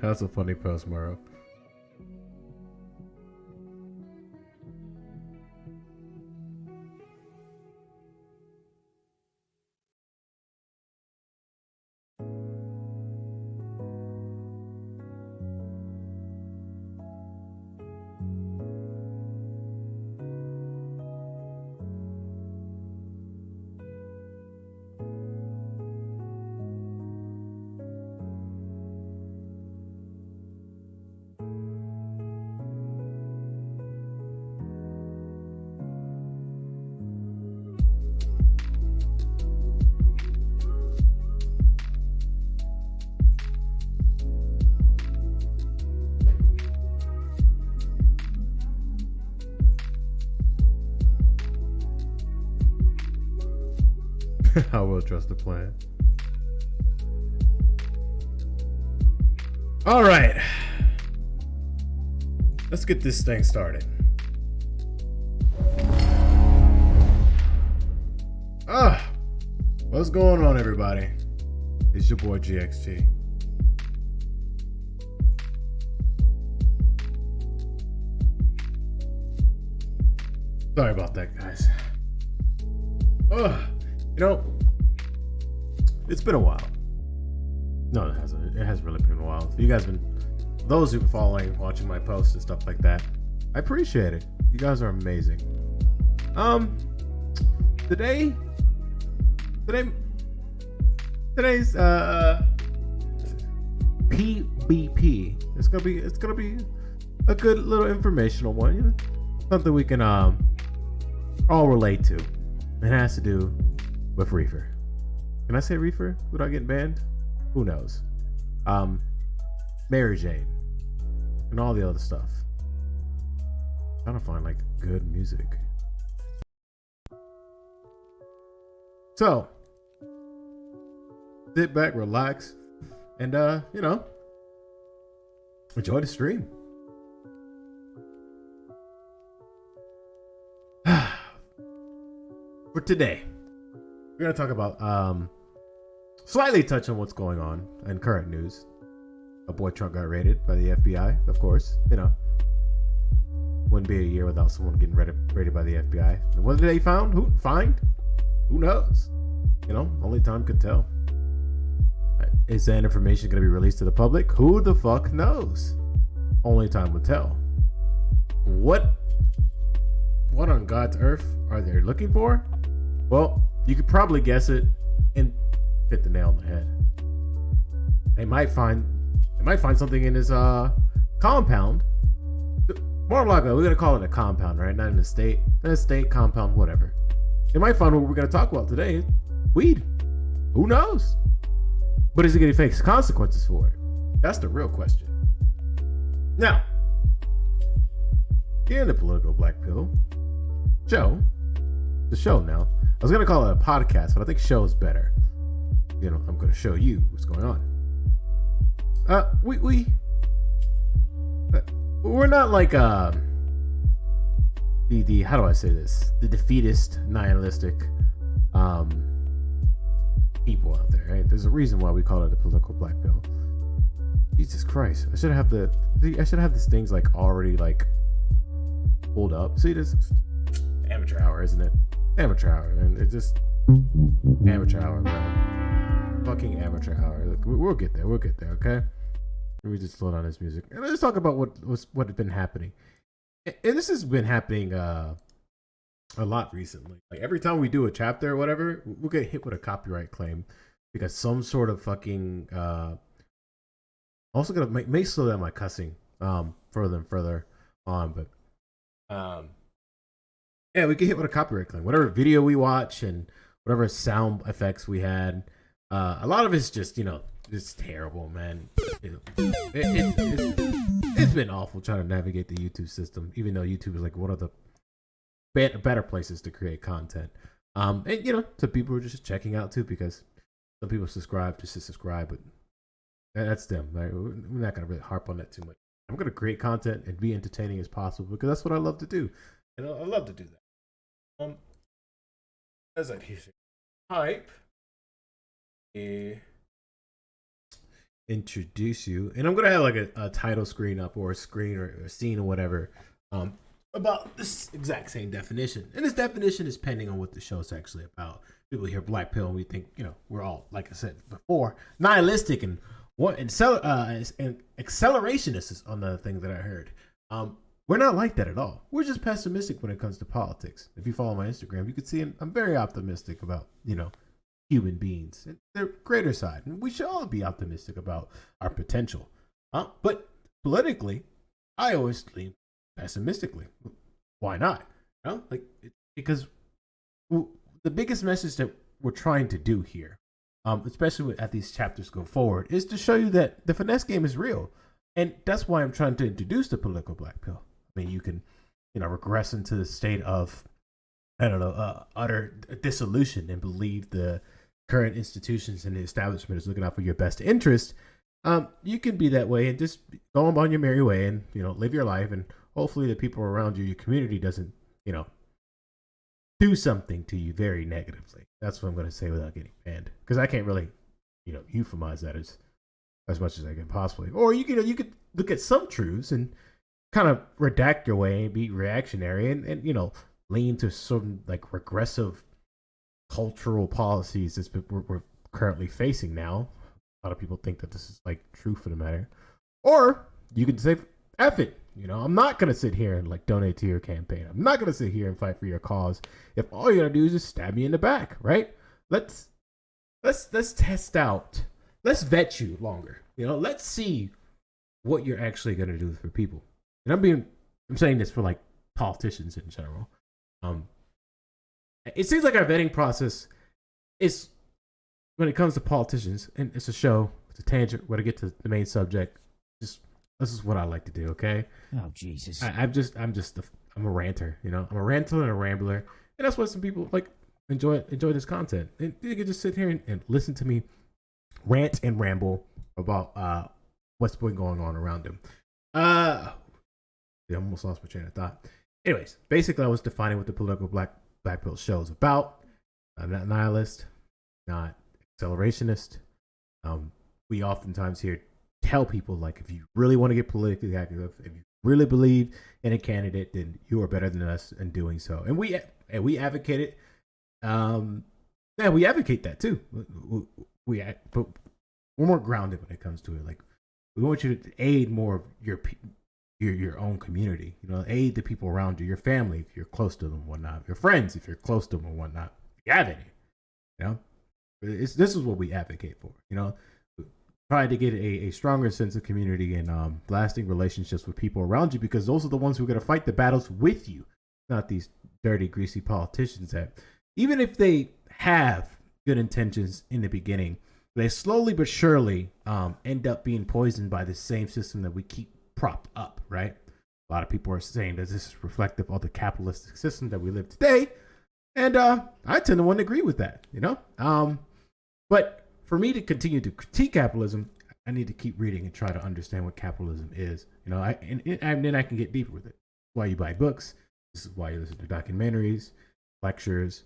That's a funny post, Maro. I will trust the plan. All right. Let's get this thing started. What's going on, everybody? It's your boy GXG. Sorry about that, guys. It's been a while. No, it hasn't. It has really been a while. You guys those who've been following, watching my posts and stuff like that, I appreciate it. You guys are amazing. Today's PBP. It's gonna be a good little informational one. You know, something we can all relate to. It has to do with Reefer. Can I say Reefer without getting banned? Who knows? Mary Jane and all the other stuff. Trying to find like good music. So sit back, relax, and enjoy the stream. For today, we're gonna talk about slightly touch on what's going on in current news. A boy Trump got raided by the FBI, of course. You know, wouldn't be a year without someone getting raided by the FBI. And what did they find? Who knows? You know, only time could tell. Is that information going to be released to the public? Who the fuck knows? Only time will tell. What on God's earth are they looking for? Well, you could probably guess it and hit the nail on the head. They might find something in his compound. More likely, we're gonna call it a compound, right? Not an estate. An estate, compound, whatever. They might find what we're gonna talk about today. Weed. Who knows? But is he gonna face consequences for it? That's the real question. Now, here in the Political Black Pill show, the show now. I was gonna call it a podcast, but I think show is better. You know, I'm gonna show you what's going on. We're not like the how do I say this? The defeatist, nihilistic people out there, right? There's a reason why we call it the Political Black Pill. Jesus Christ, I should have these things like already like pulled up. See, this amateur hour, isn't it? Amateur hour, and it's just amateur hour, bro. Fucking amateur hour. Look, we'll get there. Okay. Let me just slow down this music and let's talk about what has been happening. And this has been happening a lot recently. Like every time we do a chapter or whatever, we'll get hit with a copyright claim because some sort of fucking also gonna may slow down my cussing further and further on, but yeah, we get hit with a copyright claim. Whatever video we watch and whatever sound effects we had, a lot of it's just, you know, it's terrible, man. It's been awful trying to navigate the YouTube system, even though YouTube is like one of the better places to create content. And you know, some people are just checking out too, because some people subscribe just to subscribe, but that's them. Right? We're not gonna really harp on that too much. I'm gonna create content and be entertaining as possible because that's what I love to do, and I love to do that. As I hype. Introduce you, and I'm gonna have like a title screen up or a screen or a scene or whatever about this exact same definition. And this definition is pending on what the show is actually about. People hear black pill and we think, you know, we're all, like I said before, nihilistic and accelerationist is another thing that I heard. We're not like that at all. We're just pessimistic when it comes to politics. If you follow my Instagram, you can see I'm very optimistic about, you know, human beings and their greater side, and we should all be optimistic about our potential. But politically, I always lean pessimistically. Why not? You know, like because the biggest message that we're trying to do here, especially as these chapters go forward, is to show you that the finesse game is real, and that's why I'm trying to introduce the Political Black Pill. I mean, you can, you know, regress into the state of I don't know, utter dissolution and believe the current institutions and the establishment is looking out for your best interest, you can be that way and just go on your merry way and, live your life. And hopefully the people around you, your community doesn't, do something to you very negatively. That's what I'm going to say without getting banned. Because I can't really, euphemize that as much as I can possibly. Or you could look at some truths and kind of redact your way and be reactionary and lean to some like regressive cultural policies that we're currently facing now. A lot of people think that this is like true for the matter. Or you could say, F it. I'm not going to sit here and like donate to your campaign. I'm not going to sit here and fight for your cause if all you got to do is just stab me in the back, right? Let's test out. Let's vet you longer. Let's see what you're actually going to do for people. And I'm saying this for like politicians in general. It seems like our vetting process is, when it comes to politicians, and it's a show, it's a tangent, we're to get to the main subject. This is what I like to do, okay? Oh Jesus! I'm a ranter, I'm a ranter and a rambler, and that's why some people like enjoy this content. And you can just sit here and listen to me rant and ramble about what's been going on around them. I almost lost my train of thought. Anyways, basically, I was defining what the political black pill show is about. I'm not nihilist, not accelerationist. We oftentimes here tell people, like, if you really want to get politically active, if you really believe in a candidate, then you are better than us in doing so. And we advocate it. We advocate that too. But we're more grounded when it comes to it. Like, we want you to aid more of your own community. Aid the people around you, your family if you're close to them, whatnot, your friends if you're close to them, and whatnot. If you have any, this is what we advocate for. Try to get a stronger sense of community and lasting relationships with people around you, because those are the ones who are going to fight the battles with you, not these dirty, greasy politicians that, even if they have good intentions in the beginning, they slowly but surely end up being poisoned by the same system that we keep propped up, right? A lot of people are saying that this is reflective of the capitalistic system that we live today, and I tend to want to agree with that, but for me to continue to critique capitalism, I need to keep reading and try to understand what capitalism is. And then I can get deeper with it. This is why you buy books. This is why you listen to documentaries, lectures,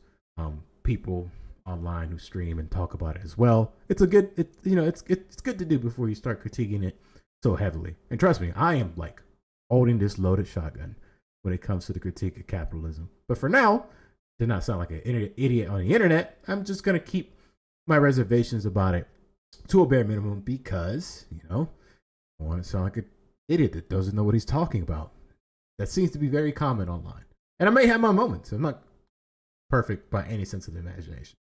people online who stream and talk about it as well. It's good to do before you start critiquing it so heavily. And trust me, I am like holding this loaded shotgun when it comes to the critique of capitalism. But for now, to not sound like an idiot on the internet, I'm just gonna keep my reservations about it to a bare minimum, because I want to sound like an idiot that doesn't know what he's talking about. That seems to be very common online, and I may have my moments. I'm not perfect by any sense of the imagination.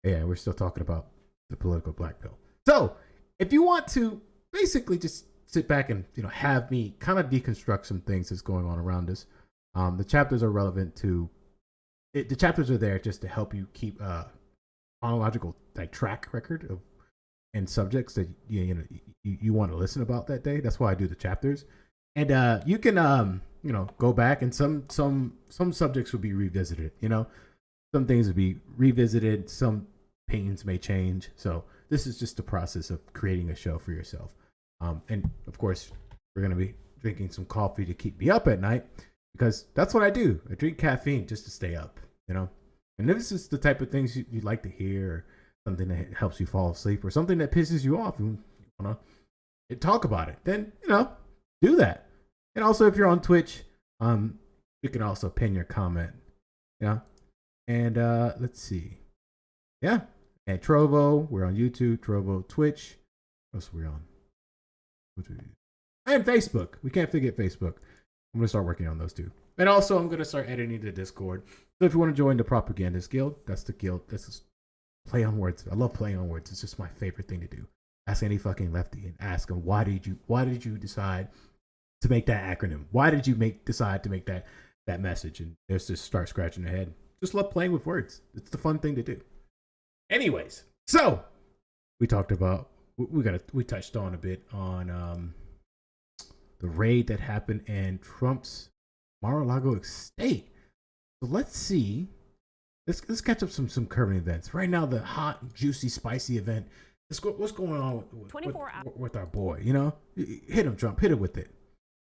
Yeah, we're still talking about the political black pill. So if you want to basically just sit back and have me kind of deconstruct some things that's going on around us, the chapters are relevant to it. The chapters are there just to help you keep chronological like track record of and subjects that you want to listen about that day. That's why I do the chapters, and you can go back, and some subjects will be revisited. Some things will be revisited. Some opinions may change. So this is just the process of creating a show for yourself. And of course, we're gonna be drinking some coffee to keep me up at night, because that's what I do. I drink caffeine just to stay up. And if this is the type of things you'd like to hear, or something that helps you fall asleep, or something that pisses you off, and you want to talk about it, then, do that. And also, if you're on Twitch, you can also pin your comment. And let's see. Yeah. And Trovo, we're on YouTube, Trovo, Twitch. What else are we on? And Facebook. We can't forget Facebook. I'm going to start working on those too. And also, I'm going to start editing the Discord. So if you want to join the Propagandist Guild, that's the guild. That's just play on words. I love playing on words. It's just my favorite thing to do. Ask any fucking lefty and ask them, why did you decide to make that acronym? Why did you decide to make that message? And just start scratching their head. Just love playing with words. It's the fun thing to do. Anyways, so we talked about, we touched on a bit on the raid that happened in Trump's Mar-a-Lago estate. So let's see. Let's catch up some current events. Right now, the hot, juicy, spicy event. What's going on with our boy? You know, hit him, Trump. Hit him with it.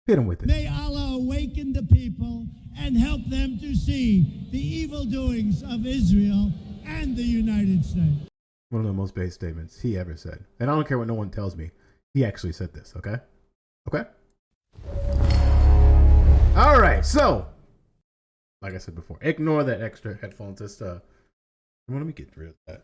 Hit him with it. May Allah awaken the people and help them to see the evil doings of Israel and the United States. One of the most base statements he ever said. And I don't care what no one tells me. He actually said this, okay? Okay? All right, so, like I said before, ignore that extra headphones. Just, let me get rid of that.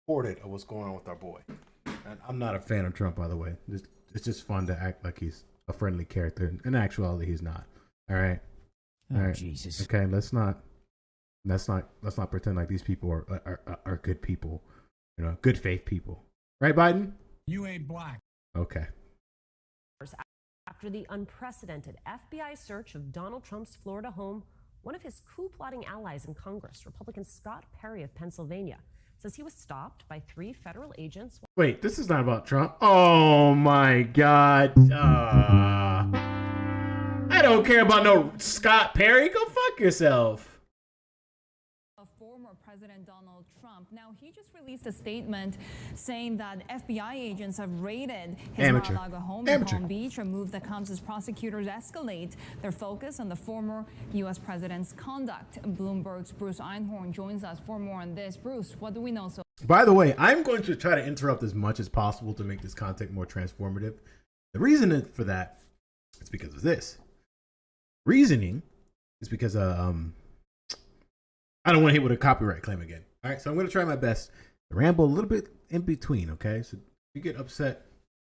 Reported of what's going on with our boy. And I'm not a fan of Trump, by the way. It's just fun to act like he's a friendly character. In actuality, he's not. All right? Oh, all right. Jesus. Okay, let's not pretend like these people are good people, you know, good faith people. Right, Biden? You ain't black. Okay. After the unprecedented FBI search of Donald Trump's Florida home, one of his coup-plotting allies in Congress, Republican Scott Perry of Pennsylvania, says he was stopped by 3 federal agents. Wait, this is not about Trump. Oh my God. I don't care about no Scott Perry. Go fuck yourself. Former President Donald Trump. Now, he just released a statement saying that FBI agents have raided his Mar-a-Lago home in Palm Beach, and moved that comes as prosecutors escalate their focus on the former U.S. president's conduct. Bloomberg's Bruce Einhorn joins us for more on this. Bruce, what do we know so? By the way, I'm going to try to interrupt as much as possible to make this content more transformative. The reason for that is because of this. Reasoning is because I don't want to hit with a copyright claim again. All right, so I'm going to try my best to ramble a little bit in between, okay? So if you get upset,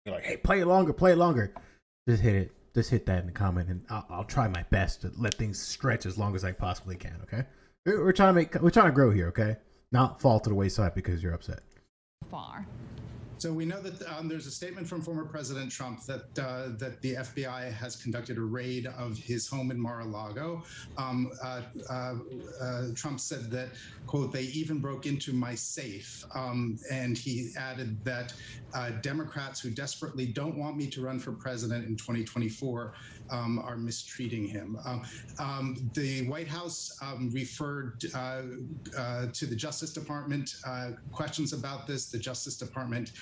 you're like, hey, play it longer. Just hit it. Just hit that in the comment, and I'll try my best to let things stretch as long as I possibly can, okay? We're trying to grow here, okay? Not fall to the wayside because you're upset. Far. So we know that there's a statement from former President Trump that the FBI has conducted a raid of his home in Mar-a-Lago. Trump said that, quote, they even broke into my safe. And he added that Democrats who desperately don't want me to run for president in 2024 are mistreating him. The White House referred to the Justice Department questions about this. The Justice Department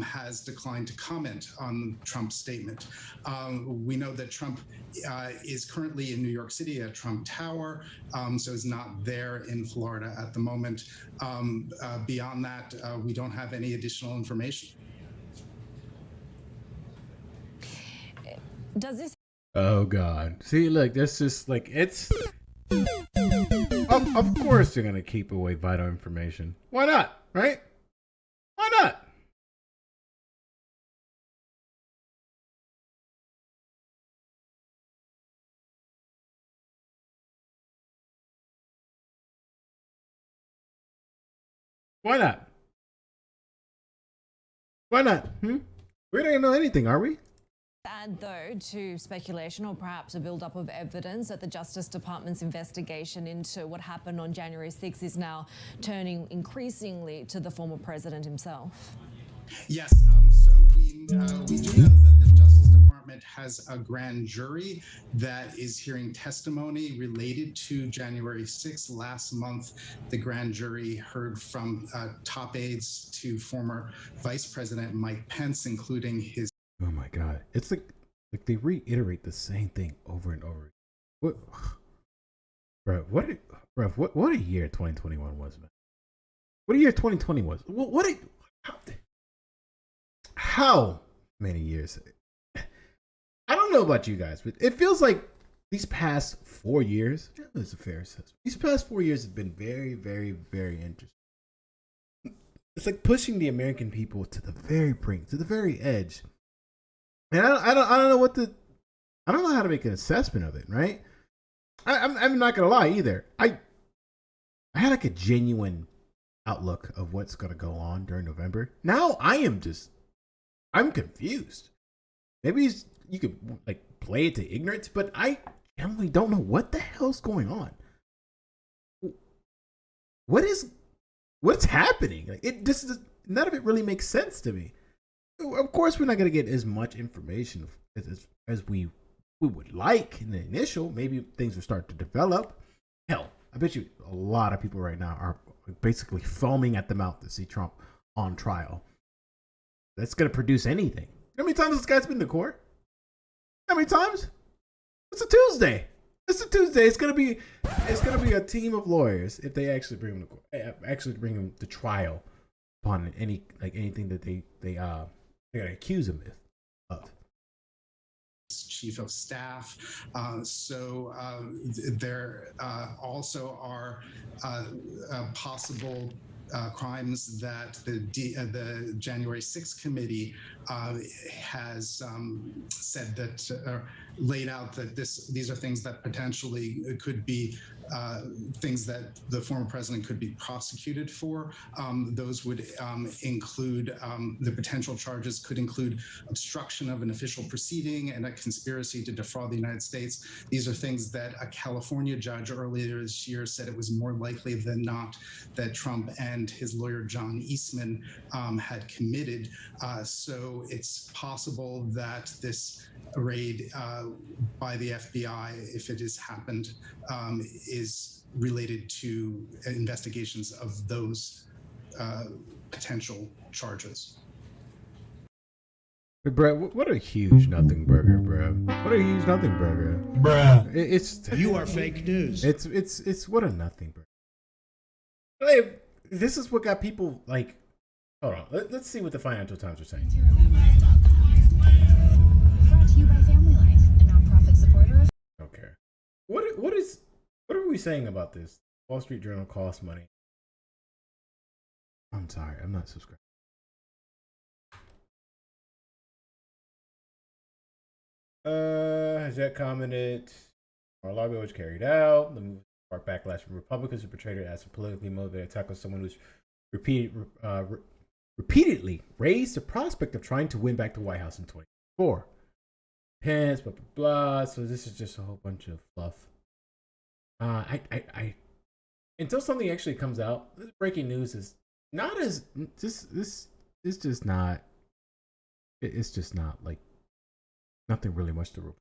has declined to comment on Trump's statement. We know that Trump is currently in New York City at Trump Tower, so is not there in Florida at the moment. Beyond that, we don't have any additional information. Does this? Oh God! See, look, that's just like it's. Of course, you're gonna keep away vital information. Why not? Right? Why not? Why not? Why not? We don't know anything, are we? Add, though, to speculation or perhaps a build-up of evidence that the Justice Department's investigation into what happened on January 6th is now turning increasingly to the former president himself. Yes, so we do know that the Justice Department has a grand jury that is hearing testimony related to January 6th. Last month, the grand jury heard from top aides to former Vice President Mike Pence, including his. Oh my God! It's like they reiterate the same thing over and over. What, bro? What a year 2021 was, man. What a year 2020 was. How many years? I don't know about you guys, but it feels like these past 4 years. That's a fair assessment. These past 4 years have been very, very, very interesting. It's like pushing the American people to the very brink, to the very edge. And I don't know how to make an assessment of it, right? I'm not gonna lie either. I had like a genuine outlook of what's gonna go on during November. Now I'm confused. Maybe you could like play it to ignorance, but I generally don't know what the hell's going on. What's happening? Like none of it really makes sense to me. Of course, we're not going to get as much information as we we would like in the initial. Maybe things will start to develop. Hell, I bet you a lot of people right now are basically foaming at the mouth to see Trump on trial. That's going to produce anything. How many times this guy's been to court? How many times? It's a Tuesday. It's a Tuesday. It's gonna be a team of lawyers if they actually bring him to court, actually bring him to trial upon anything that they gotta accuse him of. Chief of staff. There also are possible crimes that the January 6th committee has said that laid out that these are things that potentially could be things that the former president could be prosecuted for. Those would include the potential charges could include obstruction of an official proceeding and a conspiracy to defraud the United States. These are things that a California judge earlier this year said it was more likely than not that Trump and his lawyer John Eastman had committed. So it's possible that this raid by the FBI, if it has happened, is related to investigations of those potential charges. Bro, what a huge nothing burger, bro. What a huge nothing burger. Bruh. It's You are fake news. It's what a nothing burger. Like, this is what got people like. Hold on, let's see what the Financial Times are saying. Brought to you by Family Life, a nonprofit supporter of. Okay, what are we saying about this? Wall Street Journal costs money. I'm sorry, I'm not subscribed. Has that commented? Our lobby was carried out. The move sparked backlash from Republicans who portrayed it as a politically motivated attack on someone who's repeatedly raised the prospect of trying to win back the White House in 2024. Pence, blah blah blah. So this is just a whole bunch of fluff. I until something actually comes out, this breaking news is not as this is just not. It's just not like nothing really much to report.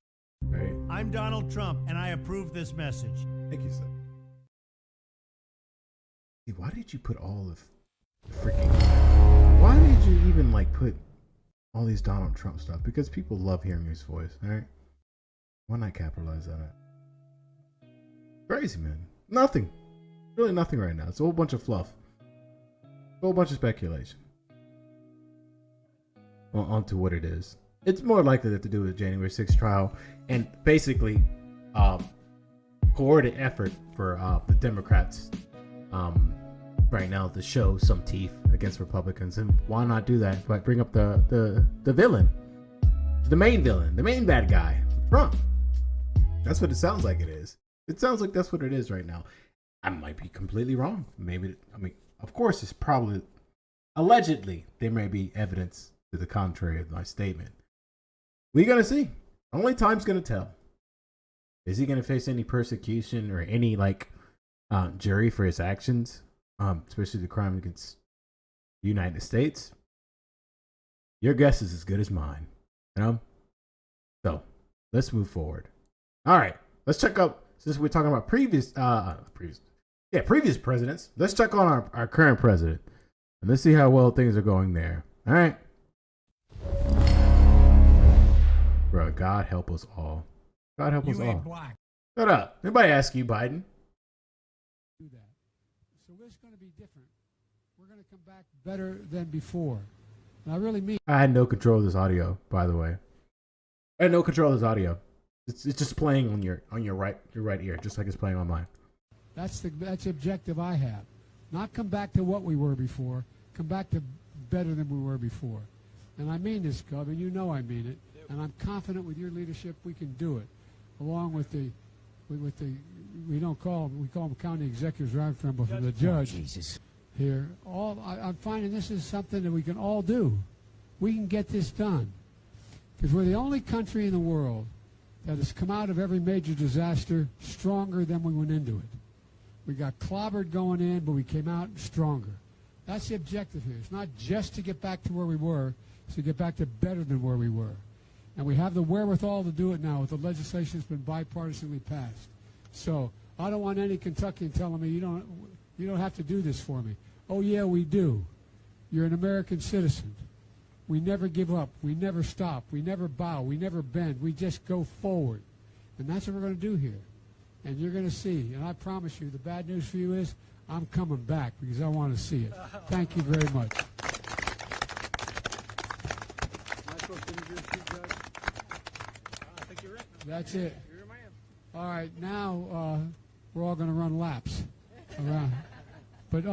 Right? I'm Donald Trump, and I approve this message. Thank you, sir. Hey, why did you put all the freaking? Why did you even like put all these Donald Trump stuff? Because people love hearing his voice. All right, why not capitalize on it? Crazy, man. Nothing. Really nothing right now. It's a whole bunch of fluff. A whole bunch of speculation. Well, onto what it is. It's more likely to do with the January 6th trial and basically coordinated effort for the Democrats right now to show some teeth against Republicans. And why not do that? But bring up the villain, the main villain, the main bad guy, Trump. That's what it sounds like it is. It sounds like that's what it is right now. I might be completely wrong. Maybe, I mean, of course, it's probably, allegedly, there may be evidence to the contrary of my statement. We're going to see. Only time's going to tell. Is he going to face any persecution or any, like, jury for his actions, especially the crime against the United States? Your guess is as good as mine, you know? So, let's move forward. All right, let's check out, since we're talking about previous presidents, let's check on our current president, and let's see how well things are going there. All right? Bro, God help us all. God help us all. Black. Shut up. Anybody ask you, Biden? Do that. So it's going to be different. We're going to come back better than before. And I really mean. I had no control of this audio, by the way. I had no control of this audio. It's just playing on your right ear, just like it's playing on mine. That's the objective I have. Not come back to what we were before. Come back to better than we were before. And I mean this, Gov, and you know I mean it. And I'm confident with your leadership we can do it. Along with we call them county executives right from the judge here. I'm finding this is something that we can all do. We can get this done. Because we're the only country in the world that has come out of every major disaster stronger than we went into it. We got clobbered going in, but we came out stronger. That's the objective here. It's not just to get back to where we were, it's to get back to better than where we were. And we have the wherewithal to do it now with the legislation that's been bipartisanly passed. So I don't want any Kentuckian telling me you don't have to do this for me. Oh, yeah, we do. You're an American citizen. We never give up. We never stop. We never bow. We never bend. We just go forward. And that's what we're going to do here. And you're going to see. And I promise you, the bad news for you is I'm coming back because I want to see it. Thank you very much. That's it. All right, now we're all going to run laps around. But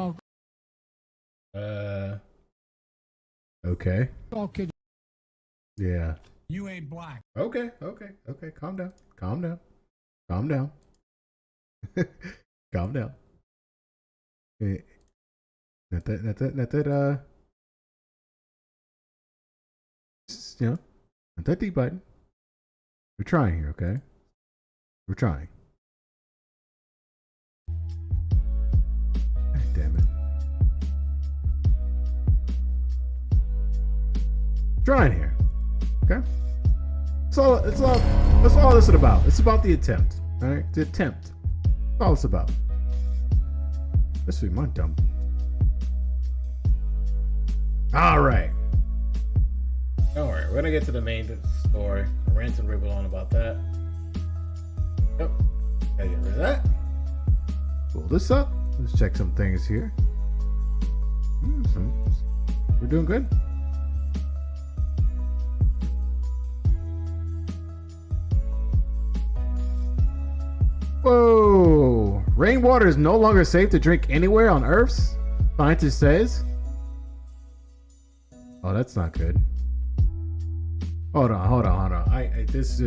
okay. All kidding. Yeah. You ain't black. Okay. Calm down. Calm down. Calm down. Calm down. Not that, you know, not that deep button. We're trying here, okay? We're trying. Damn it. Trying here. Okay? That's all this is about. It's about the attempt. Alright? The attempt. That's all it's about. This is my dumb. Alright. Don't worry, we're gonna get to the main story. Rant and ribble on about that. Yep. Gotta get rid of that. Pull this up. Let's check some things here. We're doing good. Whoa! Rainwater is no longer safe to drink anywhere on Earth, scientist says. Oh, that's not good. Hold on. This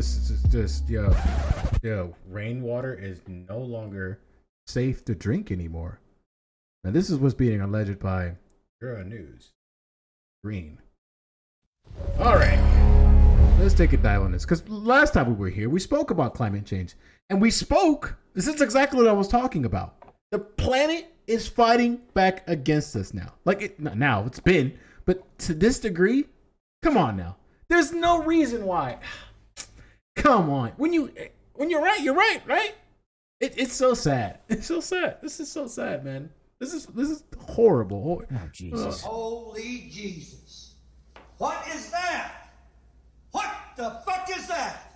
rainwater is no longer safe to drink anymore. Now this is what's being alleged by Euro News. Green. All right, let's take a dive on this because last time we were here, we spoke about climate change, and this is exactly what I was talking about. The planet is fighting back against us now. Now it's been, but to this degree, come on now. There's no reason why. Come on. When you're right, you're right, right? It's so sad. It's so sad. This is so sad, man. This is horrible. Oh, Jesus. Holy Jesus. What is that? What the fuck is that?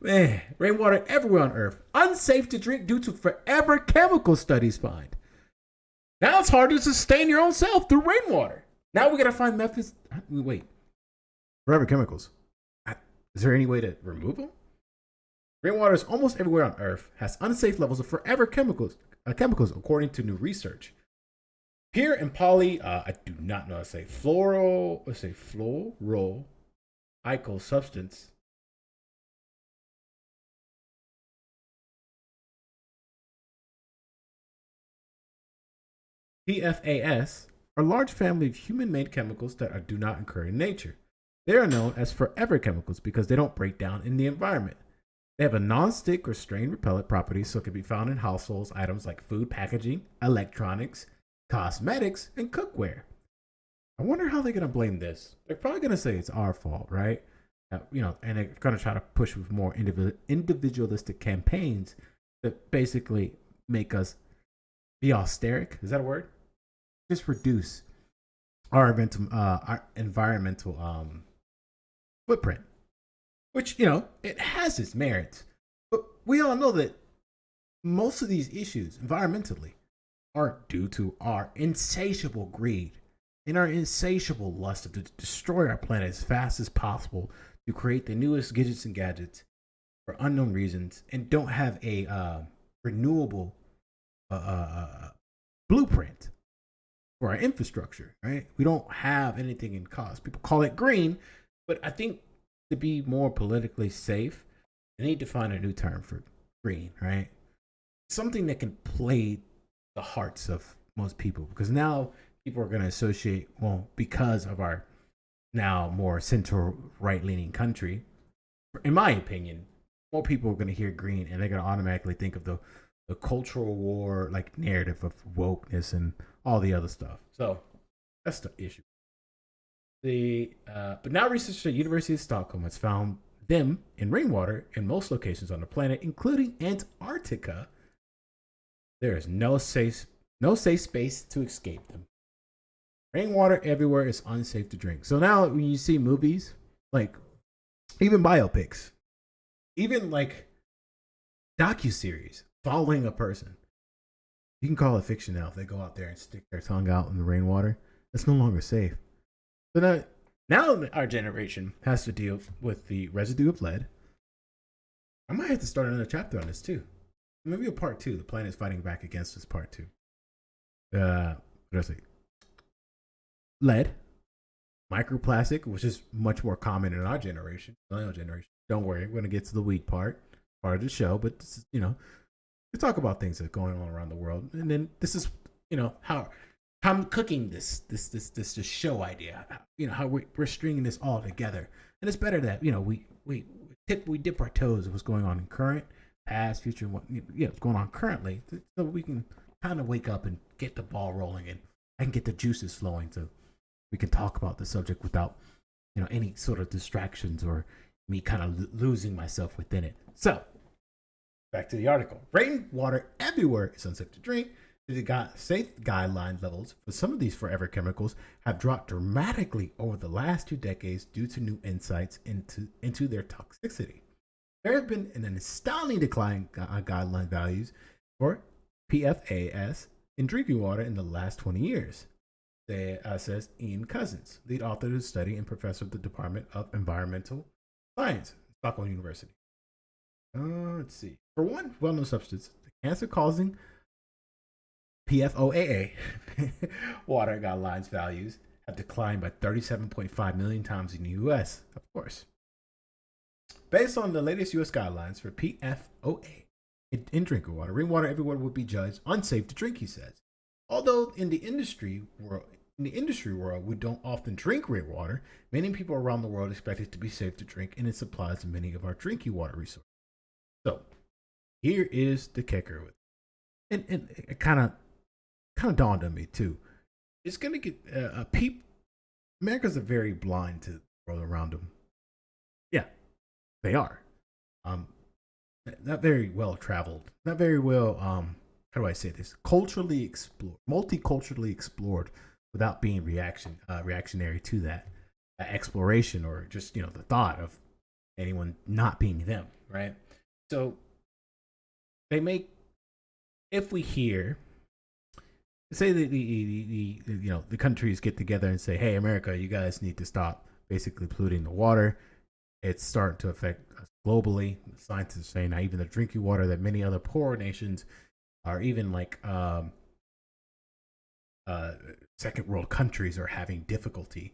Man, rainwater everywhere on Earth. Unsafe to drink due to forever chemical studies find. Now it's harder to sustain your own self through rainwater. Now we gotta find methods. Wait. Forever chemicals. Is there any way to remove them? Rainwater is almost everywhere on Earth has unsafe levels of forever chemicals, according to new research. Here in I do not know how to say fluoroalkyl substance. PFAS are a large family of human-made chemicals that do not occur in nature. They are known as forever chemicals because they don't break down in the environment. They have a non-stick or strain repellent properties, so it can be found in household items like food packaging, electronics, cosmetics, and cookware. I wonder how they're going to blame this. They're probably going to say it's our fault, right? And they're going to try to push with more individualistic campaigns that basically make us be austeric. Is that a word? Just reduce our environmental footprint, which, it has its merits. But we all know that most of these issues environmentally are due to our insatiable greed and our insatiable lust to destroy our planet as fast as possible to create the newest gadgets for unknown reasons and don't have a renewable blueprint for our infrastructure, right? We don't have anything in cost. People call it green, but I think to be more politically safe, they need to find a new term for green, right? Something that can play the hearts of most people, because now people are going to associate, because of our now more center right-leaning country, in my opinion, more people are going to hear green and they're going to automatically think of the cultural war narrative of wokeness and all the other stuff. So that's the issue. But now researchers at the University of Stockholm has found them in rainwater in most locations on the planet, including Antarctica. There is no safe space to escape them. Rainwater everywhere is unsafe to drink. So now when you see movies, like even biopics, even like docuseries following a person, you can call it fiction now if they go out there and stick their tongue out in the rainwater. It's no longer safe. So now our generation has to deal with the residue of lead. I might have to start another chapter on this too. Maybe a part 2. The planet is fighting back against us, part 2. What else? Lead, microplastic, which is much more common in our generation, millennial generation. Don't worry, we're going to get to the weed part of the show, but this is, we talk about things that are going on around the world. And then this is, how I'm cooking this show idea, how we're stringing this all together. And it's better that, we dip our toes in what's going on in current, past, future, what what's going on currently, so we can kind of wake up and get the ball rolling and I can get the juices flowing so we can talk about the subject without, any sort of distractions or me kind of losing myself within it. So, back to the article. Rainwater everywhere is unsafe to drink. The safe guideline levels for some of these forever chemicals have dropped dramatically over the last 2 decades due to new insights into their toxicity. There have been an astounding decline in guideline values for PFAS in drinking water in the last 20 years, says Ian Cousins, lead author of the study and professor of the Department of Environmental Science, Stockholm University. Let's see. For one well-known substance, the cancer-causing PFOAA water guidelines values have declined by 37.5 million times in the U.S., of course. Based on the latest U.S. guidelines for PFOA in drinking water, rainwater everywhere would be judged unsafe to drink, he says. Although in the industry world, we don't often drink rainwater, many people around the world expect it to be safe to drink, and it supplies many of our drinking water resources. So, here is the kicker with it. And it kind of dawned on me too. It's gonna get Americans are very blind to the world around them. Yeah, they are. Not very well traveled. Not very well. How do I say this? Multiculturally explored, without being reactionary to that exploration or just the thought of anyone not being them, right? So they make, if we hear, say the countries get together and say, hey, America, you guys need to stop basically polluting the water. It's starting to affect us globally. Scientists are saying now even the drinking water that many other poor nations or even like second world countries are having difficulty,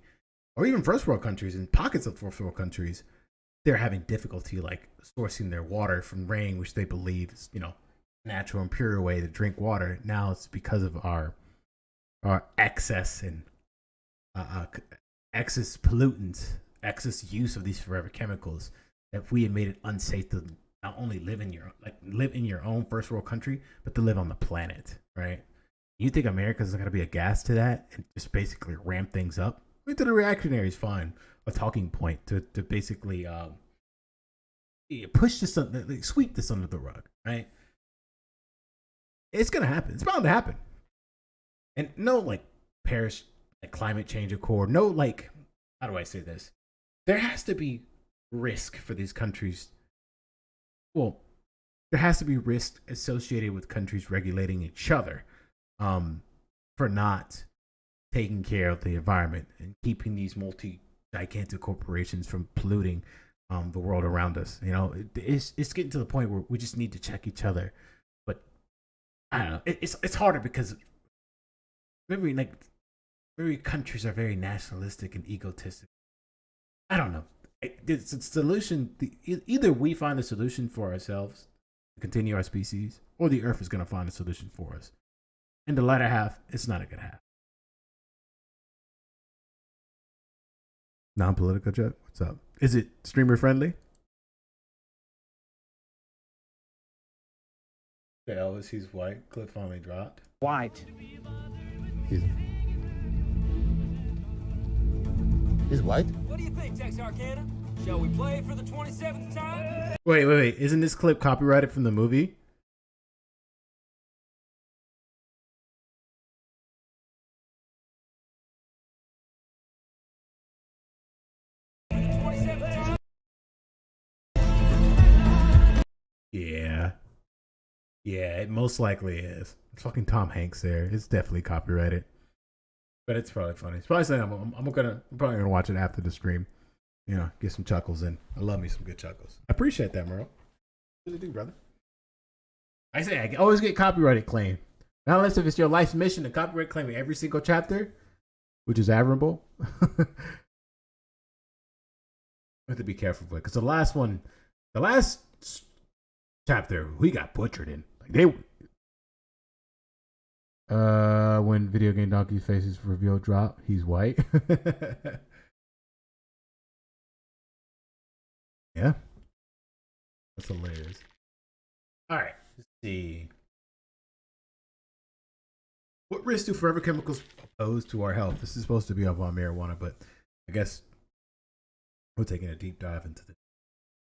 or even first world countries and pockets of first world countries, they're having difficulty like sourcing their water from rain, which they believe is natural and pure way to drink water. Now it's because of our excess and excess pollutants, excess use of these forever chemicals, that we have made it unsafe to not only live in your own first world country, but to live on the planet, right? You think America's going to be aghast to that and just basically ramp things up? I think the reactionary is fine, a talking point to basically push this, sweep this under the rug, right? It's going to happen. It's bound to happen. And no, Paris climate change accord, no, how do I say this? There has to be risk for these countries. Well, there has to be risk associated with countries regulating each other for not taking care of the environment and keeping these gigantic corporations from polluting the world around us. It's getting to the point where we just need to check each other. But I don't know. It's harder because maybe countries are very nationalistic and egotistic. I don't know. It's a solution. Either we find a solution for ourselves to continue our species, or the Earth is going to find a solution for us. And the latter half, it's not a good half. Non-political joke? What's up? Is it streamer friendly? The Elvis, he's white. Clip finally dropped. White. He's white? What do you think, Texarkana? Shall we play for the 27th time? Wait. Isn't this clip copyrighted from the movie? Yeah, it most likely is. It's fucking Tom Hanks there. It's definitely copyrighted. But it's probably funny. It's probably something I'm probably gonna watch it after the stream. You know, get some chuckles in. I love me some good chuckles. I appreciate that, Merle. Really do, brother. I say I always get copyrighted claim. Not unless if it's your life's mission to copyright claim every single chapter, which is admirable. I have to be careful with it because the last chapter we got butchered in. Like they when video game donkey faces reveal drop, he's white. Yeah, that's hilarious. All right, let's see. What risks do forever chemicals pose to our health? This is supposed to be on marijuana, but I guess we're taking a deep dive into this.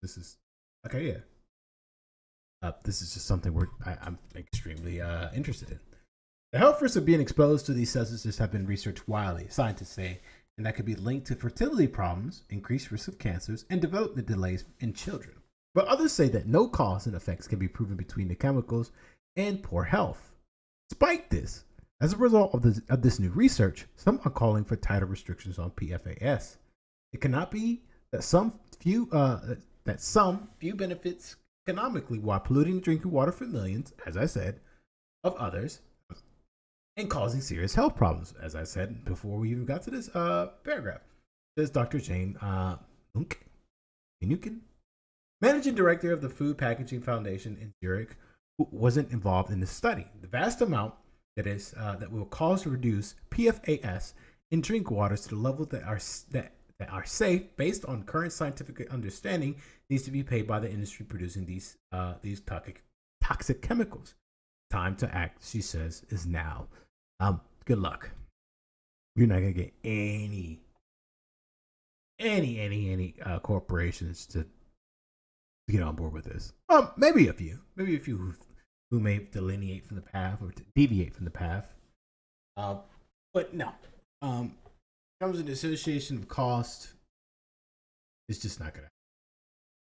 This is okay, yeah. This is just something I'm extremely interested in. The health risks of being exposed to these substances have been researched widely, scientists say, and that could be linked to fertility problems, increased risk of cancers, and development delays in children. But others say that no cause and effects can be proven between the chemicals and poor health. Despite this, as a result of this new research, some are calling for tighter restrictions on PFAS. It cannot be that some few benefits economically while polluting drinking water for millions, as I said, of others, and causing serious health problems, as I said before we even got to this paragraph. Says Dr. Jane Nukin, managing director of the Food Packaging Foundation in Zurich, who wasn't involved in the study. The vast amount that will cause to reduce PFAS in drink waters to the level that are safe based on current scientific understanding needs to be paid by the industry producing these toxic chemicals. Time to act, she says, is now. Good luck. You're not gonna get any corporations to get on board with this. Maybe a few who may delineate from the path or to deviate from the path. But no. Comes an association of cost. It's just not gonna.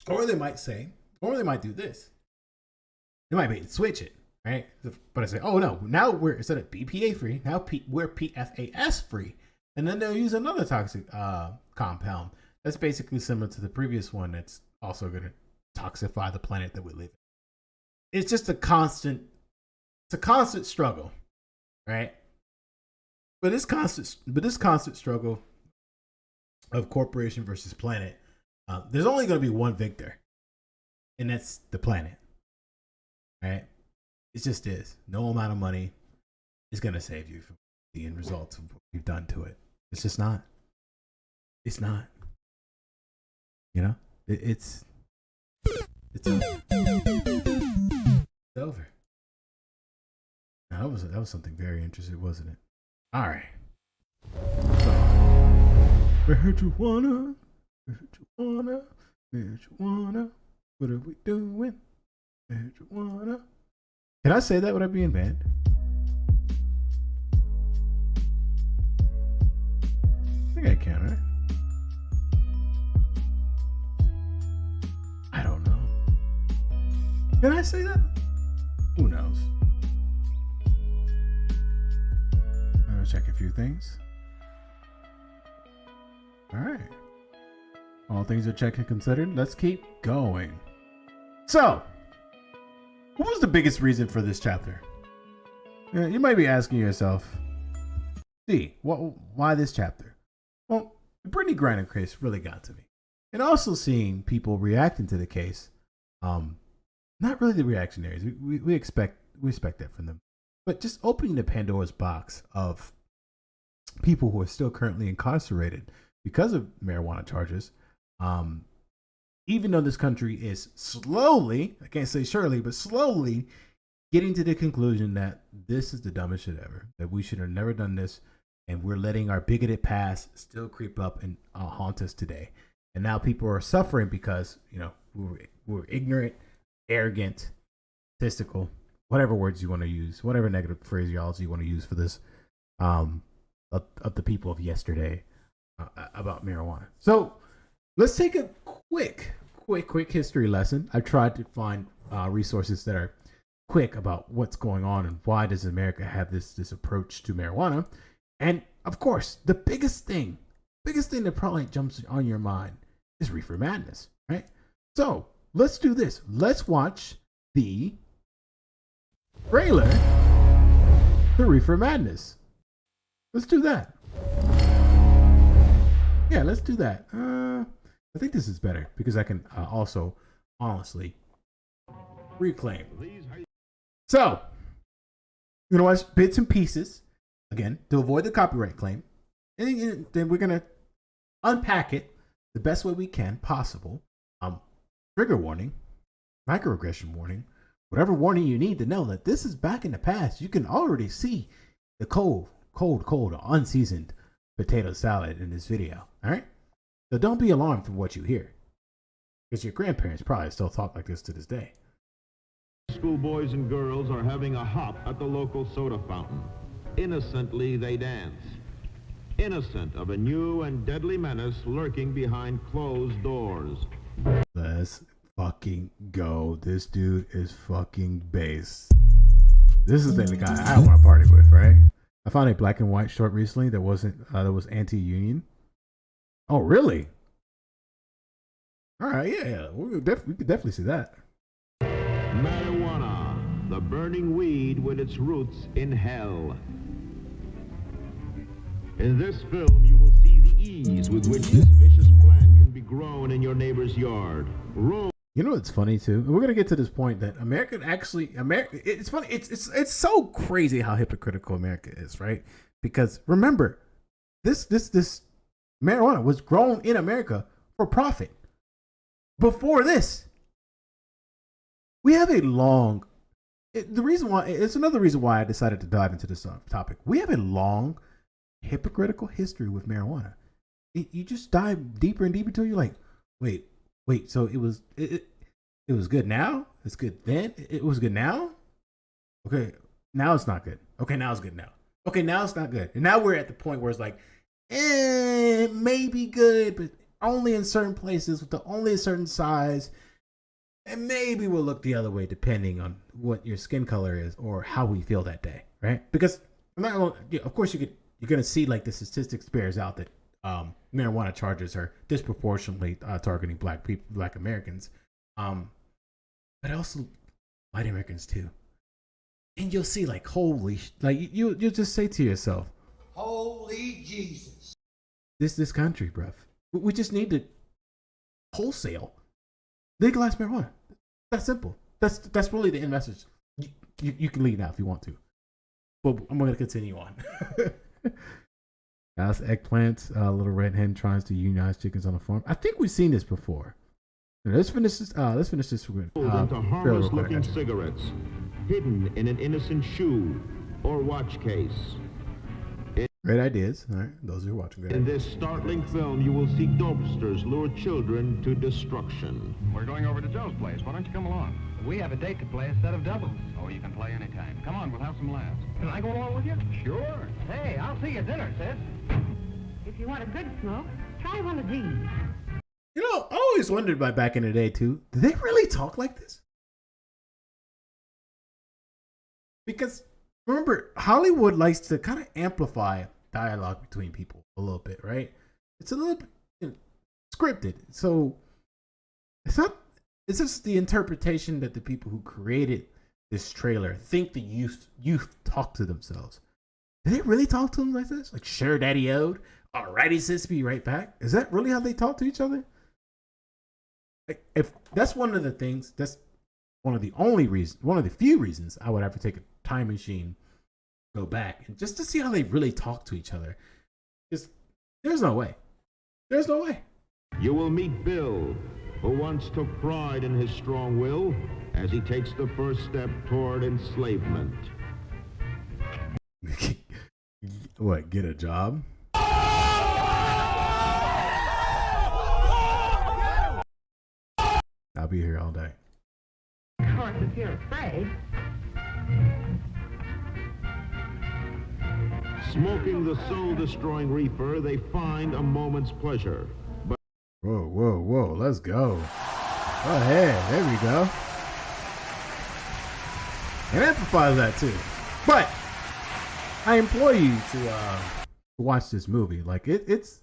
Or they might do this. They might be switch it, right? But I say, oh no, now we're instead of BPA free, now we're PFAS free, and then they'll use another toxic compound that's basically similar to the previous one. That's also gonna toxify the planet that we live in. It's just a constant struggle, right? But this constant struggle of corporation versus planet, there's only going to be one victor, and that's the planet, right? It just is. No amount of money is going to save you from the end results of what you've done to it. It's just not. It's not. You know, it's over. Now, that was something very interesting, wasn't it? All right. Marijuana, what are we doing? Marijuana. Can I say that without being banned? I think I can, right? I don't know. Can I say that? Who knows? Check a few things. All right. All things are checked and considered. Let's keep going. So, what was the biggest reason for this chapter? You might be asking yourself, why this chapter? Well, the Brittany Griner case really got to me. And also seeing people reacting to the case, not really the reactionaries. We expect that from them. But just opening the Pandora's box of people who are still currently incarcerated because of marijuana charges, even though this country is slowly, I can't say surely, but slowly getting to the conclusion that this is the dumbest shit ever, that we should have never done this, and we're letting our bigoted past still creep up and haunt us today. And now people are suffering because, you know, we're ignorant, arrogant, statistical, whatever words you want to use, whatever negative phraseology you want to use for this, of the people of yesterday about marijuana. So let's take a quick history lesson. I tried to find resources that are quick about what's going on and why does America have this approach to marijuana. And of course, the biggest thing that probably jumps on your mind is Reefer Madness, right? So let's do this. Let's watch the trailer to Reefer Madness. Let's do that. Yeah, let's do that. I think this is better because I can also honestly reclaim. So, you know, watch bits and pieces again to avoid the copyright claim, and then we're gonna unpack it the best way we can possible. Trigger warning, microaggression warning, whatever warning you need to know that this is back in the past. You can already see the cold, unseasoned potato salad in this video. All right, so don't be alarmed from what you hear, because your grandparents probably still talk like this to this day. School boys and girls are having a hop at the local soda fountain. Innocently they dance, innocent of a new and deadly menace lurking behind closed doors. Let's fucking go. This dude is fucking base. This is the guy I want to party with, right? I found a black and white short recently that was anti-union. Oh, really? All right, yeah. We could definitely see that. Marijuana, the burning weed with its roots in hell. In this film, you will see the ease with which this vicious plant can be grown in your neighbor's yard. You know what's funny too? We're gonna get to this point that America. It's funny. It's so crazy how hypocritical America is, right? Because remember, this marijuana was grown in America for profit. Before this, we have a long. It's another reason why I decided to dive into this topic. We have a long hypocritical history with marijuana. You just dive deeper and deeper until you're like, wait. So it was good now. It's good then. It was good now. Okay, now it's not good. Okay, now it's good now. Okay, now it's not good. And now we're at the point where it's like, it may be good, but only in certain places with only a certain size. And maybe we'll look the other way depending on what your skin color is or how we feel that day, right? Because of course you're gonna see like the statistics bears out that marijuana charges are disproportionately targeting black Americans, but also white Americans too. And you'll see like you'll just say to yourself, Holy Jesus! This country, bruv. We just need to wholesale legalize marijuana. That's simple. That's really the end message. You can leave now if you want to, but I'm going to continue on. That's eggplants. Little red hen tries to unionize chickens on a farm. I think we've seen this before. Let's finish this. With into harmless-looking cigarettes, hidden in an innocent shoe or watch case. Great ideas. All right, those who are watching. In this startling film, you will see dopesters lure children to destruction. We're going over to Joe's place. Why don't you come along? We have a date to play a set of doubles. Oh, you can play anytime. Come on, we'll have some laughs. Can I go along with you? Sure. Hey, I'll see you at dinner, sis. If you want a good smoke, try one of these. You know, I always wondered back in the day too, did they really talk like this? Because remember, Hollywood likes to kind of amplify dialogue between people a little bit, right? It's a little bit scripted. So it's just the interpretation that the people who created this trailer think the youth talk to themselves. Did they really talk to them like this? Like, sure, daddy owed. Alrighty, sis, be right back. Is that really how they talk to each other? Like, if that's one of the things, that's one of the few reasons I would have to take a time machine, go back, and just to see how they really talk to each other. Just, there's no way. You will meet Bill, who once took pride in his strong will as he takes the first step toward enslavement. What? Get a job? I'll be here all day. Of course, if you're afraid. Smoking the soul-destroying reefer, they find a moment's pleasure. But whoa, whoa, whoa! Let's go. Go ahead. There we go. And amplify that too. But I implore you to watch this movie. Like it's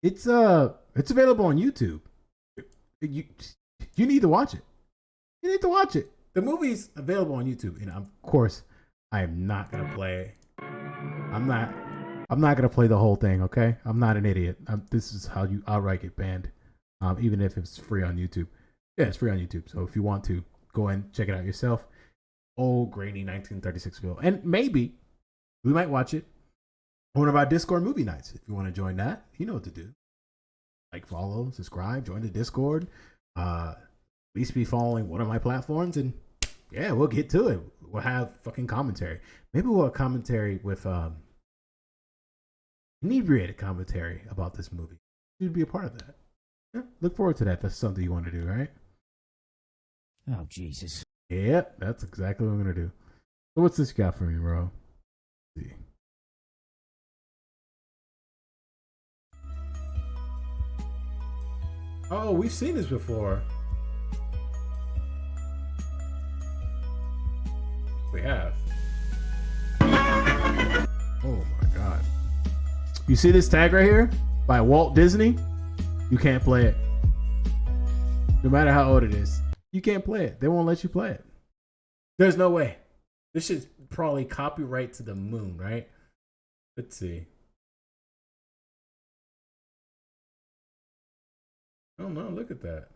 available on YouTube. You need to watch it. You need to watch it. The movie's available on YouTube, and of course, I am not gonna play. I'm not gonna play the whole thing. Okay, I'm not an idiot. This is how you outright get banned, even if it's free on YouTube. Yeah, it's free on YouTube. So if you want to go and check it out yourself, old grainy 1936 film, and maybe we might watch it on one of our Discord movie nights. If you want to join that, you know what to do. Like, follow, subscribe, join the Discord. At least be following one of my platforms, and yeah, we'll get to it. We'll have fucking commentary. Maybe we'll have commentary with inebriated commentary about this movie. You'd be a part of that. Yeah, look forward to that. That's something you want to do, right? Oh, Jesus. Yeah, that's exactly what I'm gonna do. So what's this got for me, bro? Let's see. Oh, we've seen this before. We have. Oh my god. You see this tag right here? By Walt Disney? You can't play it. No matter how old it is. You can't play it. They won't let you play it. There's no way. This shit's probably copyright to the moon, right? Let's see. Oh no, look at that.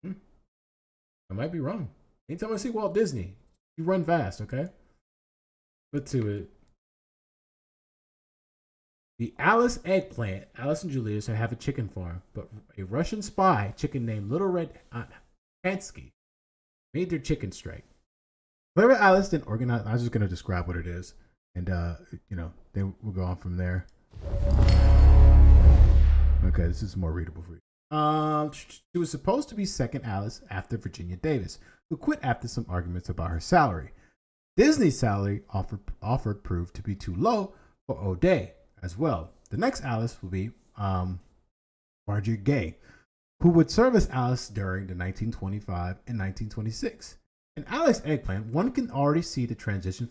I might be wrong. Anytime I see Walt Disney, you run fast, okay? But to it. The Alice eggplant, Alice and Julius have a chicken farm, but a Russian spy chicken named Little Red Hansky made their chicken strike. Clever Alice then organized. I was just going to describe what it is, and then we'll go on from there. Okay, this is more readable for you. She was supposed to be second Alice after Virginia Davis, who quit after some arguments about her salary. Disney's salary offered proved to be too low for O'Day as well. The next Alice will be Marjorie Gay, who would serve as Alice during the 1925 and 1926. In Alice Eggplant, one can already see the transition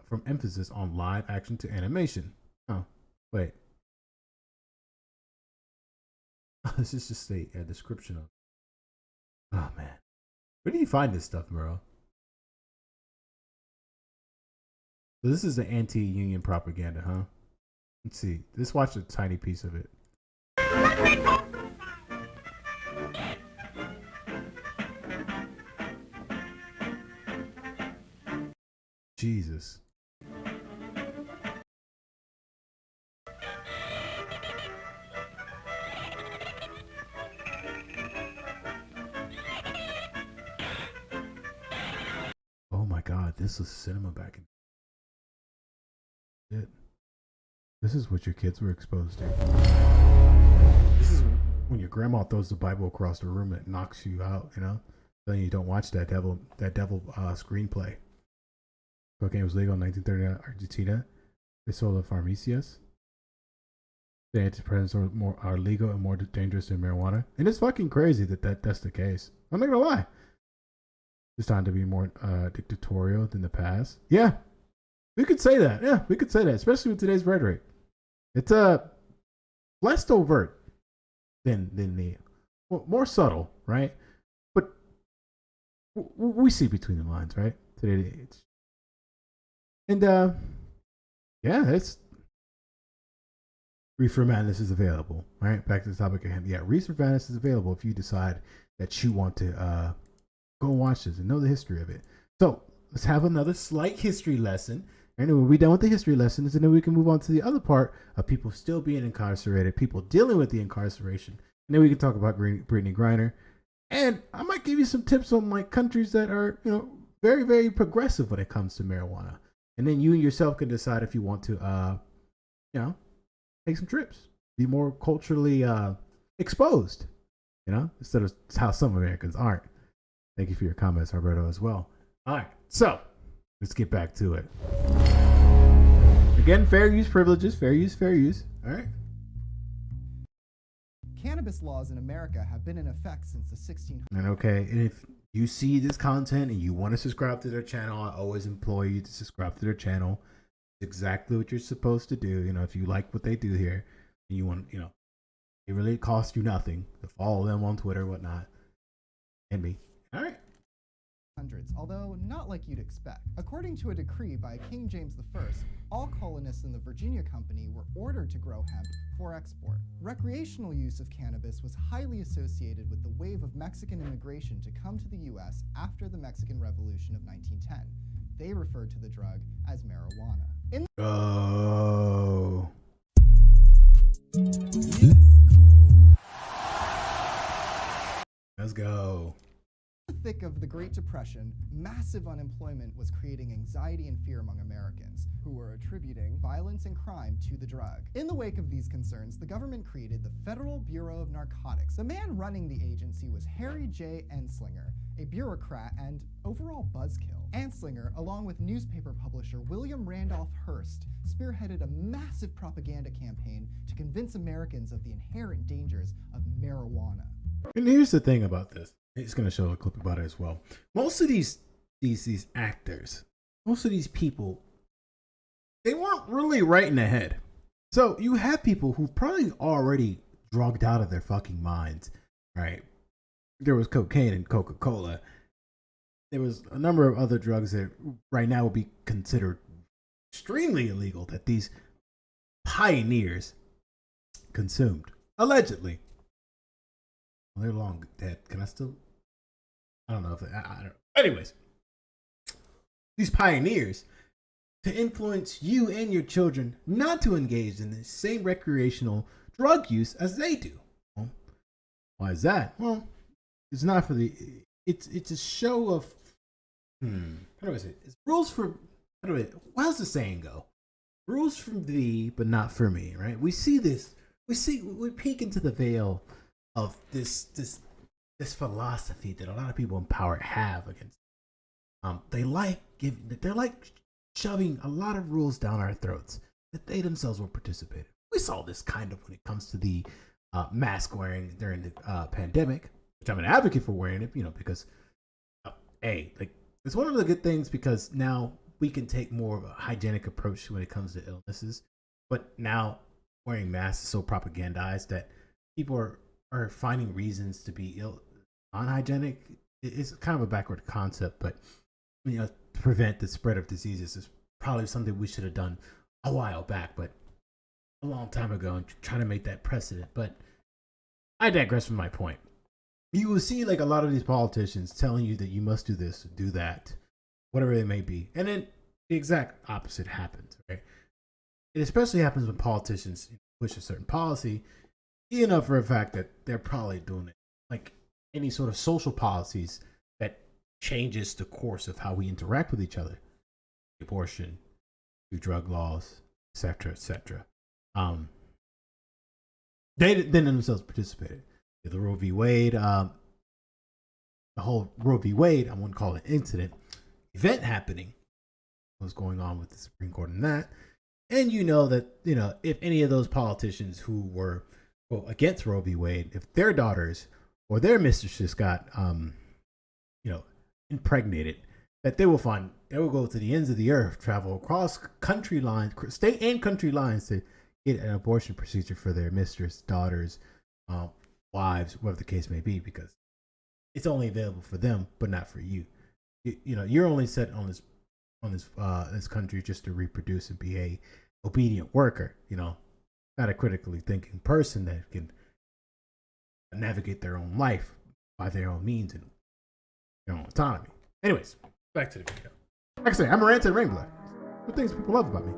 from emphasis on live action to animation. Oh, wait. This is just a description of. Oh man, where do you find this stuff, bro? So this is the anti-union propaganda, huh? Let's see. Let's watch a tiny piece of it. Jesus. Oh my God, this was cinema back in shit. This is what your kids were exposed to. This is when your grandma throws the Bible across the room and it knocks you out, you know? Then you don't watch that devil screenplay. Cocaine was legal in 1939 Argentina. They sold the pharmacias. The antidepressants are legal and more dangerous than marijuana. And it's fucking crazy that's the case. I'm not gonna lie. It's time to be more dictatorial than the past. Yeah, we could say that. Yeah, we could say that, especially with today's rhetoric. It's less overt than the more subtle, right? But we see between the lines, right? Today, it's and yeah, it's Reefer Madness is available. Right, back to the topic at hand. Yeah, Reefer Madness is available if you decide that you want to go and watch this and know the history of it. So let's have another slight history lesson. And then we'll be done with the history lessons, and then we can move on to the other part of people still being incarcerated, people dealing with the incarceration. And then we can talk about Brittany Griner. And I might give you some tips on like countries that are, very, very progressive when it comes to marijuana. and then you yourself can decide if you want to, you know, take some trips, be more culturally exposed, you know, instead of how some Americans aren't. Thank you for your comments, Alberto, as well. All right, so let's get back to it. Again, fair use privileges, fair use, fair use. All right. Cannabis laws in America have been in effect since the 1600s. And okay, and if you see this content and you want to subscribe to their channel, I always implore you to subscribe to their channel. It's exactly what you're supposed to do. You know, if you like what they do here, and you want, you know, it really costs you nothing to follow them on Twitter and whatnot. And me. All right. Although not like you'd expect. According to a decree by King James I, all colonists in the Virginia Company were ordered to grow hemp for export. Recreational use of cannabis was highly associated with the wave of Mexican immigration to come to the U.S. after the Mexican Revolution of 1910. They referred to the drug as marijuana. Let's go. In the thick of the Great Depression, massive unemployment was creating anxiety and fear among Americans, who were attributing violence and crime to the drug. In the wake of these concerns, the government created the Federal Bureau of Narcotics. The man running the agency was Harry J. Anslinger, a bureaucrat and overall buzzkill. Anslinger, along with newspaper publisher William Randolph Hearst, spearheaded a massive propaganda campaign to convince Americans of the inherent dangers of marijuana. And here's the thing about this. It's going to show a clip about it as well. Most of these actors, most of these people, they weren't really right in the head. So you have people who probably already drugged out of their fucking minds, right? There was cocaine and Coca-Cola. There was a number of other drugs that right now would be considered extremely illegal that these pioneers consumed, allegedly. Well, they're long dead. Can I still? I don't know if I don't. Anyways, these pioneers to influence you and your children not to engage in the same recreational drug use as they do. Well, why is that? Well, it's not for the. It's a show of. How do I say it? It's rules for. How's the saying go? Rules for thee, but not for me. Right? We see this. We peek into the veil of this philosophy that a lot of people in power have against. They're like shoving a lot of rules down our throats that they themselves will participate in. We saw this kind of when it comes to the mask wearing during the pandemic, which I'm an advocate for wearing it, because it's one of the good things because now we can take more of a hygienic approach when it comes to illnesses. But now wearing masks is so propagandized that people are finding reasons to be unhygienic. It's kind of a backward concept, but to prevent the spread of diseases is probably something we should have done a while back, but a long time ago, and trying to make that precedent. But I digress from my point. You will see like a lot of these politicians telling you that you must do this, do that, whatever it may be, and then the exact opposite happens. Right? It especially happens when politicians push a certain policy. You know for a fact that they're probably doing it like any sort of social policies that changes the course of how we interact with each other. Abortion, through drug laws, etc., etc. They then themselves participated. The Roe v. Wade, the whole Roe v. Wade, I wouldn't call it an incident, event happening. What's going on with the Supreme Court and that. And that, if any of those politicians who were against Roe v. Wade, if their daughters or their mistresses got, impregnated, that they will go to the ends of the earth, travel across country lines, state and country lines to get an abortion procedure for their mistress, daughters, wives, whatever the case may be, because it's only available for them, but not for you. You're only set on this country just to reproduce and be a obedient worker, not a critically thinking person that can navigate their own life by their own means and their own autonomy. Anyways, back to the video. Like I say, I'm a rant and rambler. What things people love about me.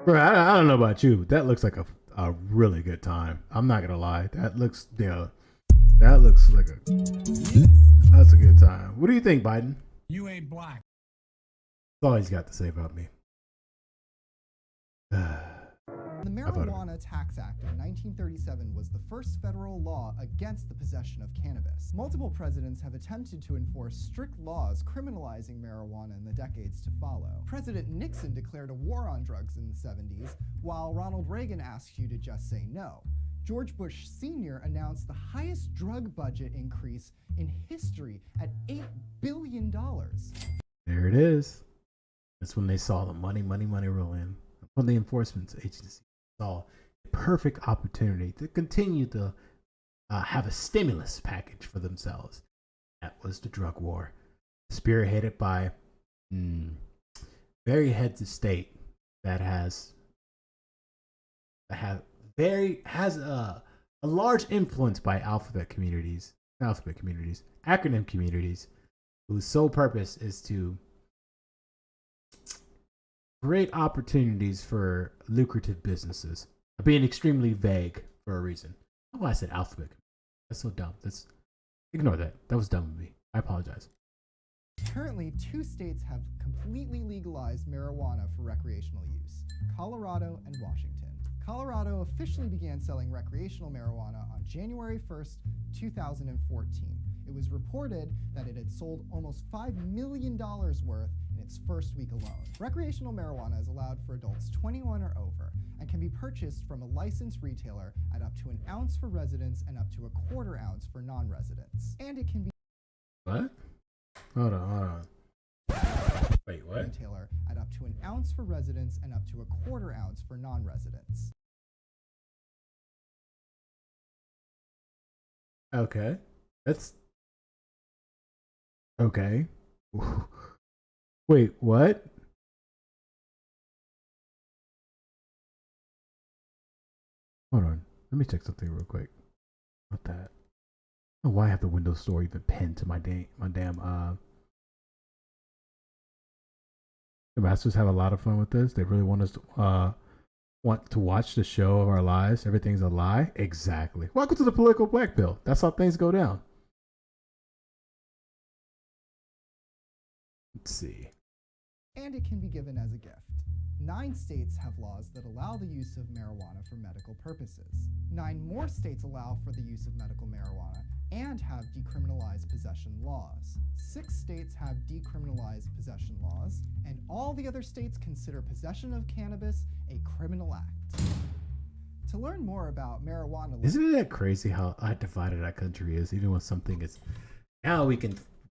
Bro, I don't know about you, but that looks like a really good time. I'm not gonna lie. That looks, that That looks like that's a good time. What do you think, Biden? You ain't black. That's all he's got to say about me. The Marijuana Tax Act of 1937 was the first federal law against the possession of cannabis. Multiple presidents have attempted to enforce strict laws criminalizing marijuana in the decades to follow. President Nixon declared a war on drugs in the 70s, while Ronald Reagan asked you to just say no. George Bush Sr. announced the highest drug budget increase in history at $8 billion. There it is. That's when they saw the money roll in. When the enforcement agency saw a perfect opportunity to continue to have a stimulus package for themselves. That was the drug war, spearheaded by very heads of state that has a large influence by acronym communities, whose sole purpose is to create opportunities for lucrative businesses. I'm being extremely vague for a reason. That's why I said alphabet. That's so dumb. Ignore that. That was dumb of me. I apologize. Currently, 2 states have completely legalized marijuana for recreational use: Colorado and Washington. Colorado officially began selling recreational marijuana on January 1st, 2014. It was reported that it had sold almost $5 million worth in its first week alone. Recreational marijuana is allowed for adults 21 or over and can be purchased from a licensed retailer at up to an ounce for residents and up to a quarter ounce for non-residents. And it can be What? Hold on. Wait, what? Retailer at up to an ounce for residents and up to a quarter ounce for non-residents. Okay. That's okay. Wait, what? Hold on. Let me check something real quick. What that? I don't know why I have the Windows Store even pinned to my damn The Masters have a lot of fun with this. They really want us to watch the show of our lives. Everything's a lie. Exactly. Welcome to the political black pill. That's how things go down. Let's see. And it can be given as a gift. 9 states have laws that allow the use of marijuana for medical purposes. 9 more states allow for the use of medical marijuana and have decriminalized possession laws. 6 states have decriminalized possession laws, and all the other states consider possession of cannabis a criminal act. To learn more about marijuana... Isn't it crazy how divided our country is, even when something is... Now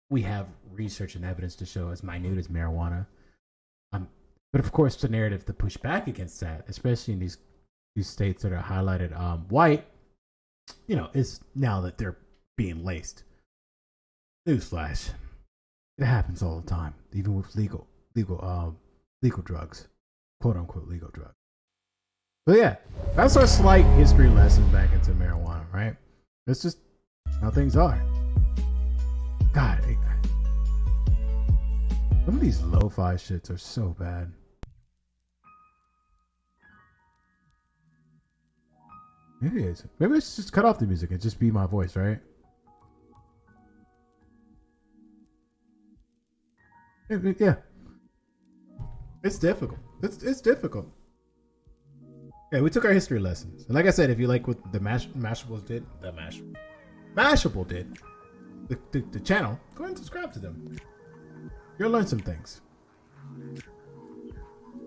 we have research and evidence to show as minute as marijuana. But of course, the narrative to push back against that, especially in these states that are highlighted white, is now that they're being laced. Newsflash: it happens all the time, even with legal drugs, quote unquote legal drugs. But yeah, that's our slight history lesson back into marijuana, right? That's just how things are. God, some of these lo-fi shits are so bad. Maybe it's just cut off the music and just be my voice, right? Yeah. It's difficult. It's difficult. Yeah, we took our history lessons. And like I said, if you like what the Mashables did, Mashable did, the channel, go ahead and subscribe to them. You'll learn some things.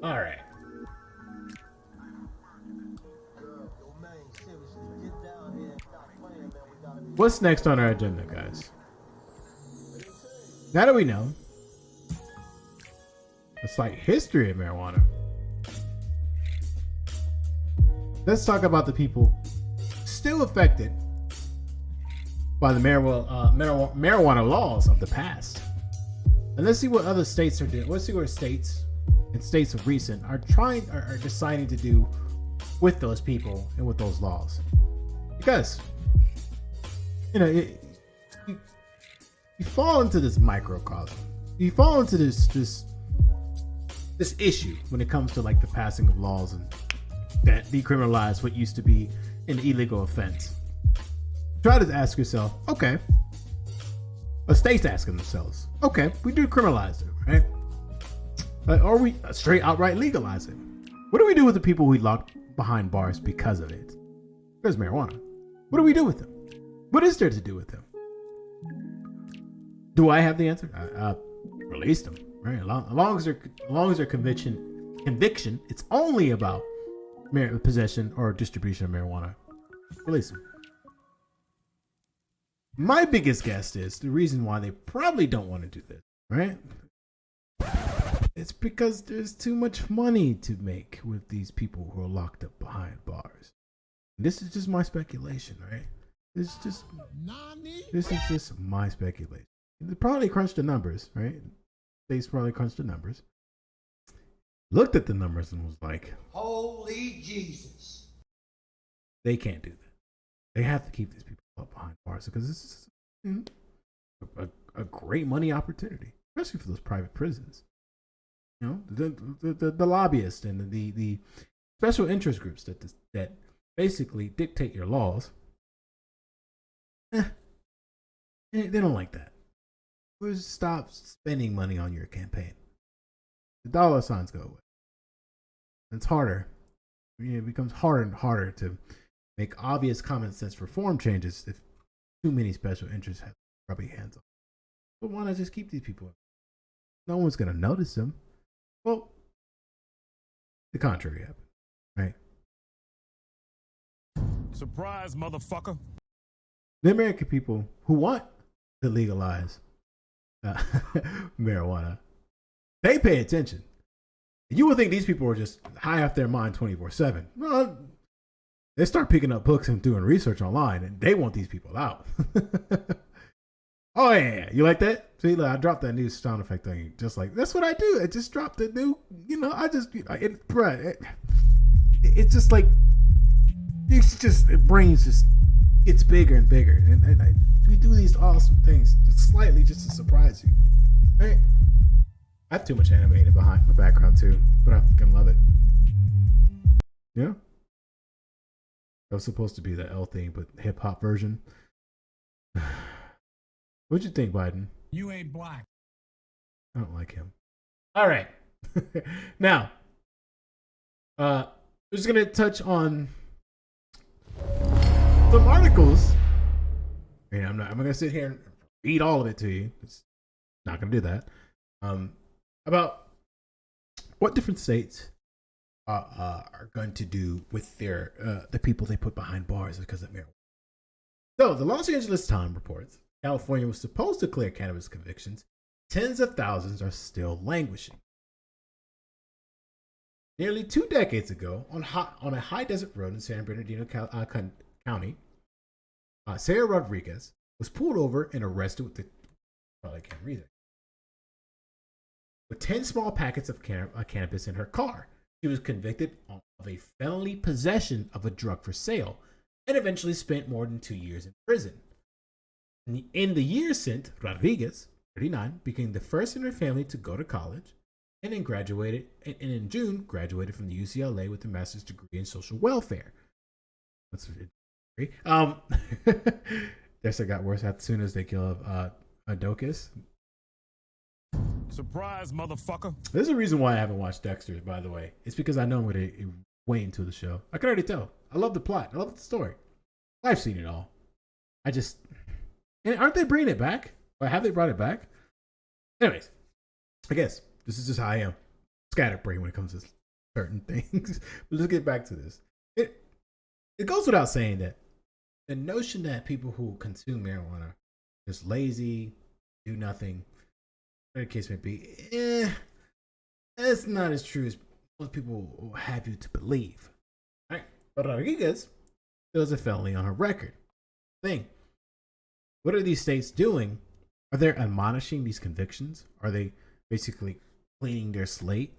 All right. What's next on our agenda, guys? Now that we know the slight history of marijuana, let's talk about the people still affected by the marijuana laws of the past. And let's see what other states are doing. Let's see what states and states of recent are deciding to do with those people and with those laws. Because you fall into this microcosm. You fall into this issue when it comes to like the passing of laws and that decriminalize what used to be an illegal offense. try to ask yourself, okay, a state's asking themselves, okay, we do criminalize it, right? Or we straight outright legalize it. What do we do with the people we lock behind bars because of it? There's marijuana. What do we do with them? What is there to do with them? Do I have the answer? Release them, right? As long as their conviction, it's only about possession or distribution of marijuana. Release them. My biggest guess is the reason why they probably don't want to do this, right? It's because there's too much money to make with these people who are locked up behind bars. This is just my speculation, right? This is just my speculation. They probably crunched the numbers, right? They probably crunched the numbers. Looked at the numbers and was like, Holy Jesus. They can't do that. They have to keep these people up behind bars because this is a great money opportunity, especially for those private prisons. You know, the lobbyists and the special interest groups that basically dictate your laws. They don't like that. We'll stop spending money on your campaign. The dollar signs go away. It's harder. It becomes harder and harder to make obvious common sense reform changes if too many special interests have rubbing hands on. But why not just keep these people? No one's going to notice them. Well, the contrary happened, right? Surprise, motherfucker. The American people who want to legalize marijuana, they pay attention. You would think these people are just high off their mind 24/7. Well, they start picking up books and doing research online, and they want these people out. Oh yeah, you like that? See, look, I dropped that new sound effect thing. Just like that's what I do. I just dropped the new. You know, it's just like brains just gets bigger and bigger, and we do these awesome things just slightly just to surprise you. Right? I have too much animated behind my background too, but I fucking love it. Yeah. That was supposed to be the L theme, but hip hop version. What'd you think, Biden? You ain't black. I don't like him. All right. Now, we're just gonna touch on some articles. I'm gonna sit here and read all of it to you. It's not gonna do that. About what different states are going to do with their the people they put behind bars because of marijuana. So, the Los Angeles Times reports California was supposed to clear cannabis convictions. Tens of thousands are still languishing. Nearly 2 decades ago, on a high desert road in San Bernardino County, Sarah Rodriguez was pulled over and arrested with probably can't read it. With 10 small packets of cannabis in her car. She was convicted of a felony possession of a drug for sale and eventually spent more than 2 years in prison. In the year since, Rodriguez, 39, became the first in her family to go to college and in June graduated from the UCLA with a master's degree in social welfare. That's guess it got worse as soon as they killed Adokis. Surprise, motherfucker. There's a reason why I haven't watched Dexter, by the way. It's because I know I'm going to wait until the show. I can already tell. I love the plot. I love the story. I've seen it all. And aren't they bringing it back? Or have they brought it back? Anyways, I guess this is just how I am. Scatterbrain when it comes to certain things. But let's get back to this. It goes without saying that the notion that people who consume marijuana are just lazy, do nothing, whatever the case may be, that's not as true as most people will have you to believe. All right. But Rodriguez still has a felony on her record. What are these states doing? Are they admonishing these convictions? Are they basically cleaning their slate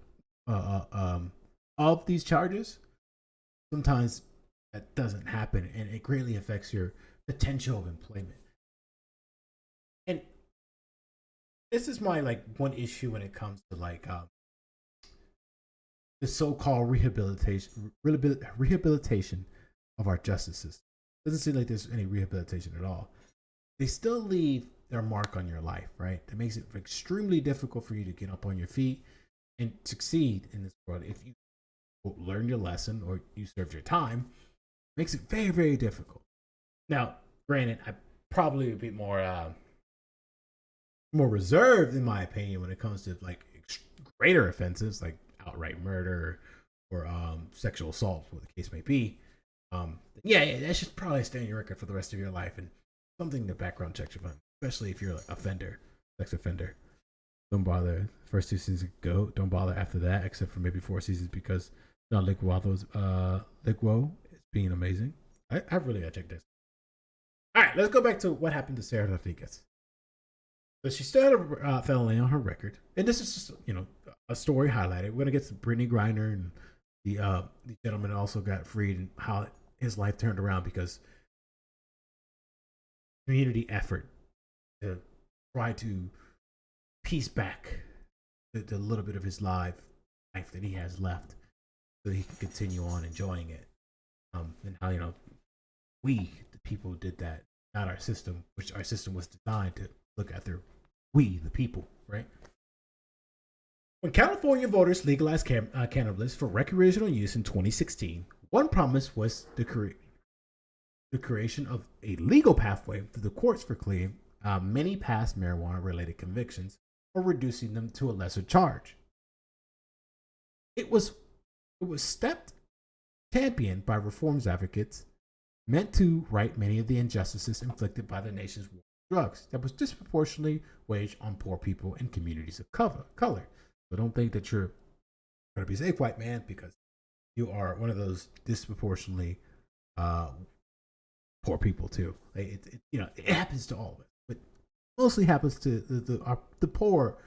of these charges? Sometimes that doesn't happen, and it greatly affects your potential of employment. And this is my one issue when it comes to the so-called rehabilitation of our justice system. Doesn't seem like there's any rehabilitation at all. They still leave their mark on your life, right? That makes it extremely difficult for you to get up on your feet and succeed in this world. If you learn your lesson or you served your time, it makes it very, very difficult. Now, granted, I probably would be more reserved in my opinion when it comes to like greater offenses like outright murder or sexual assault, what the case may be. Yeah, that should probably stay on your record for the rest of your life and something the background check should find, especially if you're an offender, sex offender. Don't bother. First 2 seasons go. Don't bother after that, except for maybe 4 seasons because John Lithgow is being amazing. I really gotta check this. All right, let's go back to what happened to Sarah Rodriguez. So she still had a felony on her record, and this is just a story highlighted. We're gonna get to Brittany Griner and the gentleman also got freed and how his life turned around because community effort to try to piece back the little bit of his life that he has left so he can continue on enjoying it. And how, we, the people, did that, not our system, which our system was designed to look after we, the people, right? When California voters legalized cannabis for recreational use in 2016, one promise was the creation of a legal pathway through the courts for clearing many past marijuana-related convictions or reducing them to a lesser charge. It was stepped championed by reforms advocates meant to right many of the injustices inflicted by the nation's war on drugs that was disproportionately waged on poor people and communities of color. So don't think that you're going to be safe, white man, because you are one of those disproportionately poor people too. It happens to all of us, but mostly happens to the poor,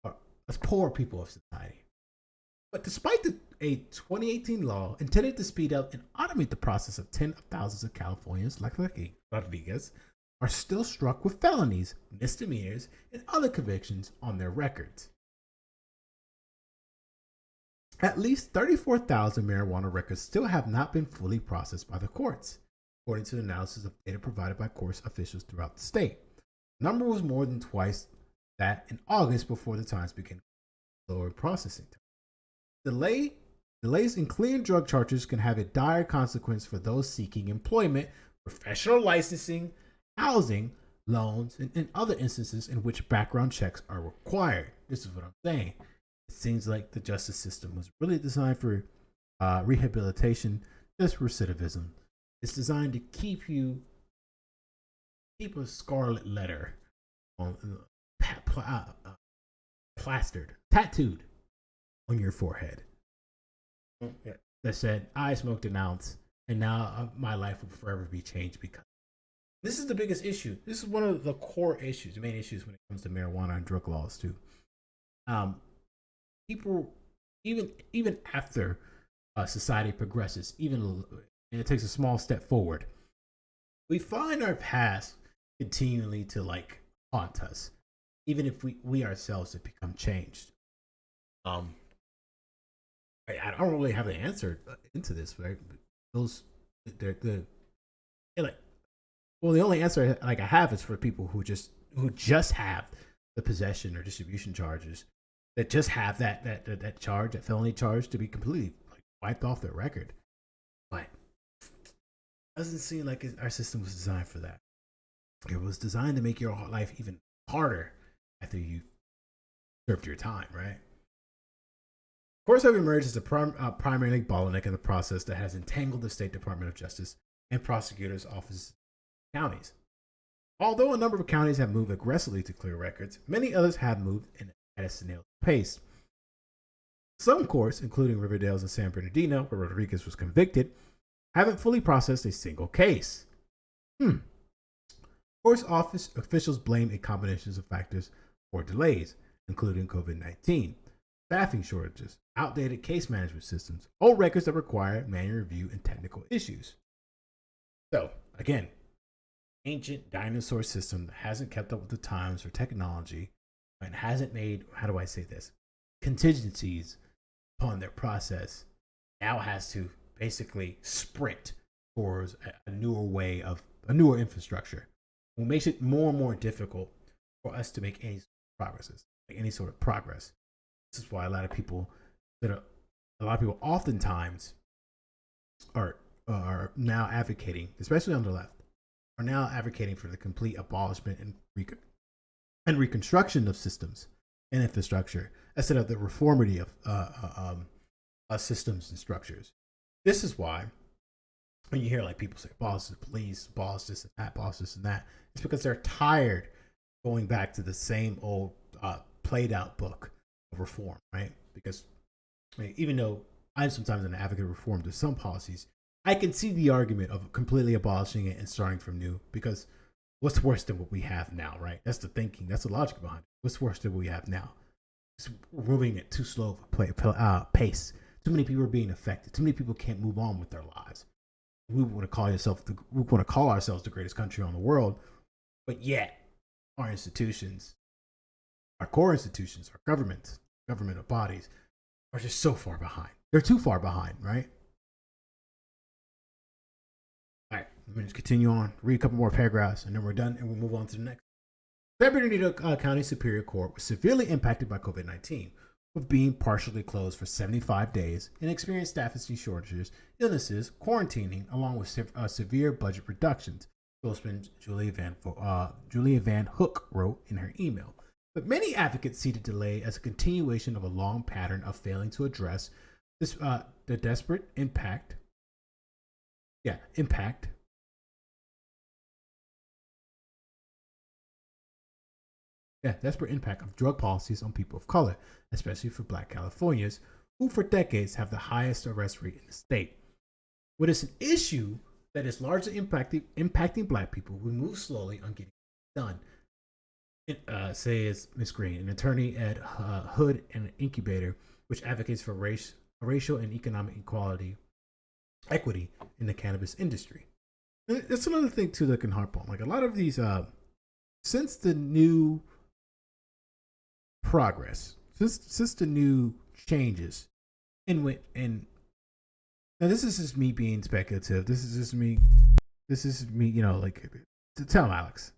us poor people of society. But despite a 2018 law intended to speed up and automate the process of tens of thousands of Californians like Rodriguez are still struck with felonies, misdemeanors, and other convictions on their records. At least 34,000 marijuana records still have not been fully processed by the courts, according to the analysis of data provided by court officials throughout the state. The number was more than twice that in August before the Times began lowering processing time. Delays in clearing drug charges can have a dire consequence for those seeking employment, professional licensing, housing, loans, and other instances in which background checks are required. This is what I'm saying. It seems like the justice system was really designed for rehabilitation, just recidivism. It's designed to keep a scarlet letter on tattooed on your forehead that said, "I smoked an ounce, and now my life will forever be changed because." This is the biggest issue. This is one of the core issues, the main issues when it comes to marijuana and drug laws too. People, even after society progresses, and it takes a small step forward, we find our past continually to haunt us, even if we ourselves have become changed. I don't really have the answer into this, right? The only answer I have is for people who just have the possession or distribution charges, that just have that charge, that felony charge, to be completely wiped off their record. But it doesn't seem like our system was designed for that. It was designed to make your life even harder after you served your time, right? Courts have emerged as a primarily bottleneck in the process that has entangled the State Department of Justice and prosecutors' offices in counties. Although a number of counties have moved aggressively to clear records, many others have moved at a snail's pace. Some courts, including Riverdale's and San Bernardino, where Rodriguez was convicted, haven't fully processed a single case. Courts office officials blame a combination of factors for delays, including COVID-19, staffing shortages, outdated case management systems, old records that require manual review, and technical issues. So, again, ancient dinosaur system that hasn't kept up with the times or technology and hasn't made, contingencies upon their process, now has to basically sprint towards a newer infrastructure. It makes it more and more difficult for us to make any sort of progress. This is why a lot of people oftentimes are now advocating, especially on the left, are now advocating for the complete abolishment and reconstruction of systems and infrastructure instead of the reformity of systems and structures. This is why when you hear like people say abolish the police, abolish this and that, abolish this and that, it's because they're tired going back to the same old played out book of reform, right? Because even though I'm sometimes an advocate of reform to some policies, I can see the argument of completely abolishing it and starting from new, because what's worse than what we have now, right? That's the thinking. That's the logic behind it. What's worse than what we have now? It's moving at too slow of a pace. Too many people are being affected. Too many people can't move on with their lives. We want to call ourselves the greatest country on the world, but yet our institutions, our core institutions, our governmental bodies are just so far behind. They're too far behind, right? All right, let me just continue on, read a couple more paragraphs, and then we're done, and we'll move on to the next. San Bernardino County Superior Court was severely impacted by COVID-19, with being partially closed for 75 days and experienced staffing shortages, illnesses, quarantining, along with severe budget reductions, spokesman Julia Van Hook wrote in her email. But many advocates see the delay as a continuation of a long pattern of failing to address this, the desperate impact of drug policies on people of color, especially for Black Californians, who for decades have the highest arrest rate in the state. When it's an issue that is largely impacting Black people, we move slowly on getting it done. Says Ms. Green, an attorney at Hood and Incubator, which advocates for racial and economic equity in the cannabis industry. And that's another thing too that can harp on. Like a lot of these, since the new progress, since the new changes, and now this is just me being speculative. This is me, like, to tell Alex.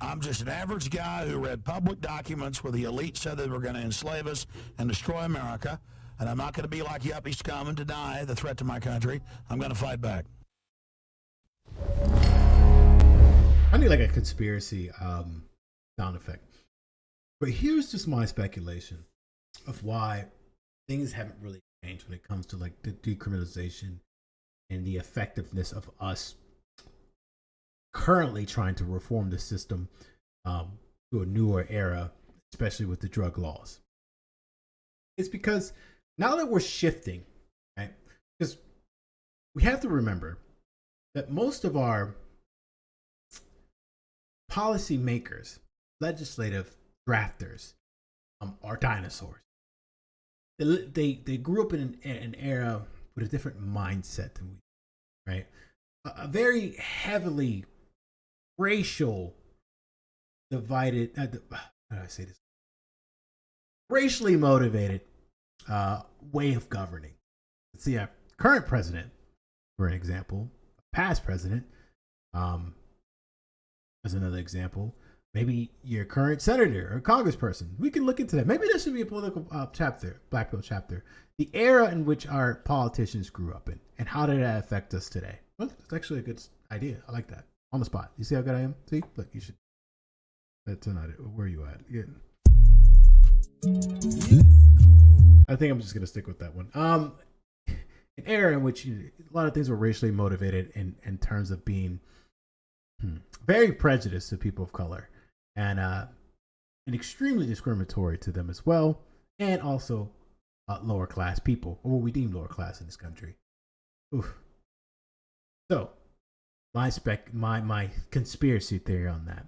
I'm just an average guy who read public documents where the elite said they were going to enslave us and destroy America, and I'm not going to be like yuppie scum and deny the threat to my country. I'm going to fight back. I need like a conspiracy sound effect. But here's just my speculation of why things haven't really changed when it comes to like the decriminalization and the effectiveness of us currently trying to reform the system to a newer era, especially with the drug laws. It's because now that we're shifting, right? Because we have to remember that most of our policy makers, legislative drafters, are dinosaurs. They grew up in an era with a different mindset than we, right? A very heavily racial divided, how do I say this? Racially motivated way of governing. Let's see, our current president, for an example, past president, as another example, maybe your current senator or congressperson. We can look into that. Maybe there should be a political chapter, Black Pill chapter. The era in which our politicians grew up in, and how did that affect us today? Well, it's actually a good idea. I like that. On the spot. You see how good I am? See? Look, you should. That's not it. Where are you at? Yeah. I think I'm just gonna stick with that one. An era in which a lot of things were racially motivated in terms of being very prejudiced to people of color, and extremely discriminatory to them as well, and also lower class people, or what we deem lower class in this country. Oof. So, my conspiracy theory on that.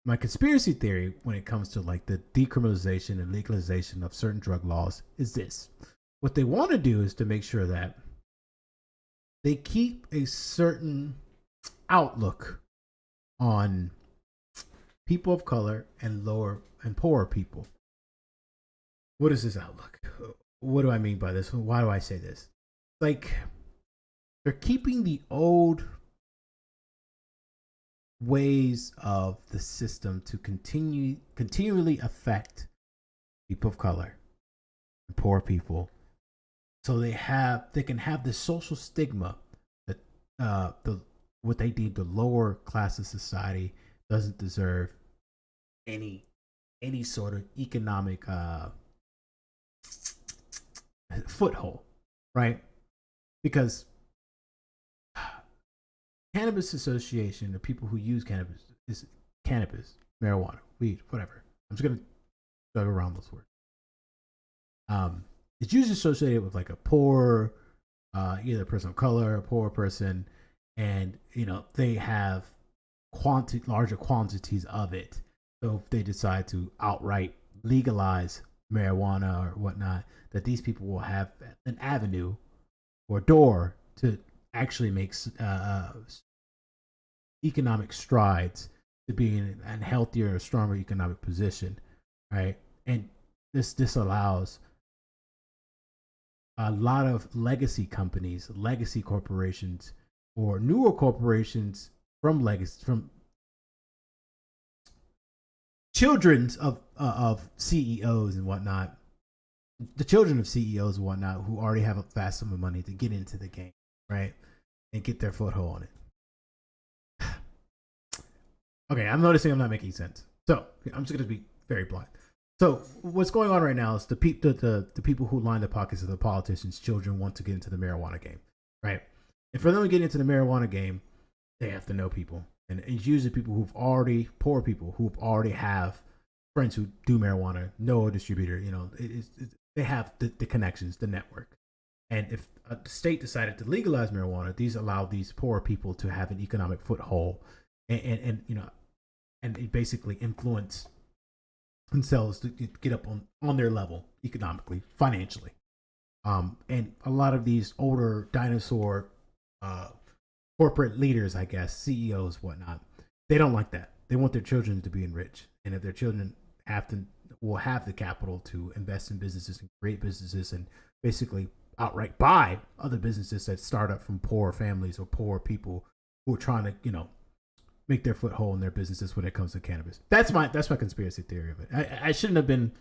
My conspiracy theory when it comes to like the decriminalization and legalization of certain drug laws is this. What they want to do is to make sure that they keep a certain outlook on people of color and lower and poorer people. What is this outlook? What do I mean by this? Why do I say this? Like, they're keeping the old ways of the system to continually affect people of color and poor people, so they can have this social stigma that what they deem the lower class of society doesn't deserve any sort of economic foothold, right? Because Cannabis Association, the people who use cannabis, is cannabis, marijuana, weed, whatever. I'm just gonna go around those words. It's usually associated with like a poor, either a person of color, a poor person, and they have larger quantities of it. So if they decide to outright legalize marijuana or whatnot, that these people will have an avenue or door to actually make economic strides to be in a healthier or stronger economic position, right? And this allows a lot of legacy companies, legacy corporations, or newer corporations from children of CEOs and whatnot, the children of CEOs and whatnot, who already have a vast sum of money to get into the game, right, and get their foothold on it. Okay, I'm noticing I'm not making sense, so I'm just going to be very blunt. So what's going on right now is the people who line the pockets of the politicians' children want to get into the marijuana game, right? And for them to get into the marijuana game, they have to know people, and it's usually poor people who already have friends who do marijuana, know a distributor. They have the connections, the network. And if the state decided to legalize marijuana, these allow these poor people to have an economic foothold, and it basically influence themselves to get up on their level economically, financially. And a lot of these older dinosaur corporate leaders, I guess, CEOs, whatnot, they don't like that. They want their children to be enriched. And if their children will have the capital to invest in businesses and create businesses and basically outright buy other businesses that start up from poor families or poor people who are trying to, make their foothold in their businesses when it comes to cannabis. That's my conspiracy theory of it. I shouldn't have been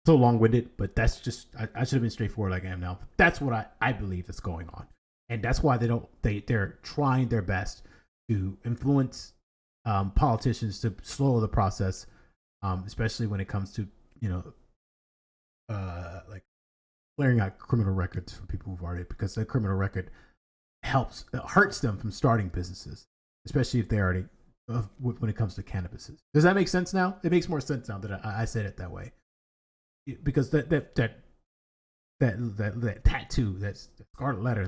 so long-winded, but that's just, I should have been straightforward like I am now. That's what I believe is going on. And that's why they're trying their best to influence politicians to slow the process, especially when it comes to, like clearing out criminal records for people who've already, because the criminal record hurts them from starting businesses, especially if they already, when it comes to cannabis. Does that make sense now? It makes more sense now that I said it that way, because that tattoo, that scarlet letter,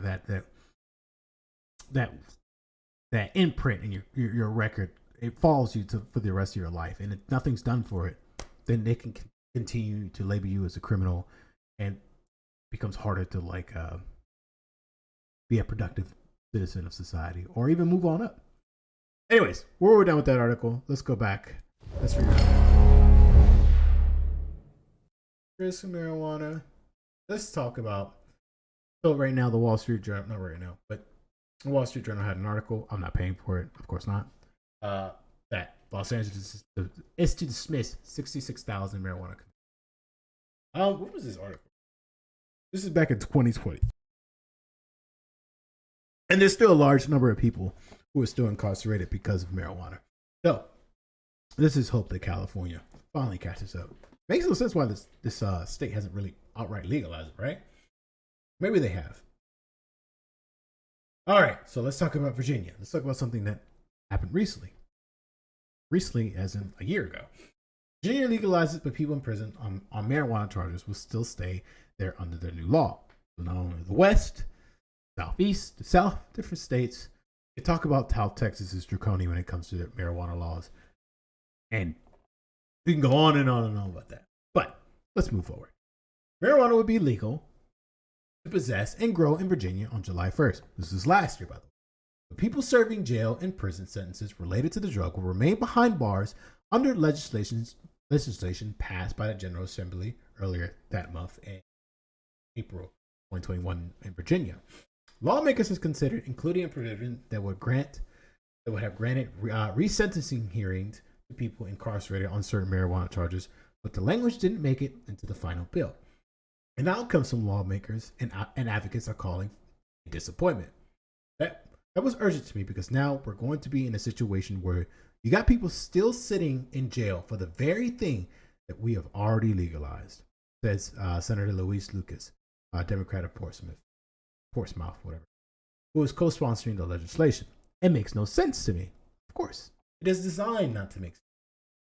that imprint in your record, it follows you for the rest of your life, and if nothing's done for it, then they can continue to label you as a criminal, and it becomes harder to be a productive citizen of society or even move on up. Anyways, we're done with that article. Let's go back. Let's figure it out. Risk of marijuana. Let's talk about. So right now, the Wall Street Journal, not right now, but the Wall Street Journal had an article. I'm not paying for it, of course not. That Los Angeles is to dismiss 66,000 marijuana. What was this article? This is back in 2020. And there's still a large number of people who are still incarcerated because of marijuana. So, this is hope that California finally catches up. Makes no sense why this state hasn't really outright legalized it, right? Maybe they have. All right, so let's talk about Virginia. Let's talk about something that happened recently. Recently, as in a year ago. Virginia legalizes, but people in prison on marijuana charges will still stay there under their new law. So not only the West, Southeast, the South, different states. You talk about how Texas is draconian when it comes to their marijuana laws. And we can go on and on and on about that. But let's move forward. Marijuana would be legal to possess and grow in Virginia on July 1st. This is last year, by the way. But people serving jail and prison sentences related to the drug will remain behind bars under legislation passed by the General Assembly earlier that month in April 2021 in Virginia. Lawmakers have considered including a provision that would have granted resentencing hearings to people incarcerated on certain marijuana charges, but the language didn't make it into the final bill. An outcome some lawmakers and advocates are calling a disappointment. That was urgent to me because now we're going to be in a situation where you got people still sitting in jail for the very thing that we have already legalized, says Senator Luis Lucas, Democrat of Portsmouth, whatever, who is co-sponsoring the legislation. It makes no sense to me. Of course, it is designed not to make sense.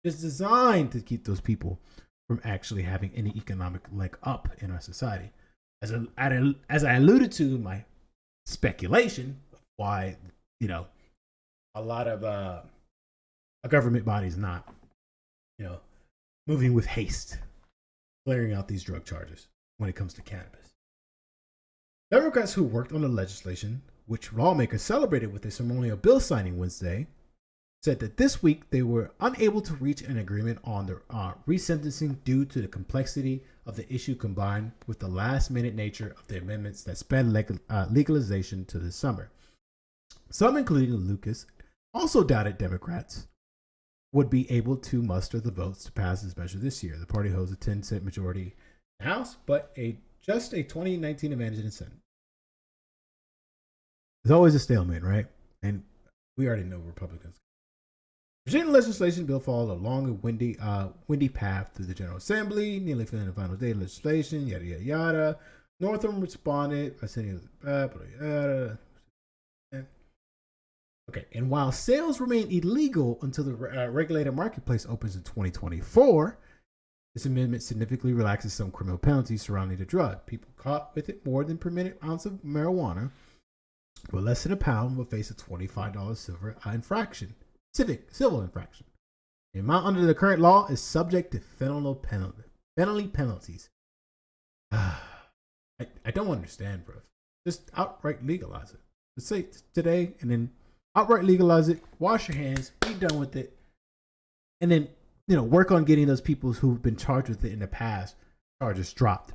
It's designed to keep those people from actually having any economic leg up in our society. As I alluded to in my speculation of why, a lot of government bodies not, moving with haste, clearing out these drug charges when it comes to cannabis. Democrats who worked on the legislation, which lawmakers celebrated with a ceremonial bill signing Wednesday, said that this week they were unable to reach an agreement on the resentencing due to the complexity of the issue combined with the last-minute nature of the amendments that sped legalization to this summer. Some, including Lucas, also doubted Democrats would be able to muster the votes to pass this measure this year. The party holds a 10-seat majority in the House, but just a 2019 advantage in the Senate. There's always a stalemate, right? And we already know Republicans. Virginia legislation bill followed a long and windy path through the General Assembly, nearly filling the final day of legislation, yada, yada, yada. Northam responded by sending yada. Okay, and while sales remain illegal until the regulated marketplace opens in 2024, this amendment significantly relaxes some criminal penalties surrounding the drug. People caught with it more than per minute ounce of marijuana with less than a pound will face a $25 civil infraction. The amount under the current law is subject to felony penalties. I don't understand, bro. Just outright legalize it. Let's say today and then outright legalize it, wash your hands, be done with it, and then work on getting those people who've been charged with it in the past charges dropped.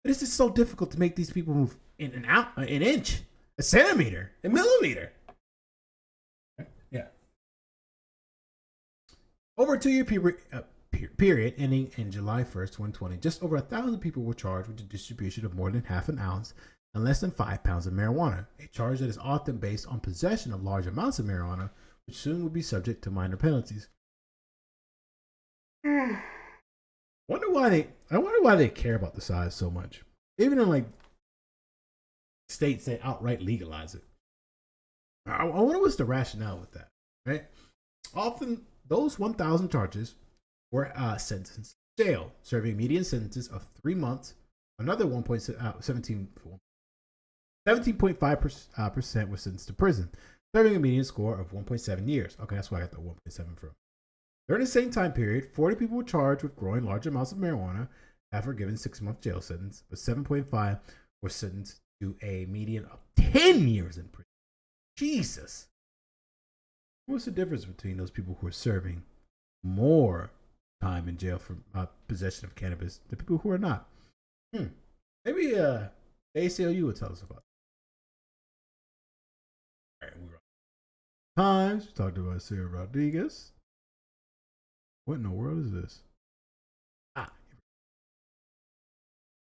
But it's just so difficult to make these people move in and out an inch, a centimeter, a millimeter. Yeah. Over a 2-year period ending in July 1st, 2020, just over 1,000 people were charged with the distribution of more than half an ounce and less than 5 pounds of marijuana, a charge that is often based on possession of large amounts of marijuana, which soon would be subject to minor penalties. I wonder why they care about the size so much. Even in states that outright legalize it. I wonder what's the rationale with that, right? Often those 1,000 charges were sentenced to jail, serving median sentences of 3 months. Another 17.5% were sentenced to prison, serving a median score of 1.7 years. Okay, that's why I got the 1.7 from. During the same time period, 40 people were charged with growing large amounts of marijuana after a given 6-month jail sentence, but 7.5 were sentenced to a median of 10 years in prison. Jesus. What's the difference between those people who are serving more time in jail for possession of cannabis than people who are not? Maybe the ACLU will tell us about it. All right, we're on Times. We talked about Sarah Rodriguez. What in the world is this?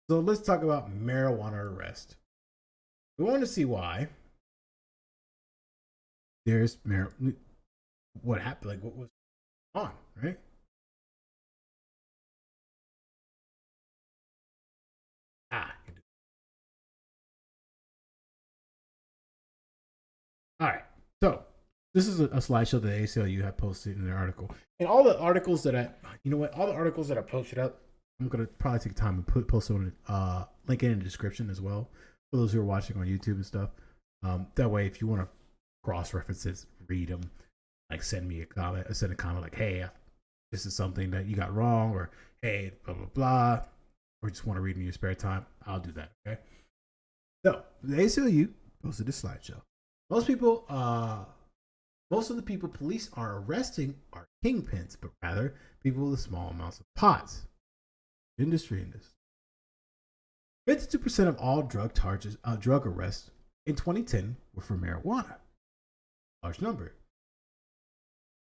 So let's talk about marijuana arrest. We want to see why there's what happened, what was on, right? All right. So this is a slideshow that ACLU had posted in their article. And all the articles that all the articles that I posted up, I'm going to probably take time and post on link it in the description as well for those who are watching on YouTube and stuff. That way, if you want to cross references, read them, send me a comment, like, hey, this is something that you got wrong, or hey, blah, blah, blah, or just want to read in your spare time, I'll do that, okay? So, the ACLU posted this slideshow. Most of the people police are arresting are kingpins, but rather people with small amounts of pots. Industry in this. 52% of all drug arrests in 2010 were for marijuana. Large number.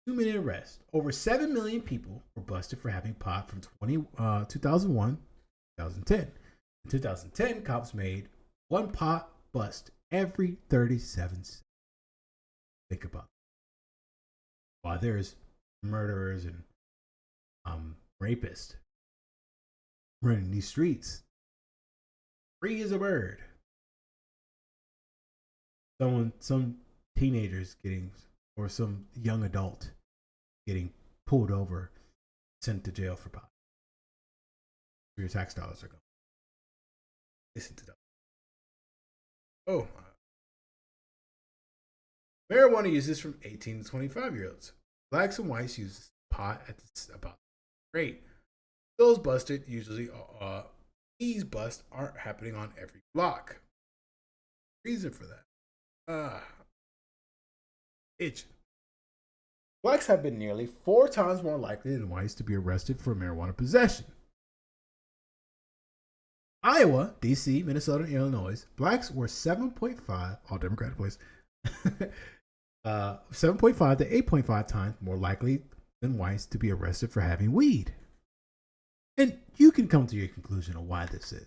2 million arrests. Over 7 million people were busted for having pot from 2001 2010. In 2010, cops made one pot bust every 37 seconds. Think about it. While there's murderers and rapists running these streets, free as a bird. Some teenagers getting, or some young adult getting pulled over, sent to jail for pot. Your tax dollars are going. Listen to that. Oh, marijuana uses from 18 to 25-year-olds. Blacks and whites use pot at about the rate. Those busted usually these busts aren't happening on every block. Reason for that. Itch. Blacks have been nearly 4 times more likely than whites to be arrested for marijuana possession. Iowa, D.C., Minnesota, and Illinois, blacks were 7.5, all Democratic places, 7.5 to 8.5 times more likely than whites to be arrested for having weed. And you can come to your conclusion of why this is.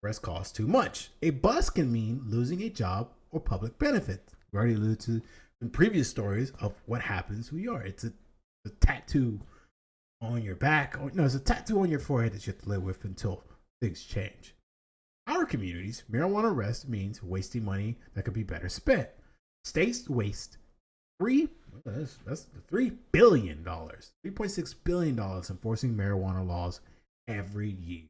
Arrest costs too much. A bust can mean losing a job or public benefit. We already alluded to in previous stories of what happens when you are. It's a tattoo on your back. Or, no, it's a tattoo on your forehead that you have to live with until things change. Our communities, marijuana arrest means wasting money that could be better spent. States waste $3 billion, $3.6 billion enforcing marijuana laws every year.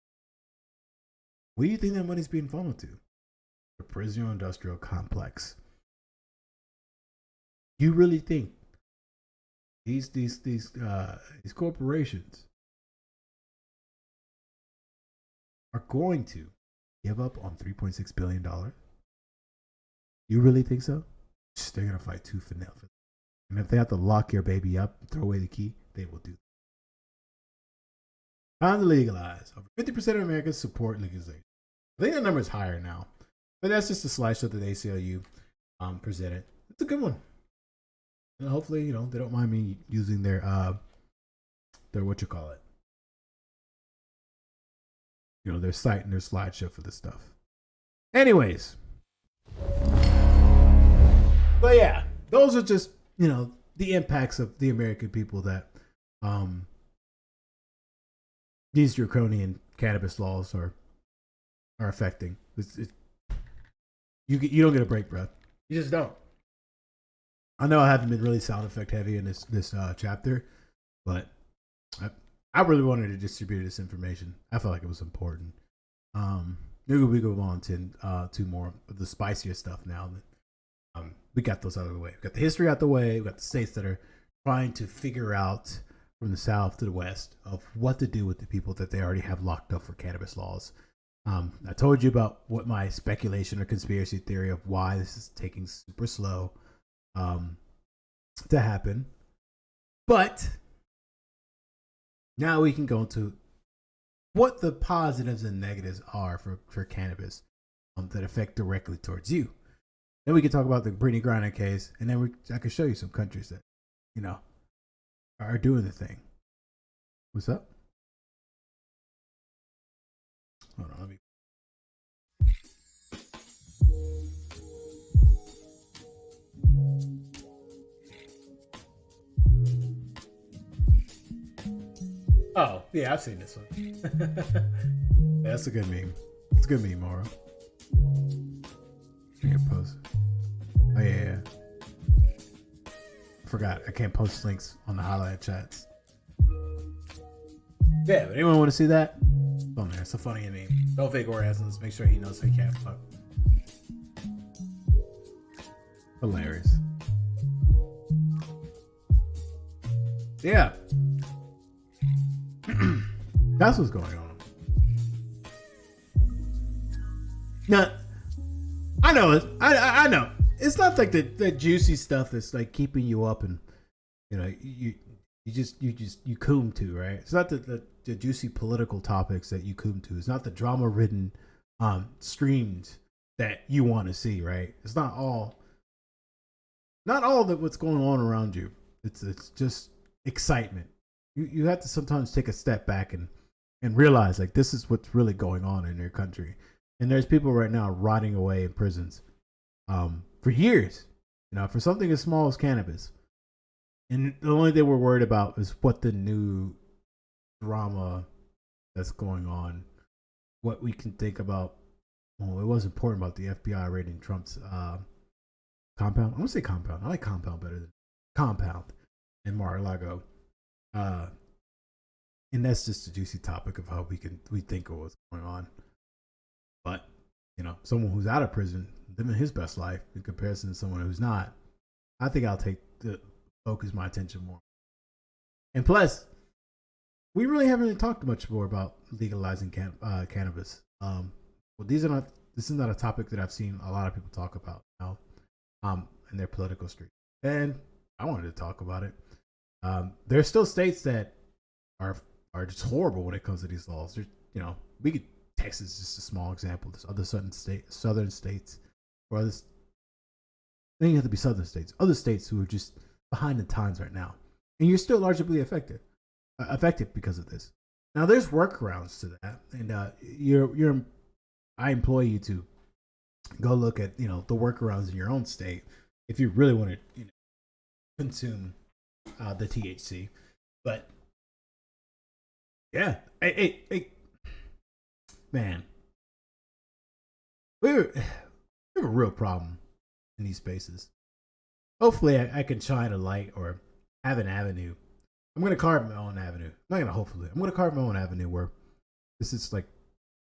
Where do you think that money's being funneled to? The prison industrial complex. You really think these corporations are going to give up on $3.6 billion? You really think so? They're going to fight tooth and nail for that. And if they have to lock your baby up and throw away the key, they will do that. Time to legalize. Over 50% of Americans support legalization. I think that number is higher now. But that's just a slideshow that the ACLU presented. It's a good one. And hopefully, they don't mind me using their their site and their slideshow for this stuff. Anyways. But yeah, those are just, the impacts of the American people that these draconian cannabis laws are affecting. You don't get a break, bro. You just don't. I know I haven't been really sound effect heavy in this chapter, but I really wanted to distribute this information. I felt like it was important. Maybe we go on to more of the spicier stuff now. We got those out of the way. We got the history out the way. We got the states that are trying to figure out from the south to the west of what to do with the people that they already have locked up for cannabis laws. I told you about what my speculation or conspiracy theory of why this is taking super slow to happen. But now we can go into what the positives and negatives are for cannabis that affect directly towards you. Then we can talk about the Brittany Griner case, and then I can show you some countries that, are doing the thing. What's up? Hold on, let me. Oh, yeah, I've seen this one. That's a good meme. It's a good meme, Mauro. I can post. Oh, yeah. I forgot. I can't post links on the highlight chats. Yeah, but anyone want to see that? It's on there. It's a funny meme. Don't fake orgasms. Make sure he knows he can't fuck. Hilarious. Yeah. That's what's going on. Now, I know it. I know. It's not like the juicy stuff that's like keeping you up and you coom to, right? It's not the juicy political topics that you coom to. It's not the drama ridden streams that you want to see, right? It's not all that what's going on around you. It's just excitement. You have to sometimes take a step back and realize like this is what's really going on in your country. And there's people right now rotting away in prisons for years, for something as small as cannabis. And the only thing we're worried about is what the new drama that's going on, what we can think about. Well, it was important about the FBI raiding Trump's compound. I'm gonna say compound. I like compound better than compound in Mar-a-Lago. And that's just a juicy topic of how we think of what's going on. But someone who's out of prison living his best life in comparison to someone who's not, I think I'll focus my attention more. And plus, we really haven't talked much more about legalizing cannabis. This is not a topic that I've seen a lot of people talk about in their political street. And I wanted to talk about it. There's still states that are just horrible when it comes to these laws. Texas is just a small example. There's other southern states, or others. Then you have to be southern states. Other states who are just behind the times right now, and you're still largely affected because of this. Now, there's workarounds to that, and I implore you to go look at the workarounds in your own state if you really want to consume the THC. But yeah, man, we have a real problem in these spaces. Hopefully, I can shine a light or have an avenue. I'm going to carve my own avenue. I'm not going to hopefully. I'm going to carve my own avenue where this is like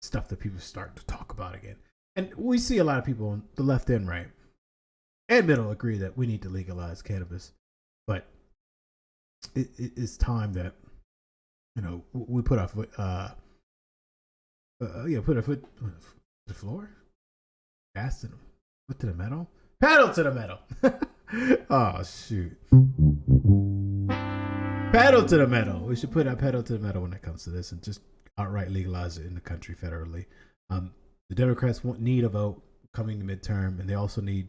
stuff that people start to talk about again. And we see a lot of people on the left and right and middle agree that we need to legalize cannabis. But it's time that, we put our foot, put our foot to the floor, gas to the, foot to the metal, pedal to the metal. Oh, shoot. Pedal to the metal. We should put our pedal to the metal when it comes to this and just outright legalize it in the country federally. The Democrats need a vote coming to midterm, and they also need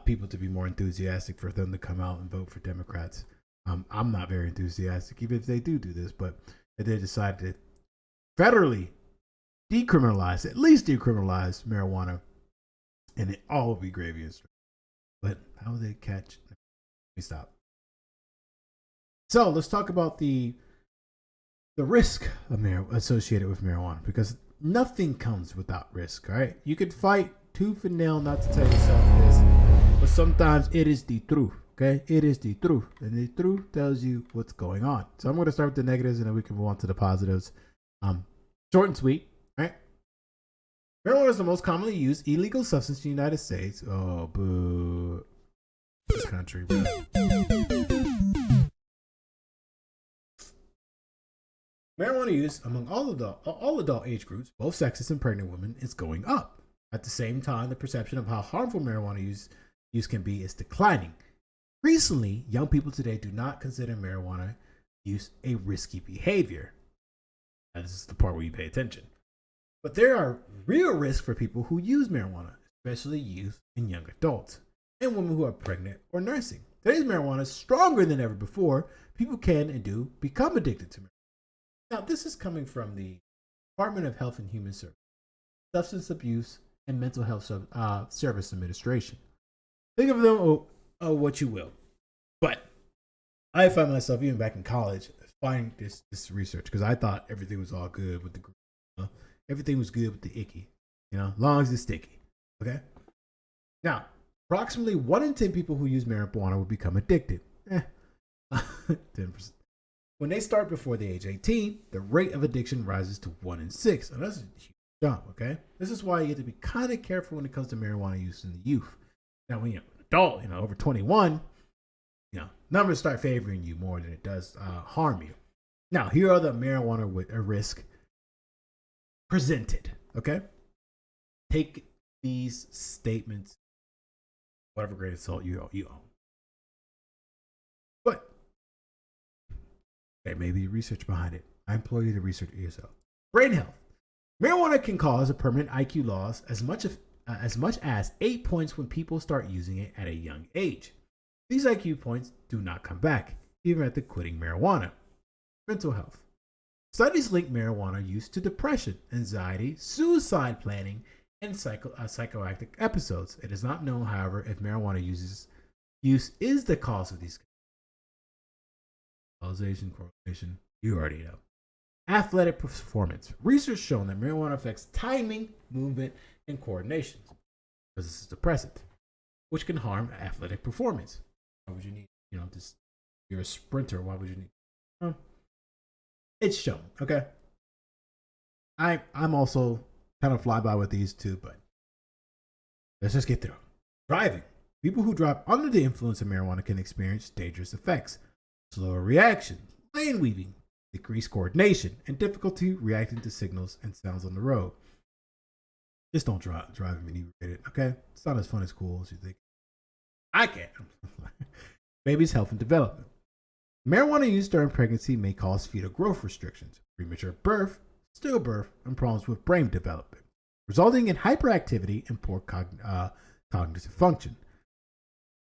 people to be more enthusiastic for them to come out and vote for Democrats. I'm not very enthusiastic, even if they do this, but if they decide to federally at least decriminalize marijuana, and it all will be gravy and straight. But how will they catch? Let me stop. So let's talk about the risk of associated with marijuana, because nothing comes without risk, right? You could fight tooth and nail not to tell yourself this, but sometimes it is the truth, okay? It is the truth, and the truth tells you what's going on. So I'm going to start with the negatives, and then we can move on to the positives. Short and sweet, right? Marijuana is the most commonly used illegal substance in the United States. Oh, boo. This country, bro. Marijuana use among all adult age groups, both sexes and pregnant women, is going up. At the same time, the perception of how harmful marijuana use can be is declining. Recently, young people today do not consider marijuana use a risky behavior. And this is the part where you pay attention. But there are real risks for people who use marijuana, especially youth and young adults, and women who are pregnant or nursing. Today's marijuana is stronger than ever before. People can and do become addicted to marijuana. Now, this is coming from the Department of Health and Human Services, Substance Abuse and Mental Health Service Administration. Think of them what you will. But I find myself, even back in college, finding this research because I thought everything was all good with the everything was good with the icky, as long as it's sticky. Okay? Now, approximately 1 in 10 people who use marijuana will become addicted. 10%. When they start before the age 18, the rate of addiction rises to 1 in 6. And that's a huge jump, okay? This is why you have to be kind of careful when it comes to marijuana use in the youth. Now, when you're an adult, over 21, numbers start favoring you more than it does harm you. Now, here are the marijuana with a risk presented, okay? Take these statements, whatever grain of salt you own. But there may be research behind it. I implore you to research it yourself. Brain health. Marijuana can cause a permanent IQ loss as much as much as 8 points when people start using it at a young age. These IQ points do not come back, even after quitting marijuana. Mental health. Studies link marijuana use to depression, anxiety, suicide planning, and psychoactive episodes. It is not known, however, if marijuana use is the cause of these. Causation, correlation, you already know. Athletic performance. Research shown that marijuana affects timing, movement, and coordination because this is depressant, which can harm athletic performance. Why would you need, just you're a sprinter? Why would you need? It's shown, okay. I'm also kind of fly by with these two, but let's just get through. Driving. People who drive under the influence of marijuana can experience dangerous effects, slower reaction, lane weaving, decreased coordination, and difficulty reacting to signals and sounds on the road. Just don't drive inebriated, okay? It's not as fun as cool as you think. I can't. Baby's health and development. Marijuana use during pregnancy may cause fetal growth restrictions, premature birth, stillbirth, and problems with brain development, resulting in hyperactivity and poor cognitive function.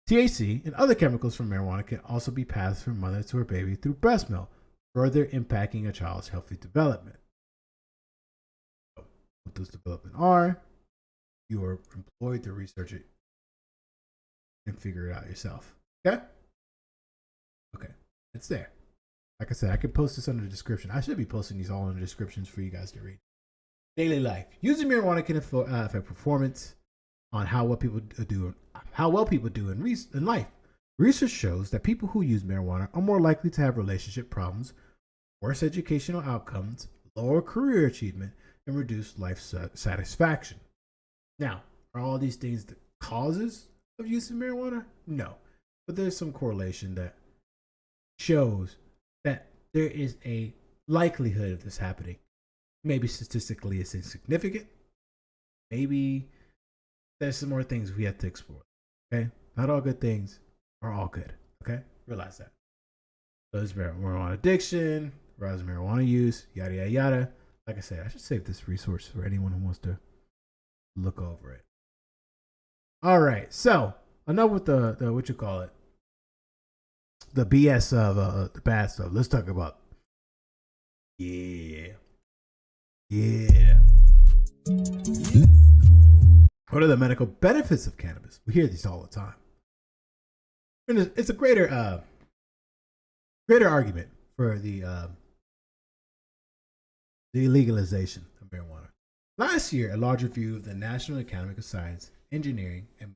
THC and other chemicals from marijuana can also be passed from mother to her baby through breast milk, further impacting a child's healthy development. So, what those development are, you are employed to research it and figure it out yourself. Okay? Okay. It's there. Like I said, I could post this under the description. I should be posting these all in the descriptions for you guys to read. Daily life. Using marijuana can affect performance on how well people do in life. Research shows that people who use marijuana are more likely to have relationship problems, worse educational outcomes, lower career achievement, and reduced life satisfaction. Now, are all these things the causes of using marijuana? No. But there's some correlation that shows that there is a likelihood of this happening. Maybe statistically it's insignificant. Maybe there's some more things we have to explore. Okay? Not all good things are all good. Okay? Realize that. So there's marijuana addiction, rise of marijuana use, yada, yada, yada. Like I said, I should save this resource for anyone who wants to look over it. All right. So, enough with the what you call it, the BS of the bad stuff. Let's talk about what are the medical benefits of cannabis? We hear these all the time. And it's a greater argument for the legalization of marijuana. Last year, a large review of the National Academy of Science, Engineering, and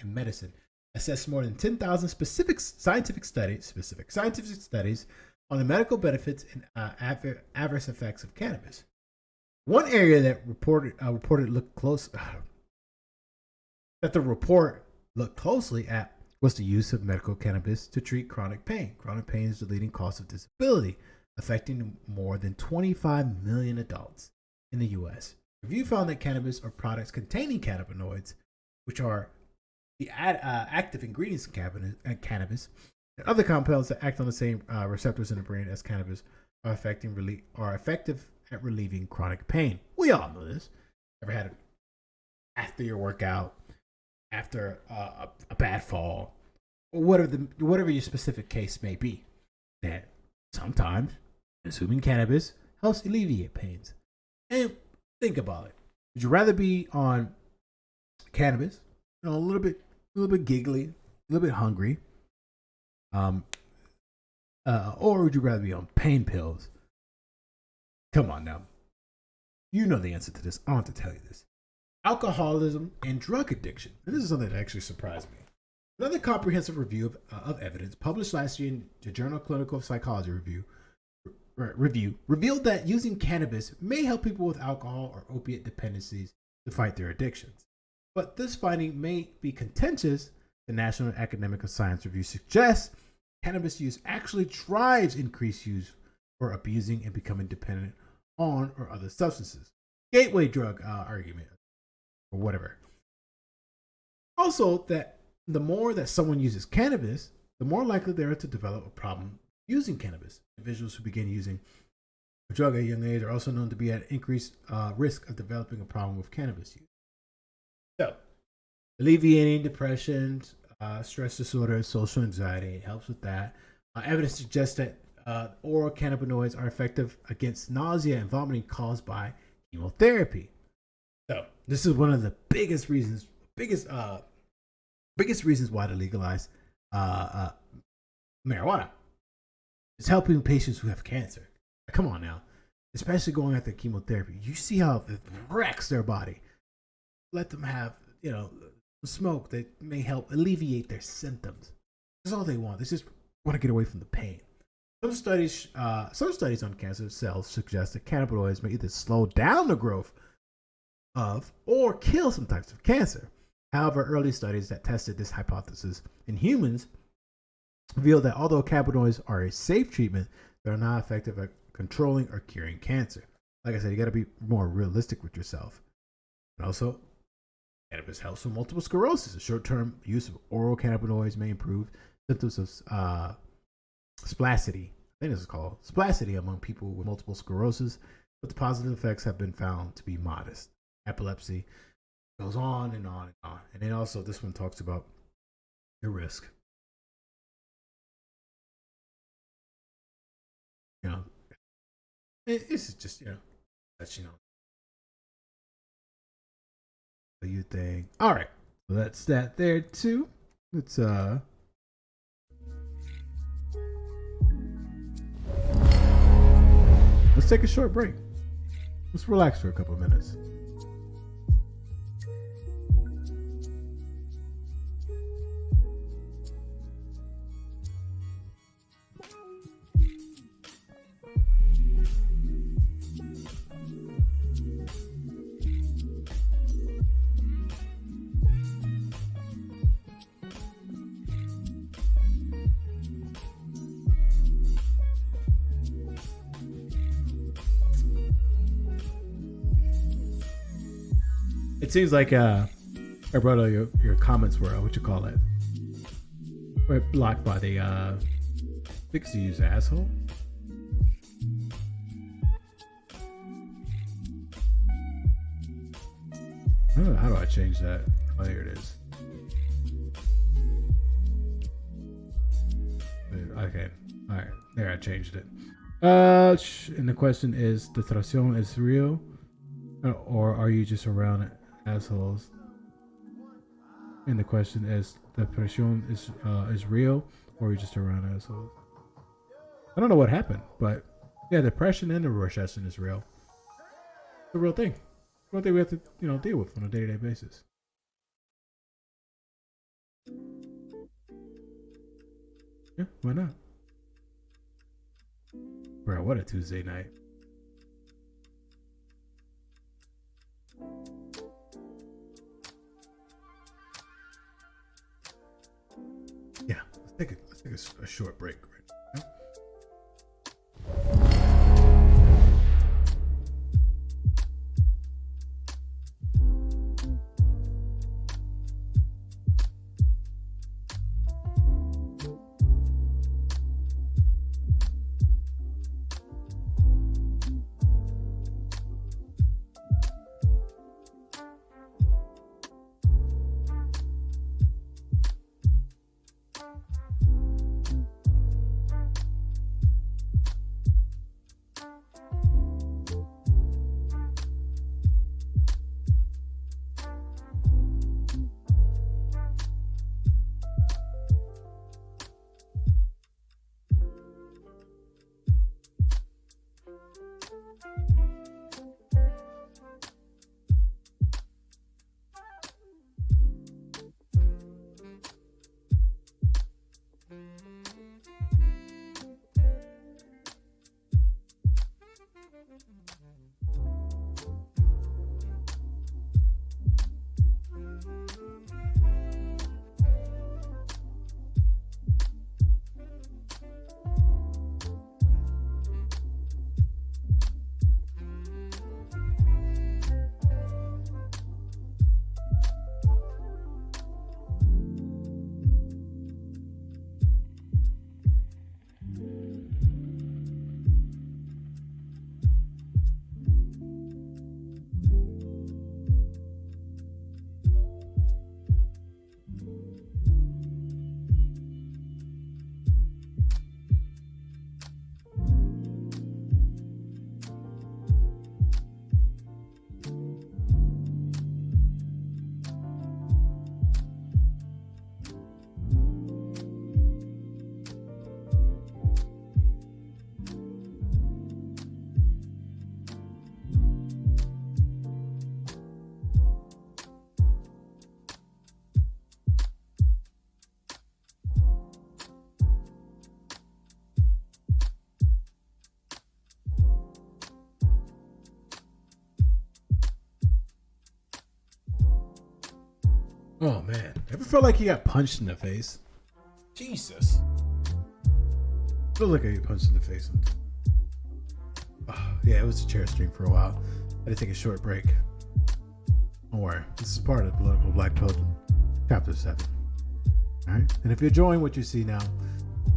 Medicine assessed more than 10,000 specific scientific studies on the medical benefits and adverse effects of cannabis. One area that the report looked closely at was the use of medical cannabis to treat chronic pain. Chronic pain is the leading cause of disability, affecting more than 25 million adults in the U.S. The review found that cannabis or products containing cannabinoids, which are the active ingredients of cannabis, and other compounds that act on the same receptors in the brain as cannabis, are effective at relieving chronic pain. We all know this. Ever had it after your workout, after a bad fall, or whatever your specific case may be, that sometimes consuming cannabis helps alleviate pains. And think about it. Would you rather be on cannabis, a little bit giggly, a little bit hungry, or would you rather be on pain pills? Come on now. You know the answer to this. I don't have to tell you this. Alcoholism and drug addiction. And this is something that actually surprised me. Another comprehensive review of evidence published last year in the Journal of Clinical Psychology Review revealed that using cannabis may help people with alcohol or opiate dependencies to fight their addictions. But this finding may be contentious. The National Academy of Science Review suggests cannabis use actually drives increased use for abusing and becoming dependent on or other substances. Gateway drug argument or whatever. Also, that the more that someone uses cannabis, the more likely they are to develop a problem using cannabis. Individuals who begin using a drug at a young age are also known to be at increased risk of developing a problem with cannabis use. So, alleviating depression, stress disorder, social anxiety helps with that. Evidence suggests that oral cannabinoids are effective against nausea and vomiting caused by chemotherapy. So, this is one of the biggest reasons why to legalize marijuana. It's helping patients who have cancer. Come on now, especially going after chemotherapy. You see how it wrecks their body. Let them have, smoke that may help alleviate their symptoms. That's all they want. They just want to get away from the pain. Some studies on cancer cells suggest that cannabinoids may either slow down the growth of or kill some types of cancer. However, early studies that tested this hypothesis in humans revealed that although cannabinoids are a safe treatment, they're not effective at controlling or curing cancer. Like I said, you got to be more realistic with yourself. And also, cannabis helps with multiple sclerosis. A short-term use of oral cannabinoids may improve symptoms of spasticity. I think this is called spasticity among people with multiple sclerosis, but the positive effects have been found to be modest. Epilepsy goes on and on and on. And then also this one talks about your risk. It's just, that's, what you think. All right. So that's that there too. Let's take a short break. Let's relax for a couple of minutes. It seems like brother, your comments were were blocked by the I think it's use asshole. I don't know, how do I change that? Oh, here it is. Okay, all right, there I changed it. And the question is, the traición is real, or are you just around assholes? And the question is, the traición is real, or are you just around assholes? I don't know what happened, but yeah, depression and the recession is real. It's a real thing. It's one thing we have to deal with on a day-to-day basis. Yeah, why not? Bro, what a Tuesday night. Yeah, let's take a short break right now. Oh man, ever felt like you got punched in the face? Jesus. Feel like I got punched in the face. Oh, yeah, it was a chair stream for a while. I had to take a short break. Don't worry, this is part of Political Black Pill, Chapter 7. Alright? And if you're enjoying what you see now,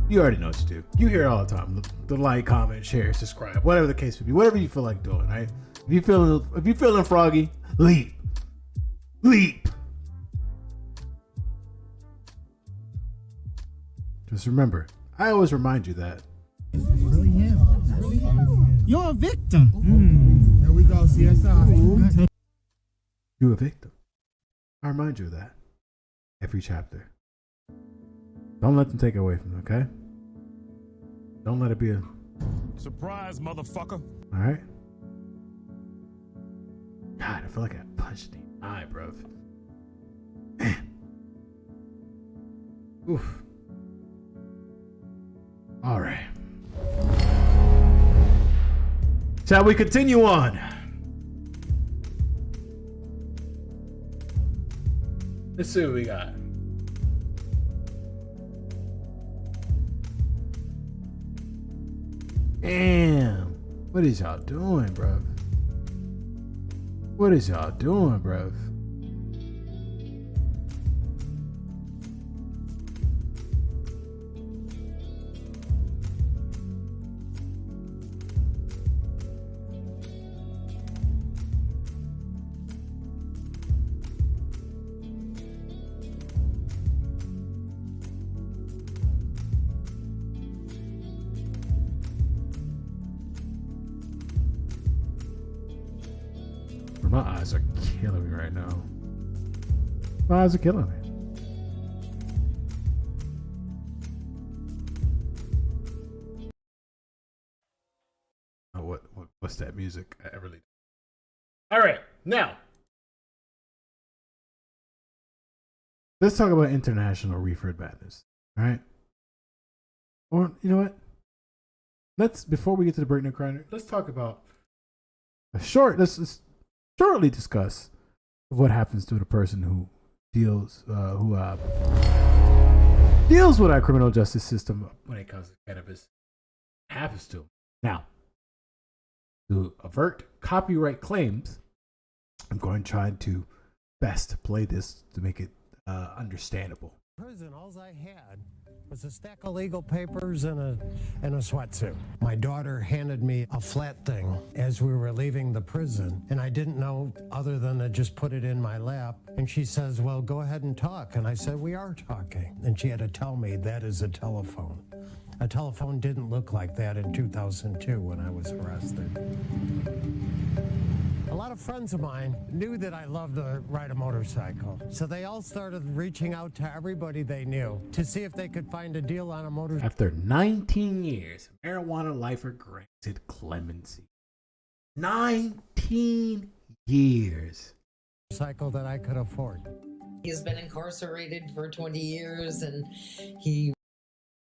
you already know what to do. You hear it all the time. The like, comment, share, subscribe, whatever the case may be, whatever you feel like doing, right? If you feeling froggy, leap. Leap. Just remember, I always remind you that. Really him. You're a victim. There we go, CSI. You're a victim. I remind you of that every chapter. Don't let them take it away from you, okay? Don't let it be a surprise, motherfucker. All right. God, I feel like I punched in the eye, bro. Man. Oof. All right. Shall we continue on? Let's see what we got. Damn. What is y'all doing, bruv? What is y'all doing, bruv? My eyes are killing me right now. My eyes are killing me. Oh, what's that music? I really. All right, now let's talk about international reefer madness. All right, or you know what? Before we get to the breakdown grinder, let's talk about let's shortly discuss what happens to the person who deals with our criminal justice system when it comes to cannabis. It happens to them. Now, to avert copyright claims, I'm going to try to best play this to make it understandable. Prison, all I had was a stack of legal papers and a sweatsuit. My daughter handed me a flat thing as we were leaving the prison, and I didn't know other than to just put it in my lap. And she says, well, go ahead and talk. And I said, we are talking. And she had to tell me that is a telephone. A telephone didn't look like that in 2002 when I was arrested. A lot of friends of mine knew that I loved to ride a motorcycle. So they all started reaching out to everybody they knew to see if they could find a deal on a motorcycle. After 19 years, marijuana lifer granted clemency. 19 years. Cycle that I could afford. He's been incarcerated for 20 years and he...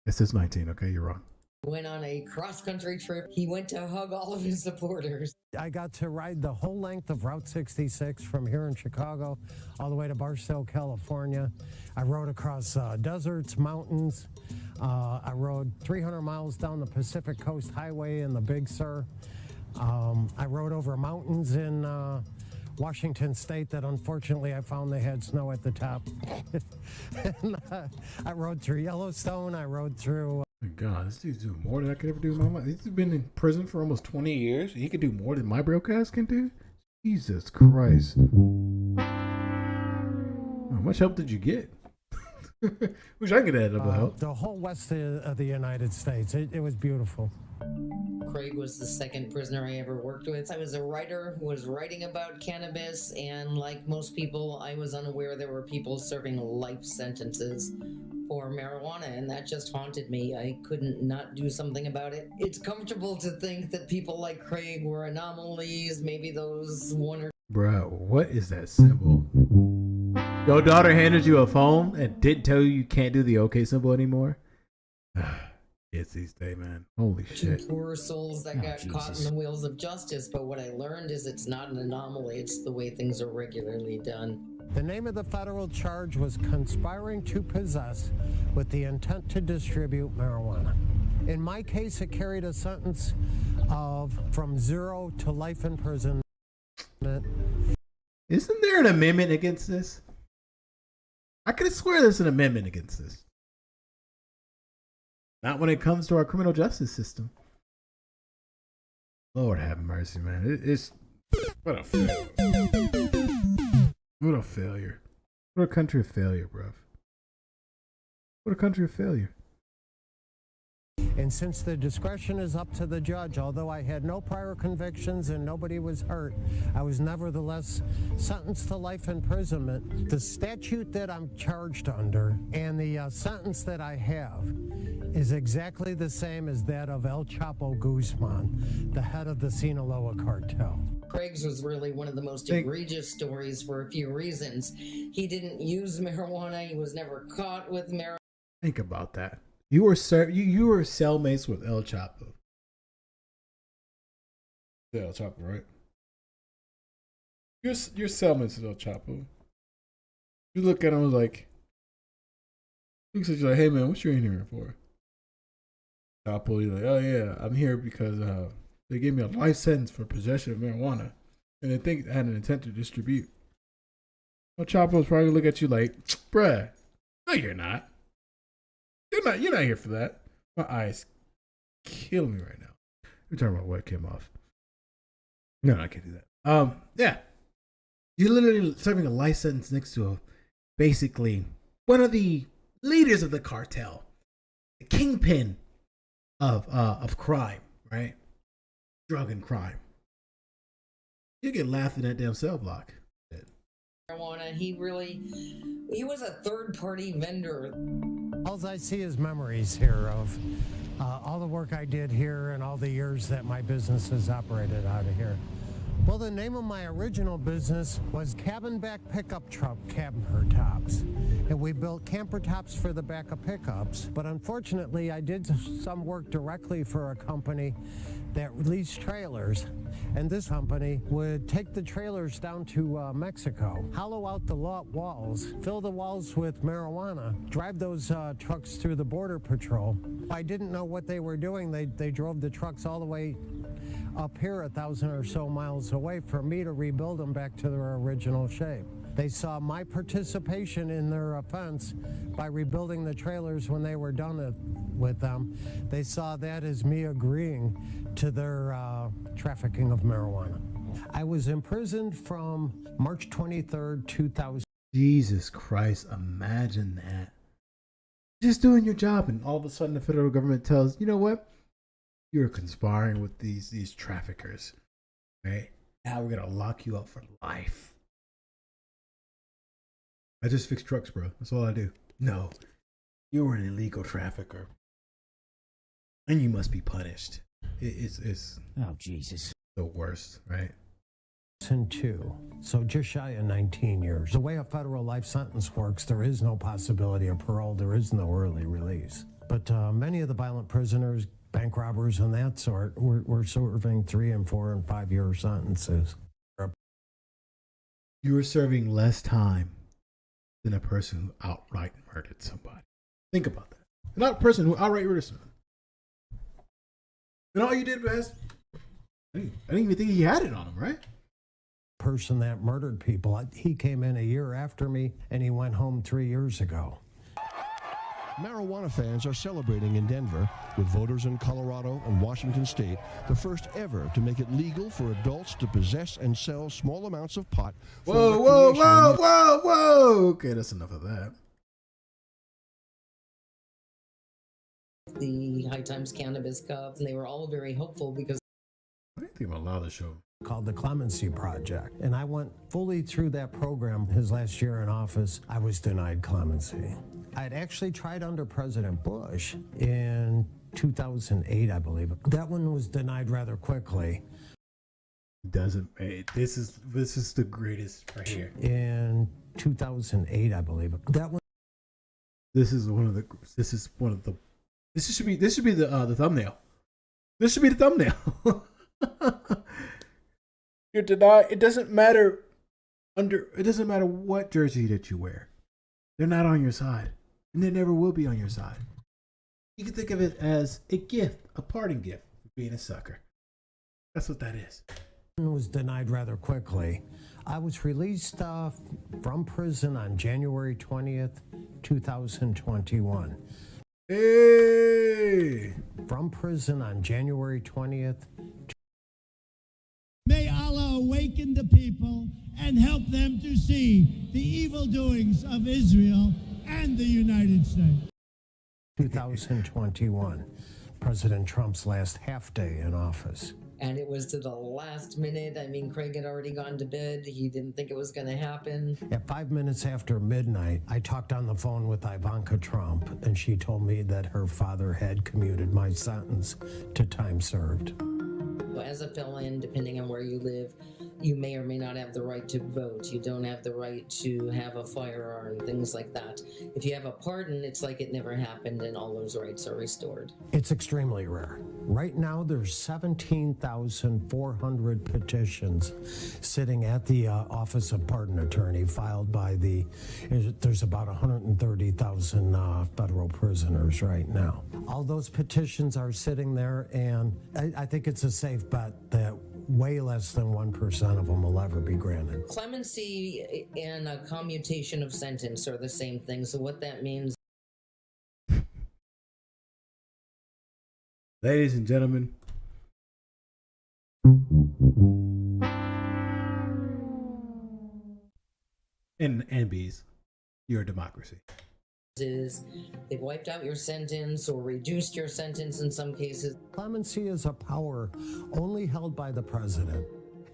This is 19, okay? You're wrong. Went on a cross-country trip. He went to hug all of his supporters. I got to ride the whole length of Route 66 from here in Chicago all the way to Barstow, California. I rode across deserts, mountains. I rode 300 miles down the Pacific Coast Highway in the Big Sur. I rode over mountains in Washington State that unfortunately I found they had snow at the top. And, I rode through Yellowstone. I rode through... My God, this dude's doing more than I could ever do in my life. He's been in prison for almost 20 years. He could do more than my broadcast can do? Jesus Christ. How much help did you get? Wish I could get that help. The whole west of the United States. It was beautiful. Craig was the second prisoner I ever worked with. I was a writer who was writing about cannabis, and like most people, I was unaware there were people serving life sentences for marijuana, and that just haunted me. I couldn't not do something about it. It's comfortable to think that people like Craig were anomalies, maybe those one or... Bro, what is that symbol? Your daughter handed you a phone and didn't tell you can't do the OK symbol anymore? It's these days, man. Holy shit. Two poor souls that got caught in the wheels of justice, but what I learned is it's not an anomaly, it's the way things are regularly done. The name of the federal charge was conspiring to possess with the intent to distribute marijuana. In my case, it carried a sentence of from 0 to life imprisonment. Isn't there an amendment against this? I could swear there's an amendment against this. Not when it comes to our criminal justice system. Lord have mercy, man. It's what a failure. What a failure. What a country of failure, bruv. What a country of failure. And since the discretion is up to the judge, although I had no prior convictions and nobody was hurt, I was nevertheless sentenced to life imprisonment. The statute that I'm charged under and the sentence that I have is exactly the same as that of El Chapo Guzman, the head of the Sinaloa cartel. Craig's was really one of the most egregious stories for a few reasons. He didn't use marijuana. He was never caught with marijuana. Think about that. You were cellmates with El Chapo. Yeah, El Chapo, right? You're cellmates with El Chapo. You look at him like, looks at you like, hey man, what you in here for? Chapo, you're like, oh yeah, I'm here because they gave me a life sentence for possession of marijuana, and they think I had an intent to distribute. El Chapo's probably look at you like, bruh, no, you're not. You're not here for that. My eyes kill me right now. We're talking about what came off. No, I can't do that. Yeah. You're literally serving a life sentence next to basically one of the leaders of the cartel, the kingpin of crime, right? Drug and crime. You get laughed in that damn cell block. Marijuana. He was a third-party vendor. All I see is memories here of all the work I did here and all the years that my business has operated out of here. Well, the name of my original business was Cabin Back Pickup Truck Camper Tops. And we built camper tops for the back of pickups. But unfortunately, I did some work directly for a company that leased trailers. And this company would take the trailers down to Mexico, hollow out the lot walls, fill the walls with marijuana, drive those trucks through the Border Patrol. I didn't know what they were doing. They drove the trucks all the way up here 1,000 or so miles away for me to rebuild them back to their original shape. They saw my participation in their offense by rebuilding the trailers when they were done with them. They saw that as me agreeing to their trafficking of marijuana. I was imprisoned from March 23rd, 2000. Jesus Christ, imagine that. Just doing your job and all of a sudden the federal government tells, you know what? You're conspiring with these traffickers, right? Now we're gonna lock you up for life. I just fix trucks, bro. That's all I do. No, you were an illegal trafficker, and you must be punished. It's oh Jesus, the worst, right? And 2, so just shy of 19 years. The way a federal life sentence works, there is no possibility of parole. There is no early release. But many of the violent prisoners, bank robbers and that sort, were serving 3 and 4 and 5 year sentences. You were serving less time than a person who outright murdered somebody. Think about that. Not a person who outright murdered someone. And all you did was, I didn't even think he had it on him, right? Person that murdered people, he came in a year after me and he went home 3 years ago. Marijuana fans are celebrating in Denver, with voters in Colorado and Washington state the first ever to make it legal for adults to possess and sell small amounts of pot. Whoa. Okay, that's enough of that. The High Times Cannabis Cup, and they were all very hopeful because What do you think about a lot of the show? Called the Clemency Project. And I went fully through that program. His last year in office, I was denied clemency. I'd actually tried under President Bush in 2008, I believe. That one was denied rather quickly. This is the greatest right here. In 2008, I believe. That one. This should be the thumbnail. This should be the thumbnail. You're denied. It doesn't matter It doesn't matter what jersey that you wear. They're not on your side. And they never will be on your side. You can think of it as a gift, a parting gift for being a sucker. That's what that is. Was denied rather quickly. I was released from prison on January 20th, 2021. Hey! From prison on January 20th. May Allah awaken the people and help them to see the evil doings of Israel and the United States. 2021, President Trump's last half day in office. And it was to the last minute. I mean, Craig had already gone to bed. He didn't think it was going to happen. At 5 minutes after midnight, I talked on the phone with Ivanka Trump, and she told me that her father had commuted my sentence to time served. As a felon, depending on where you live, you may or may not have the right to vote. You don't have the right to have a firearm, things like that. If you have a pardon, it's like it never happened and all those rights are restored. It's extremely rare. Right now, there's 17,400 petitions sitting at the Office of Pardon Attorney filed by there's about 130,000 federal prisoners right now. All those petitions are sitting there, and I think it's a safe bet that way less than 1% of them will ever be granted. Clemency and a commutation of sentence are the same thing. So what that means... Ladies and gentlemen, and bees, you're a democracy. They've wiped out your sentence or reduced your sentence in some cases. Clemency is a power only held by the president.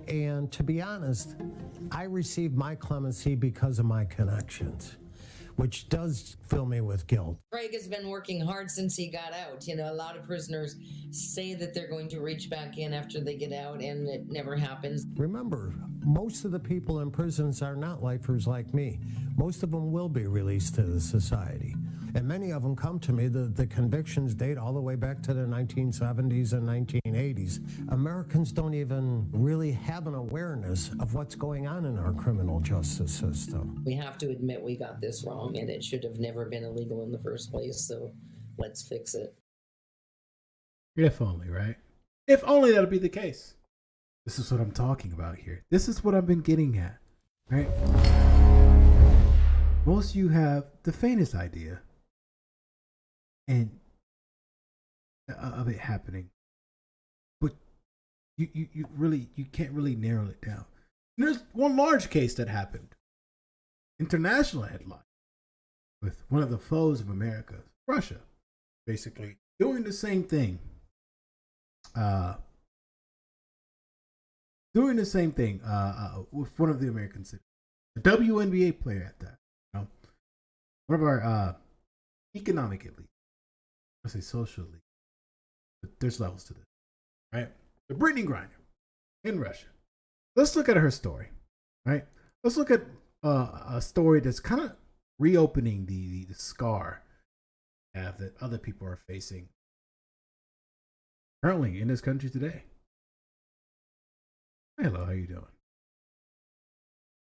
And to be honest, I received my clemency because of my connections, which does fill me with guilt. Craig has been working hard since he got out. You know, a lot of prisoners say that they're going to reach back in after they get out, and it never happens. Remember, most of the people in prisons are not lifers like me. Most of them will be released to the society. And many of them come to me, the convictions date all the way back to the 1970s and 1980s. Americans don't even really have an awareness of what's going on in our criminal justice system. We have to admit we got this wrong, and it should have never been illegal in the first place, so let's fix it. If only, right? If only that'll be the case. This is what I'm talking about here. This is what I've been getting at, right? Most of you have the faintest idea and of it happening, but you can't really narrow it down. And there's one large case that happened, international headline, with one of the foes of America, Russia, basically doing the same thing. With one of the American cities, a WNBA player at that. You know, one of our economic elite. I say social elite, but there's levels to this, right? The Brittany Griner in Russia. Let's look at her story, right? Let's look at a story that's kind of reopening the scar that other people are facing currently in this country today. Hello, how you doing?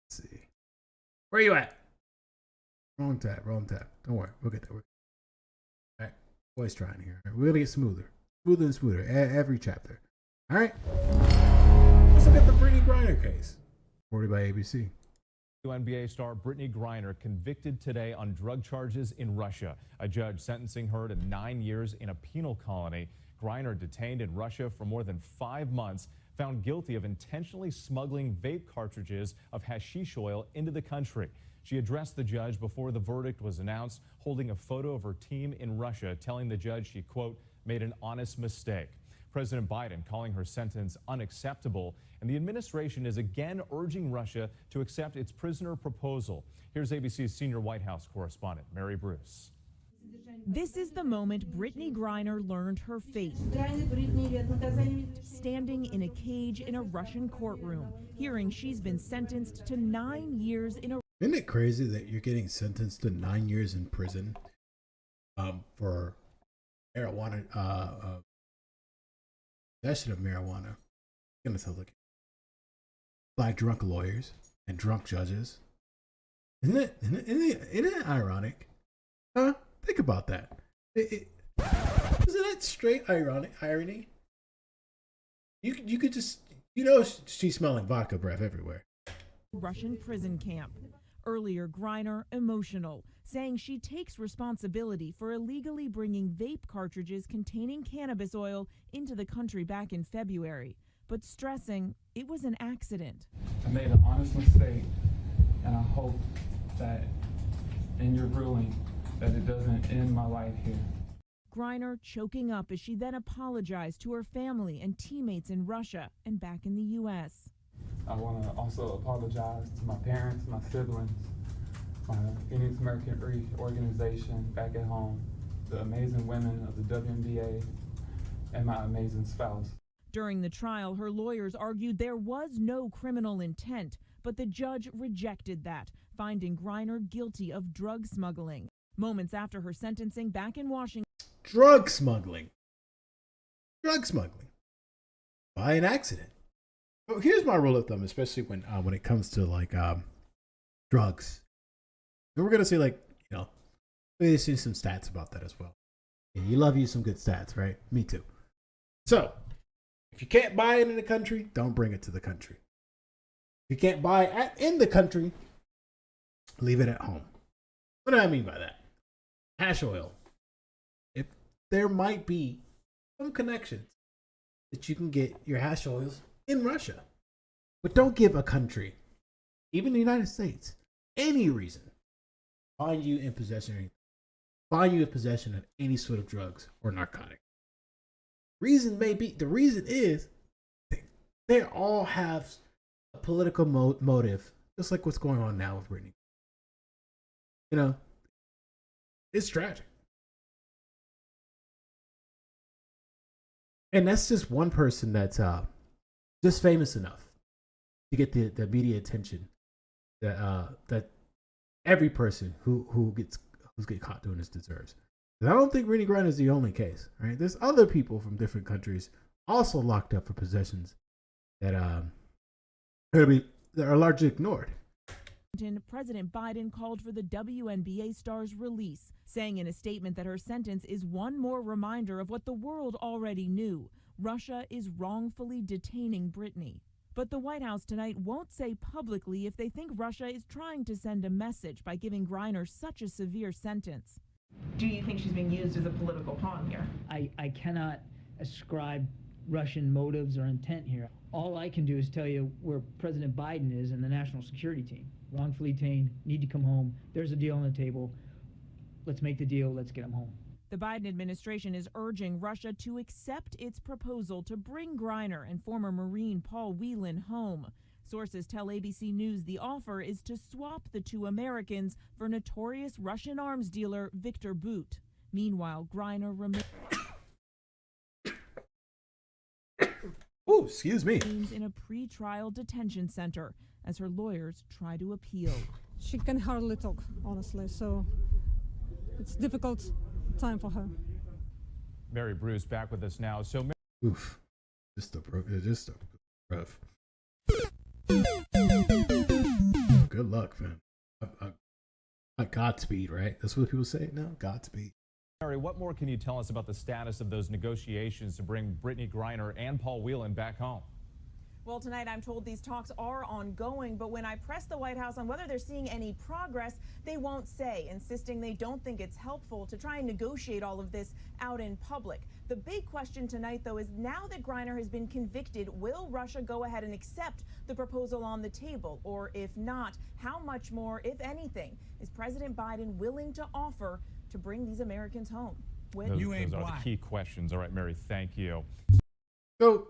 Let's see. Where are you at? Wrong tab. Don't worry, we'll get there. All right, voice trying here. We're gonna get smoother and smoother every chapter. All right, let's look at the Brittany Griner case, reported by ABC. NBA star Brittany Griner convicted today on drug charges in Russia. A judge sentencing her to 9 years in a penal colony. Griner, detained in Russia for more than 5 months, found guilty of intentionally smuggling vape cartridges of hashish oil into the country. She addressed the judge before the verdict was announced, holding a photo of her team in Russia, telling the judge she, quote, made an honest mistake. President Biden calling her sentence unacceptable, and the administration is again urging Russia to accept its prisoner proposal. Here's ABC's senior White House correspondent, Mary Bruce. This is the moment Brittany Griner learned her fate. Standing in a cage in a Russian courtroom, hearing she's been sentenced to 9 years in a... Isn't it crazy that you're getting sentenced to 9 years in prison for marijuana, possession of marijuana? Gonna sound like black drunk lawyers, and drunk judges. Isn't it ironic? Huh? Think about that. Isn't that straight irony? You could just, she's smelling vodka breath everywhere. Russian prison camp. Earlier, Griner emotional, saying she takes responsibility for illegally bringing vape cartridges containing cannabis oil into the country back in February, but stressing it was an accident. I made an honest mistake, and I hope that in your ruling that it doesn't end my life here. Griner choking up as she then apologized to her family and teammates in Russia and back in the U.S. I want to also apologize to my parents, my siblings, my Phoenix American Reef organization back at home, the amazing women of the WNBA, and my amazing spouse. During the trial, her lawyers argued there was no criminal intent, but the judge rejected that, finding Griner guilty of drug smuggling. Moments after her sentencing back in Washington. Drug smuggling. By an accident. Well, here's my rule of thumb, especially when it comes to like drugs. And we're gonna say we see some stats about that as well. Yeah, you love you some good stats, right? Me too. So if you can't buy it in the country, don't bring it to the country. If you can't buy it in the country, leave it at home. What do I mean by that? Hash oil. If there might be some connections that you can get your hash oils in Russia, but don't give a country, even the United States, any reason find you in possession of any sort of drugs or narcotic. The reason is they all have a political motive, just like what's going on now with Britney. It's tragic. And that's just one person that's just famous enough to get the media attention that every person who gets caught doing this deserves. And I don't think Britney Griner is the only case, right? There's other people from different countries also locked up for possessions that are largely ignored. President Biden called for the WNBA star's release, saying in a statement that her sentence is one more reminder of what the world already knew. Russia is wrongfully detaining Britney. But the White House tonight won't say publicly if they think Russia is trying to send a message by giving Griner such a severe sentence. Do you think she's being used as a political pawn here? I cannot ascribe Russian motives or intent here. All I can do is tell you where President Biden is and the national security team. Wrongfully detained, need to come home. There's a deal on the table. Let's make the deal. Let's get him home. The Biden administration is urging Russia to accept its proposal to bring Griner and former Marine Paul Whelan home. Sources tell ABC News the offer is to swap the two Americans for notorious Russian arms dealer Victor Bout. Meanwhile, Griner remains excuse me. in a pre-trial detention center as her lawyers try to appeal. She can hardly talk, honestly, so it's a difficult time for her. Mary Bruce back with us now. So, oof, just a rough. Good luck, man. Godspeed, right? That's what people say now. Godspeed. Mary, what more can you tell us about the status of those negotiations to bring Britney Griner and Paul Whelan back home? Well, tonight I'm told these talks are ongoing, but when I press the White House on whether they're seeing any progress, they won't say, insisting they don't think it's helpful to try and negotiate all of this out in public. The big question tonight, though, is now that Griner has been convicted, will Russia go ahead and accept the proposal on the table? Or if not, how much more, if anything, is President Biden willing to offer to bring these Americans home? Those are the key questions. All right, Mary, thank you. So,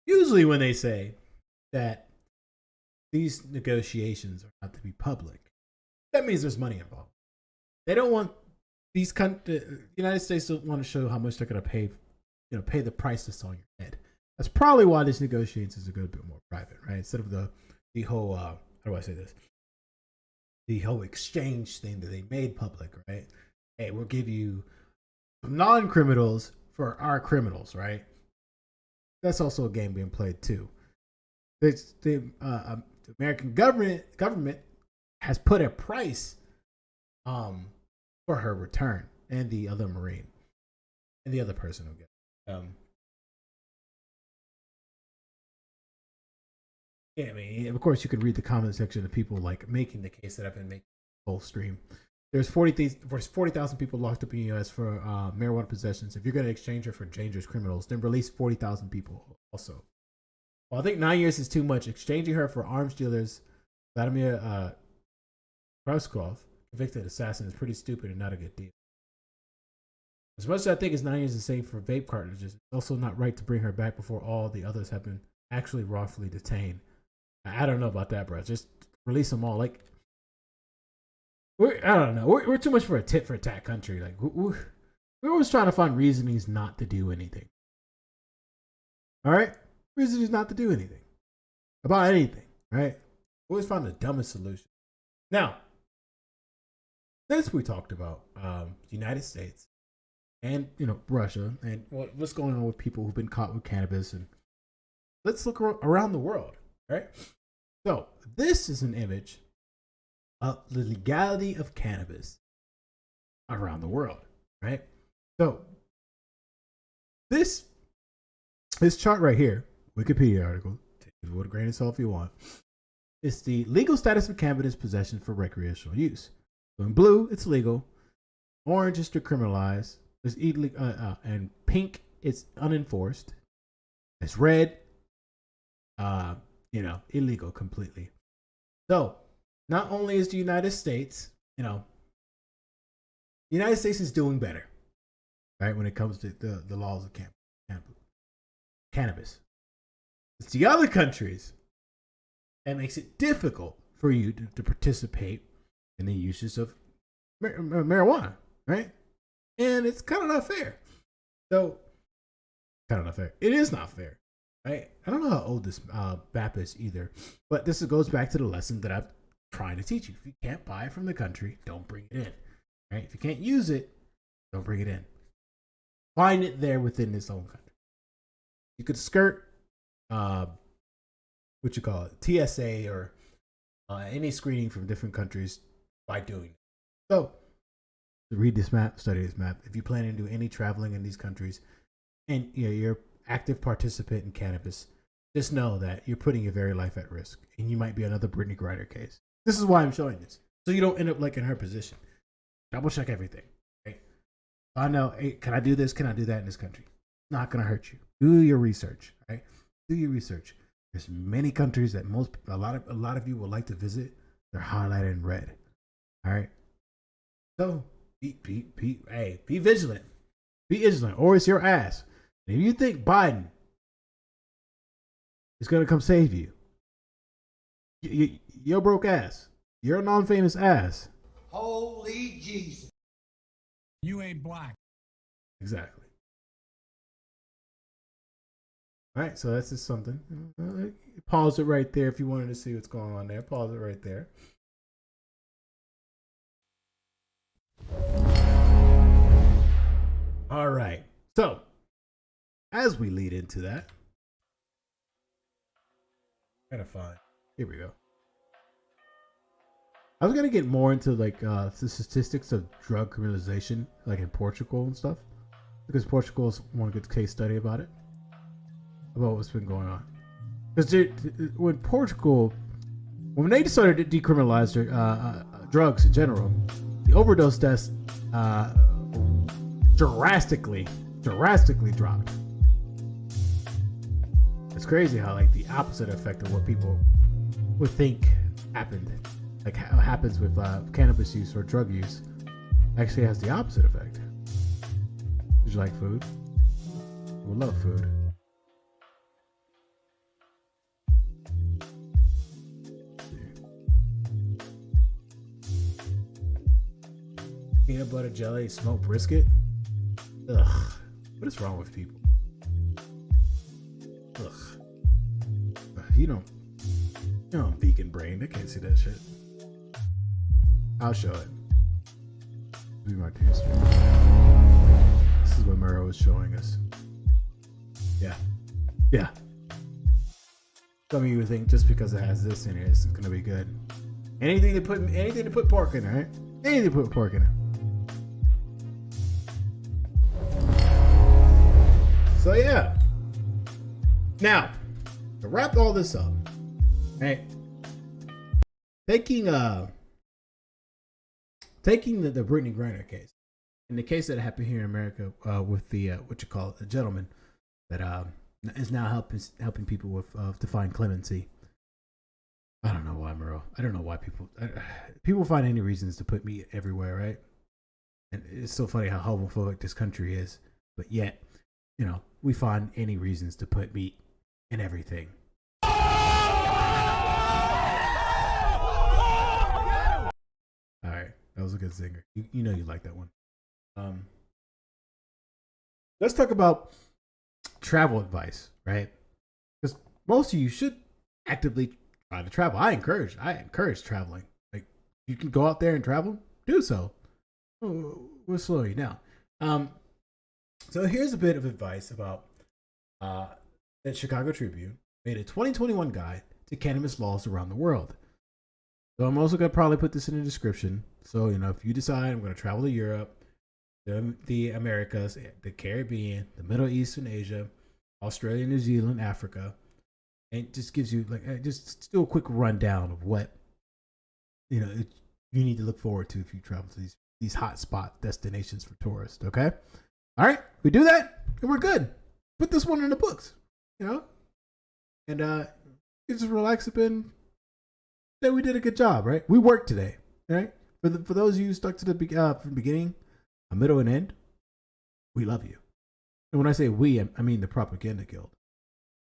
usually when they say that these negotiations are not to be public, that means there's money involved. They don't want the United States don't want to show how much they're going to pay, pay the price that's on your head. That's probably why these negotiations are going to be more private, right? Instead of the whole, how do I say this? The whole exchange thing that they made public, right? Hey, we'll give you non-criminals for our criminals, right? That's also a game being played too. the American government has put a price for her return, and the other Marine and the other person who gets yeah, I mean, of course, you could read the comment section of people like making the case that I've been making the whole stream. There's 40,000 people locked up in the U.S. for marijuana possessions. If you're going to exchange her for dangerous criminals, then release 40,000 people also. Well, I think 9 years is too much. Exchanging her for arms dealers, Vladimir Krauskov, convicted assassin, is pretty stupid and not a good deal. As much as I think it's 9 years the same for vape cartridges, it's also not right to bring her back before all the others have been actually wrongfully detained. I don't know about that, bro. Just release them all. Like, I don't know. We're too much for a tit for tat country. Like, we're always trying to find reasonings not to do anything. All right, reasonings not to do anything about anything. Right? We always find the dumbest solution. Now, since we talked about the United States and Russia and what's going on with people who've been caught with cannabis, and let's look around the world. Right? So this is an image of the legality of cannabis around the world, right? So this chart right here, Wikipedia article, take it with a grain of salt if you want, is the legal status of cannabis possession for recreational use. So in blue, it's legal. Orange is decriminalized. And pink, it's unenforced. It's red, illegal completely. So not only is the United States, the United States is doing better, right, when it comes to the laws of cannabis. It's the other countries that makes it difficult for you to participate in the uses of marijuana, right? And it's kind of not fair. So, kind of not fair. It is not fair, right? I don't know how old this BAP is either, but this goes back to the lesson that I'm trying to teach you. If you can't buy it from the country, don't bring it in, right? If you can't use it, don't bring it in. Find it there within its own country. You could skirt, TSA or any screening from different countries by doing it. So, read this map, study this map. If you plan to do any traveling in these countries, and you're an active participant in cannabis, just know that you're putting your very life at risk, and you might be another Brittany Griner case. This is why I'm showing this, so you don't end up like in her position. Double check everything. Right? Find out, hey, can I do this? Can I do that in this country? Not gonna hurt you. Do your research. Right? Do your research. There's many countries that a lot of you would like to visit. They're highlighted in red. All right. So be vigilant. Be vigilant, or it's your ass. And if you think Biden is gonna come save you, you're broke ass. You're a non-famous ass. Holy Jesus! You ain't black. Exactly. All right, so that's just something. Pause it right there if you wanted to see what's going on there. Pause it right there. All right. So, as we lead into that, kind of fine. Here we go. I was gonna get more into like the statistics of drug criminalization, like in Portugal and stuff, because Portugal is one good case study about it, about what's been going on. Because when Portugal, when they started to decriminalize drugs in general, the overdose deaths drastically dropped. It's crazy how like the opposite effect of what people would think happened, like how it happens with cannabis use or drug use, actually has the opposite effect. Would you like food? We love food. Peanut butter jelly, smoked brisket. Ugh, what is wrong with people? Ugh, you don't vegan brain. They can't see that shit. I'll show it. Be my history. This is what Murrow was showing us. Yeah. some of you would think just because it has this in it, it's gonna be good. Anything to put pork in, right? Anything to put pork in it. So yeah. Now, to wrap all this up, right? Taking the Brittany Griner case, in the case that happened here in America with the the gentleman that is now helping people with to find clemency. I don't know why, Murrow. I don't know why people find any reasons to put meat everywhere, right? And it's so funny how homophobic this country is, but yet, we find any reasons to put meat in everything. All right, that was a good singer. You know you like that one. Let's talk about travel advice, right? Because most of you should actively try to travel. I encourage traveling. Like, you can go out there and travel, do so. We'll slow you down. So here's a bit of advice about that Chicago Tribune made a 2021 guide to cannabis laws around the world. So I'm also going to probably put this in the description. So, if you decide I'm going to travel to Europe, the Americas, the Caribbean, the Middle East and Asia, Australia, New Zealand, Africa, and it just gives you just do a quick rundown of what you need to look forward to if you travel to these hot spot destinations for tourists. Okay, all right, we do that and we're good. Put this one in the books, and you just relax a bit and say we did a good job, right? We worked today, right? For those of you who stuck to the from the beginning, a middle and end, we love you. And when I say we, I mean the Propaganda Guild.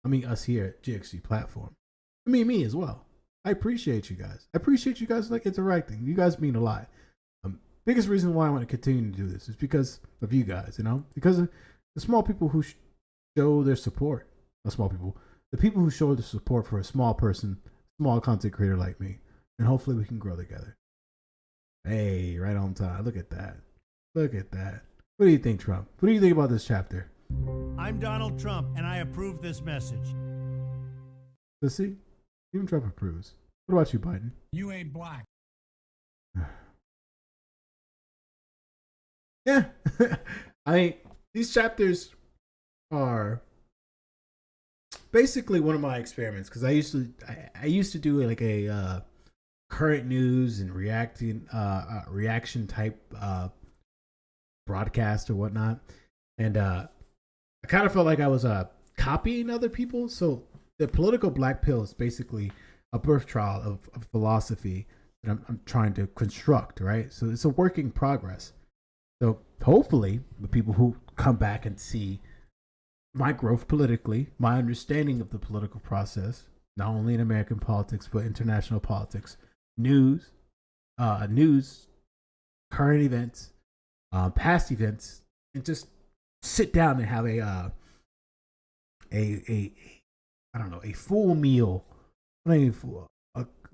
I mean us here at GXG Platform. I mean me as well. I appreciate you guys. I appreciate you guys interacting. You guys mean a lot. Biggest reason why I want to continue to do this is because of you guys, because of the small people who show their support. Not small people. The people who show their support for a small person, small content creator like me. And hopefully we can grow together. Hey, right on time. Look at that. Look at that. What do you think, Trump? What do you think about this chapter? I'm Donald Trump, and I approve this message. Let's see. Even Trump approves. What about you, Biden? You ain't black. Yeah. I mean, these chapters are basically one of my experiments because I used to do like a current news and reaction type broadcast or whatnot, and I kind of felt like I was copying other people. So the political black pill is basically a birth trial of philosophy that I'm trying to construct, right? So it's a work in progress. So hopefully the people who come back and see my growth politically, my understanding of the political process, not only in American politics, but international politics, news, current events, past events, and just sit down and have a full meal, a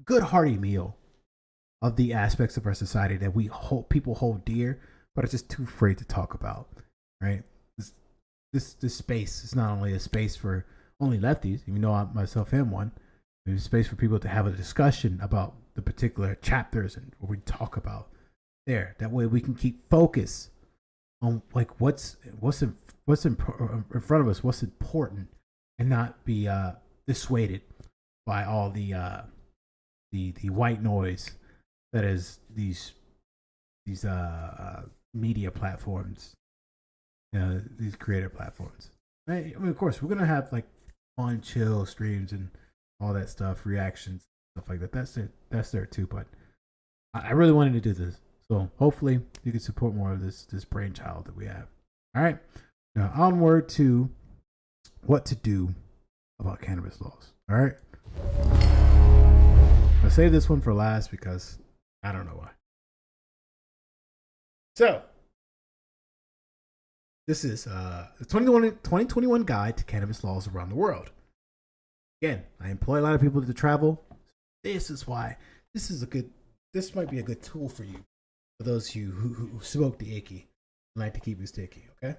good hearty meal of the aspects of our society that people hold dear, but are just too afraid to talk about, right? This space is not only a space for only lefties, even though I myself am one. It's a space for people to have a discussion about the particular chapters and what we talk about there. That way we can keep focus on like what's in front of us, what's important, and not be dissuaded by all the white noise that is these media platforms, these creator platforms. I mean, of course, we're gonna have like fun, chill streams and all that stuff, reactions, stuff like that. That's there too. But I really wanted to do this, so hopefully you can support more of this brainchild that we have. All right, now onward to what to do about cannabis laws. All right, I saved this one for last because I don't know why. So this is the 2021 guide to cannabis laws around the world. Again, I employ a lot of people to travel. This is why this might be a good tool for you, for those of you who smoke the icky and like to keep it sticky, okay?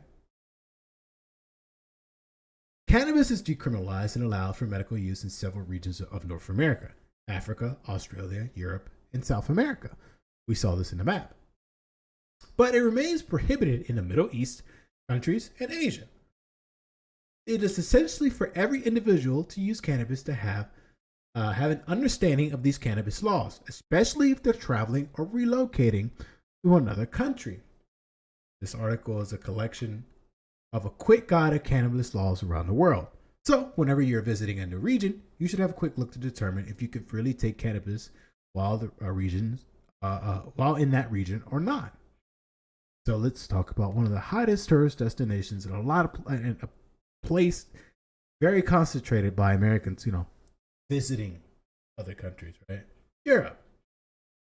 Cannabis is decriminalized and allowed for medical use in several regions of North America, Africa, Australia, Europe, and South America. We saw this in the map. But it remains prohibited in the Middle East countries and Asia. It is essentially for every individual to use cannabis to have an understanding of these cannabis laws, especially if they're traveling or relocating to another country. This article is a collection of a quick guide of cannabis laws around the world. So, whenever you're visiting a new region, you should have a quick look to determine if you could freely take cannabis while in that region or not. So, let's talk about one of the hottest tourist destinations and a place very concentrated by Americans, visiting other countries, right? Europe.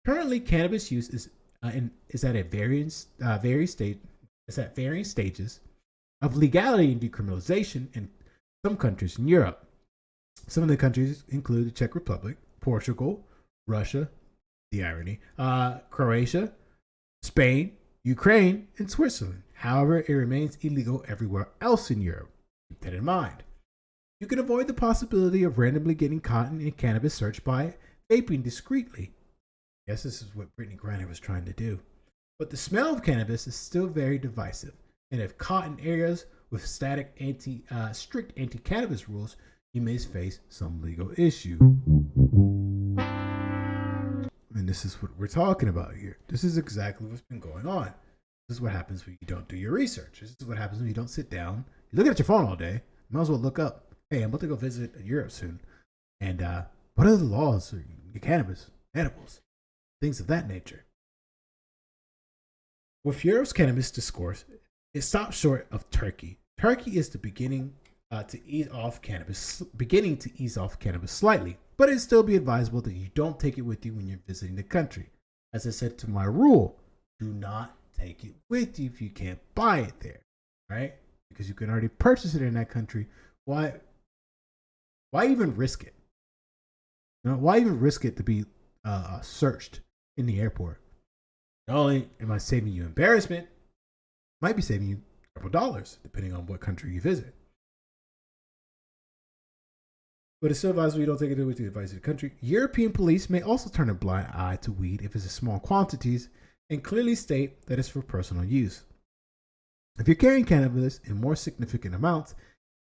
Currently, cannabis use is at varying stages of legality and decriminalization in some countries in Europe. Some of the countries include the Czech Republic, Portugal, Russia, the irony, Croatia, Spain, Ukraine, and Switzerland. However, it remains illegal everywhere else in Europe. Keep that in mind. You can avoid the possibility of randomly getting caught in cannabis search by vaping discreetly. I guess this is what Brittany Griner was trying to do. But the smell of cannabis is still very divisive, and if caught in areas with strict anti-cannabis rules, you may face some legal issue. And this is what we're talking about here. This is exactly what's been going on. This is what happens when you don't do your research. This is what happens when you don't sit down. You're looking at your phone all day. You might as well look up, hey, I'm about to go visit Europe soon. And what are the laws for cannabis, edibles, things of that nature? With Europe's cannabis discourse, it stops short of Turkey. Turkey is the beginning to ease off cannabis slightly, but it'd still be advisable that you don't take it with you when you're visiting the country. As I said to my rule, do not take it with you if you can't buy it there, right? Because you can already purchase it in that country. Why even risk it? Why even risk it to be searched in the airport? Not only am I saving you embarrassment, might be saving you a couple dollars, depending on what country you visit. But it's still advisable you don't take it with the advice of the country. European police may also turn a blind eye to weed if it's in small quantities and clearly state that it's for personal use. If you're carrying cannabis in more significant amounts,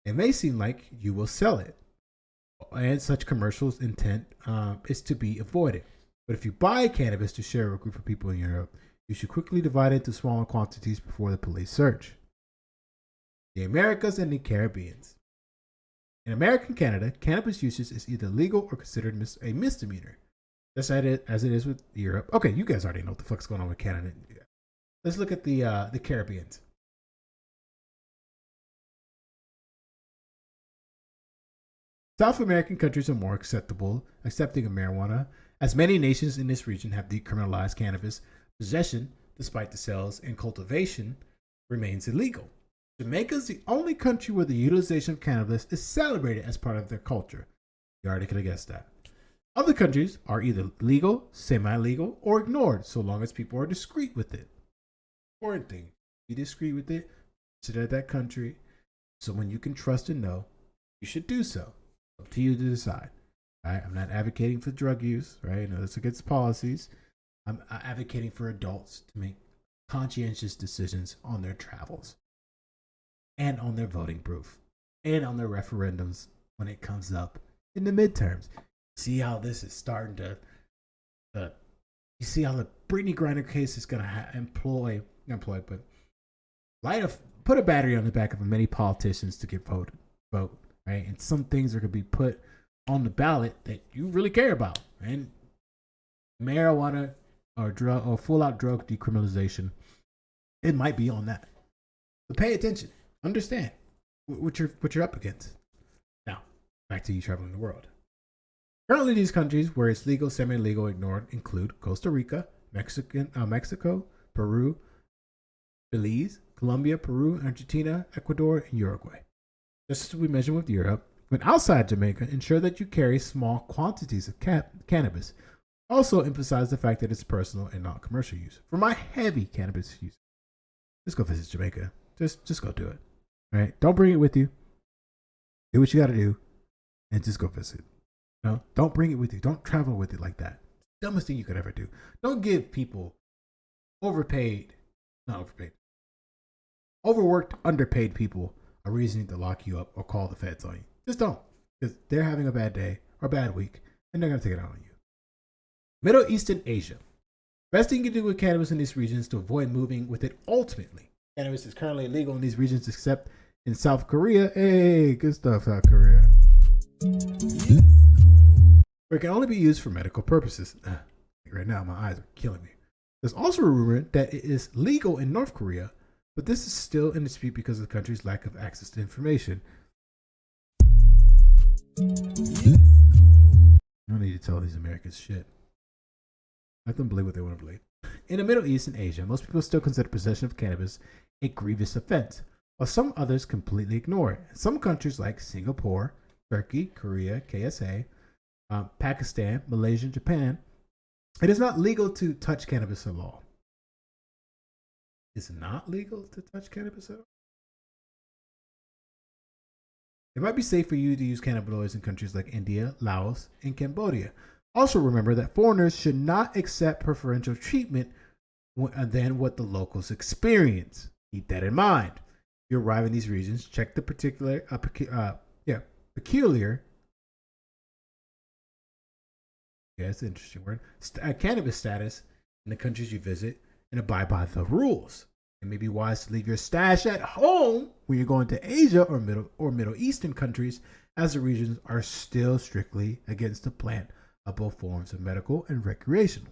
it may seem like you will sell it, and such commercials intent is to be avoided. But if you buy cannabis to share with a group of people in Europe, you should quickly divide it into smaller quantities before the police search. The Americas and the Caribbean. In America and Canada, cannabis usage is either legal or considered a misdemeanor, just as it is with Europe. Okay, you guys already know what the fuck's going on with Canada. Let's look at the Caribbean. South American countries are more accepting of marijuana, as many nations in this region have decriminalized cannabis possession, despite the sales and cultivation remains illegal. Jamaica is the only country where the utilization of cannabis is celebrated as part of their culture. You already could have guessed that. Other countries are either legal, semi-legal, or ignored, so long as people are discreet with it. Important thing, be discreet with it, consider that country, someone you can trust and know, you should do so. Up to you to decide. Right? I'm not advocating for drug use, right? No, that's against policies. I'm advocating for adults to make conscientious decisions on their travels and on their voting proof and on their referendums when it comes up in the midterms. See how this is starting to you see how the Brittany Griner case is going to put a battery on the back of many politicians to get vote, right? And some things are going to be put on the ballot that you really care about, and marijuana or drug or full-out drug decriminalization, it might be on that. So pay attention, understand what you're up against. Now, back to you traveling the world. Currently, these countries where it's legal, semi-legal, ignored include Costa Rica, Mexico, Peru, Belize, Colombia, Peru, Argentina, Ecuador, and Uruguay. Just as we mentioned with Europe, when outside Jamaica, ensure that you carry small quantities of cannabis. Also emphasize the fact that it's personal and not commercial use. For my heavy cannabis use, just go visit Jamaica. Just go do it. All right? Don't bring it with you. Do what you got to do, and just go visit. Don't bring it with you. Don't travel with it like that. Dumbest thing you could ever do. Don't give people overworked, underpaid people a reason to lock you up or call the feds on you. Just don't, because they're having a bad day or a bad week, and they're gonna take it out on you. Middle East and Asia. Best thing you can do with cannabis in these regions to avoid moving with it ultimately. Cannabis is currently illegal in these regions except in South Korea. Hey, good stuff, South Korea. Where it can only be used for medical purposes. Right now, my eyes are killing me. There's also a rumor that it is legal in North Korea, but this is still in dispute because of the country's lack of access to information. I don't need to tell these Americans shit. Let them believe what they want to believe. In the Middle East and Asia, most people still consider possession of cannabis a grievous offense, while some others completely ignore it. In some countries like Singapore, Turkey, Korea, KSA, Pakistan, Malaysia, and Japan, it is not legal to touch cannabis at all. It's not legal to touch cannabis at all? It might be safe for you to use cannabinoids in countries like India, Laos, and Cambodia. Also remember that foreigners should not accept preferential treatment than what the locals experience. Keep that in mind. If you arrive in these regions, check the peculiar that's an interesting word, cannabis status in the countries you visit and abide by the rules. It may be wise to leave your stash at home when you're going to Asia or Middle Eastern countries, as the regions are still strictly against the plant of both forms of medical and recreational.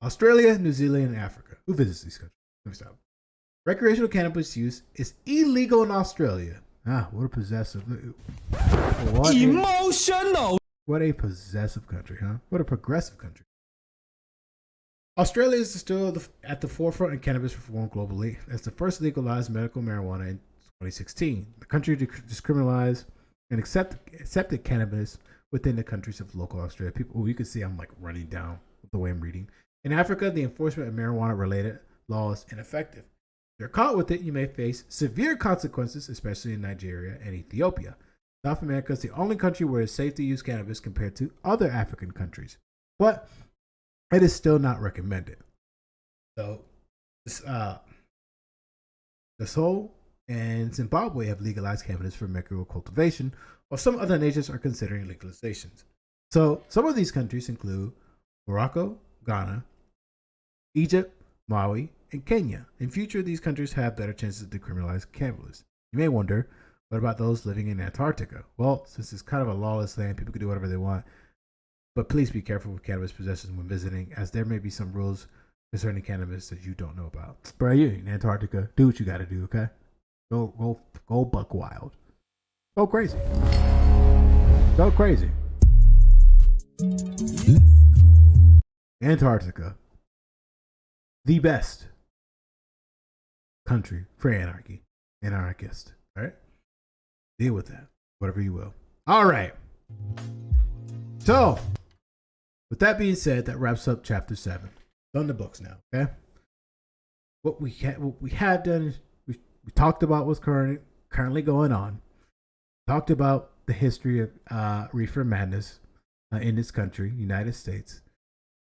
Australia, New Zealand, and Africa. Who visits these countries? Let me stop. Recreational cannabis use is illegal in Australia. What a possessive. Emotional. What a possessive country, huh? What a progressive country. Australia is still at the forefront in cannabis reform globally. As the first legalized medical marijuana in 2016. The country discriminalized and accepted cannabis within the countries of local Australia. People, you can see I'm like running down the way I'm reading. In Africa, the enforcement of marijuana-related law is ineffective. If you're caught with it, you may face severe consequences, especially in Nigeria and Ethiopia. South America is the only country where it's safe to use cannabis compared to other African countries, but it is still not recommended. So, Lesotho and Zimbabwe have legalized cannabis for medical cultivation, while some other nations are considering legalizations. So, some of these countries include Morocco, Ghana, Egypt, Malawi, and Kenya. In future, these countries have better chances to decriminalize cannabis. You may wonder, what about those living in Antarctica? Well, since it's kind of a lawless land, people can do whatever they want. But please be careful with cannabis possession when visiting, as there may be some rules concerning cannabis that you don't know about. Bro, you're in Antarctica. Do what you got to do, okay? Go buck wild. Go crazy. Go crazy. Antarctica. The best country for anarchy. Anarchist. All right? Deal with that. Whatever you will. All right. So, with that being said, that wraps up chapter 7. Done the books now, okay? What we have done is we talked about what's currently going on. Talked about the history of reefer madness in this country, United States.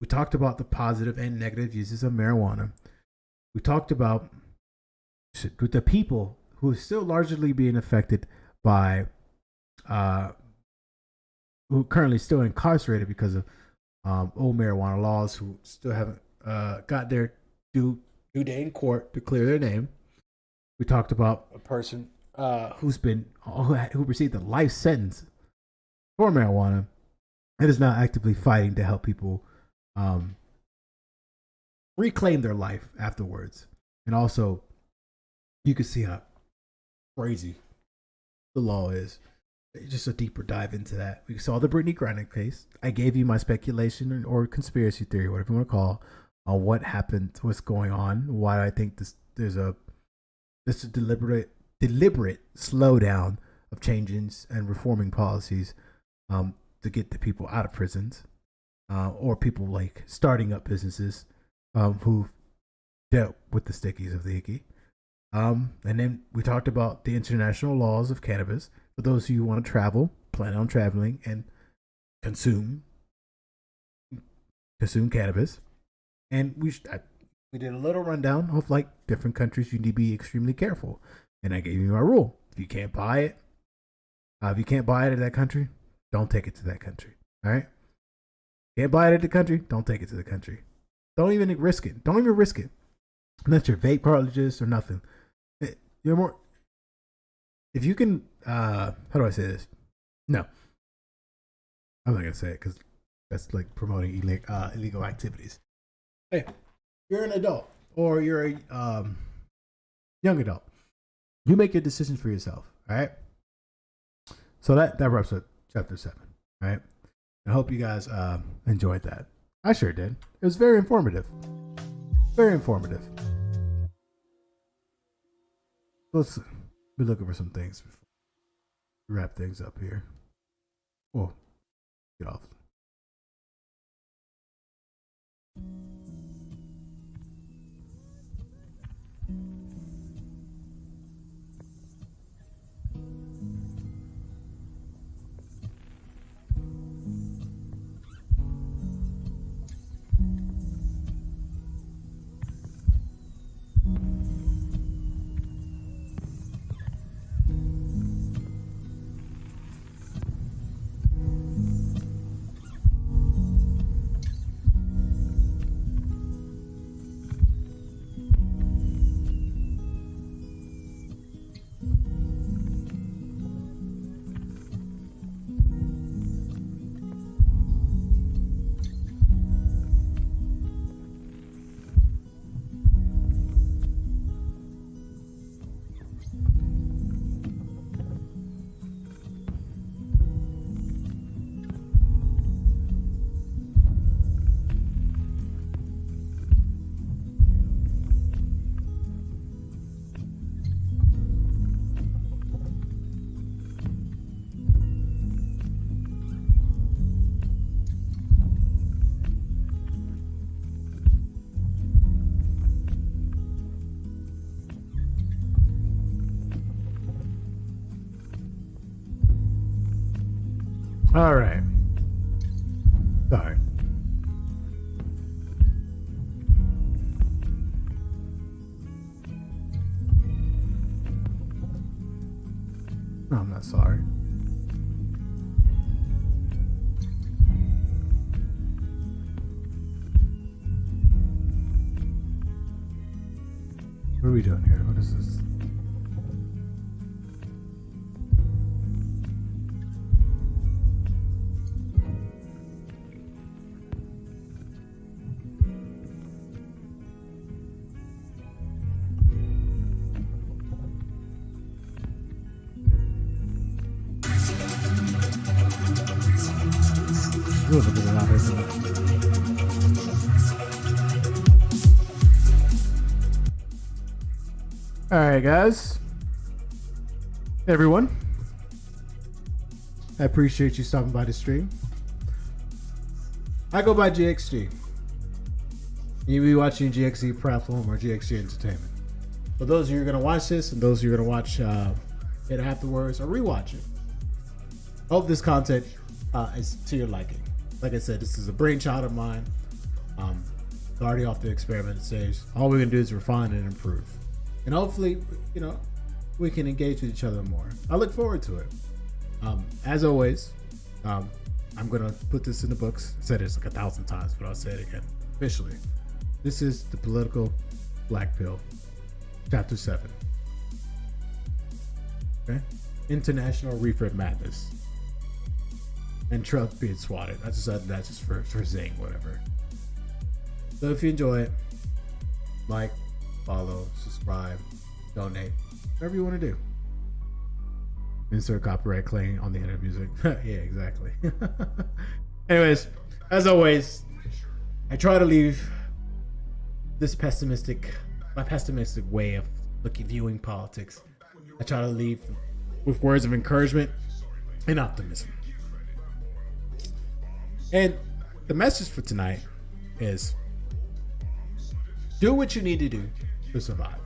We talked about the positive and negative uses of marijuana. We talked about the people who are still largely being affected by who are currently still incarcerated because of old marijuana laws, who still haven't got their due day in court to clear their name. We talked about a person who received a life sentence for marijuana and is now actively fighting to help people reclaim their life afterwards. And also, you can see how crazy the law is. Just a deeper dive into that. We saw the Brittany Griner case. I gave you my speculation or conspiracy theory, whatever you want to call, on what happened, what's going on, why I think there's a deliberate slowdown of changes and reforming policies to get the people out of prisons, or people like starting up businesses who dealt with the stickies of the icky. And then we talked about the international laws of cannabis for those of you who want to travel, plan on traveling, and consume cannabis. And we did a little rundown of like different countries you need to be extremely careful. And I gave you my rule: if you can't buy it in that country, don't take it to that country. All right? Can't buy it in the country, don't take it to the country. Don't even risk it. Don't even risk it. Unless you're vape cartridges or nothing. You're more. If you can, how do I say this? No, I'm not gonna say it because that's like promoting illegal activities. Hey, you're an adult or you're a young adult. You make your decisions for yourself. All right. So that wraps up chapter 7. All right. I hope you guys enjoyed that. I sure did. It was very informative. Very informative. Let's be looking for some things before we wrap things up here. Whoa, get off. All right. Sorry. No, I'm not sorry. What are we doing here? What is this? All right, guys. Everyone, I appreciate you stopping by the stream. I go by GXG. You be watching GXG platform or GXG Entertainment. For those of you who are going to watch this and those of you who are going to watch it afterwards or rewatch it, hope this content is to your liking. Like I said, this is a brainchild of mine. It's already off the experiment stage. All we're going to do is refine and improve. And hopefully, we can engage with each other more. I look forward to it. As always, I'm going to put this in the books. I said it like 1,000 times, but I'll say it again. Officially. This is The Political Black Pill, Chapter 7. Okay? International Reefer Madness. And Trump being swatted. I just said that just for Zing, whatever. So if you enjoy it, like, follow, subscribe, donate, whatever you want to do. Insert copyright claim on the end of music. Yeah, exactly. Anyways, as always, I try to leave this my pessimistic way of viewing politics. I try to leave with words of encouragement and optimism. And the message for tonight is do what you need to do to survive.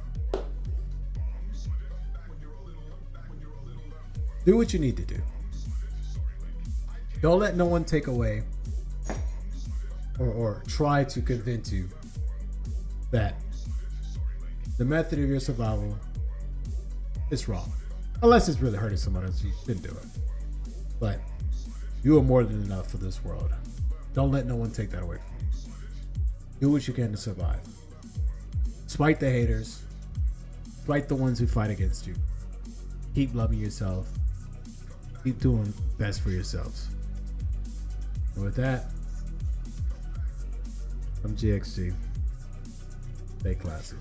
Do what you need to do. Don't let no one take away or try to convince you that the method of your survival is wrong. Unless it's really hurting someone else, you shouldn't do it. But you are more than enough for this world. Don't let no one take that away from you. Do what you can to survive. Despite the haters, despite the ones who fight against you. Keep loving yourself. Keep doing best for yourselves. And with that, I'm GXG. Stay classy.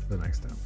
Till next time.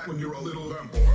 back when you're a little lamp boy.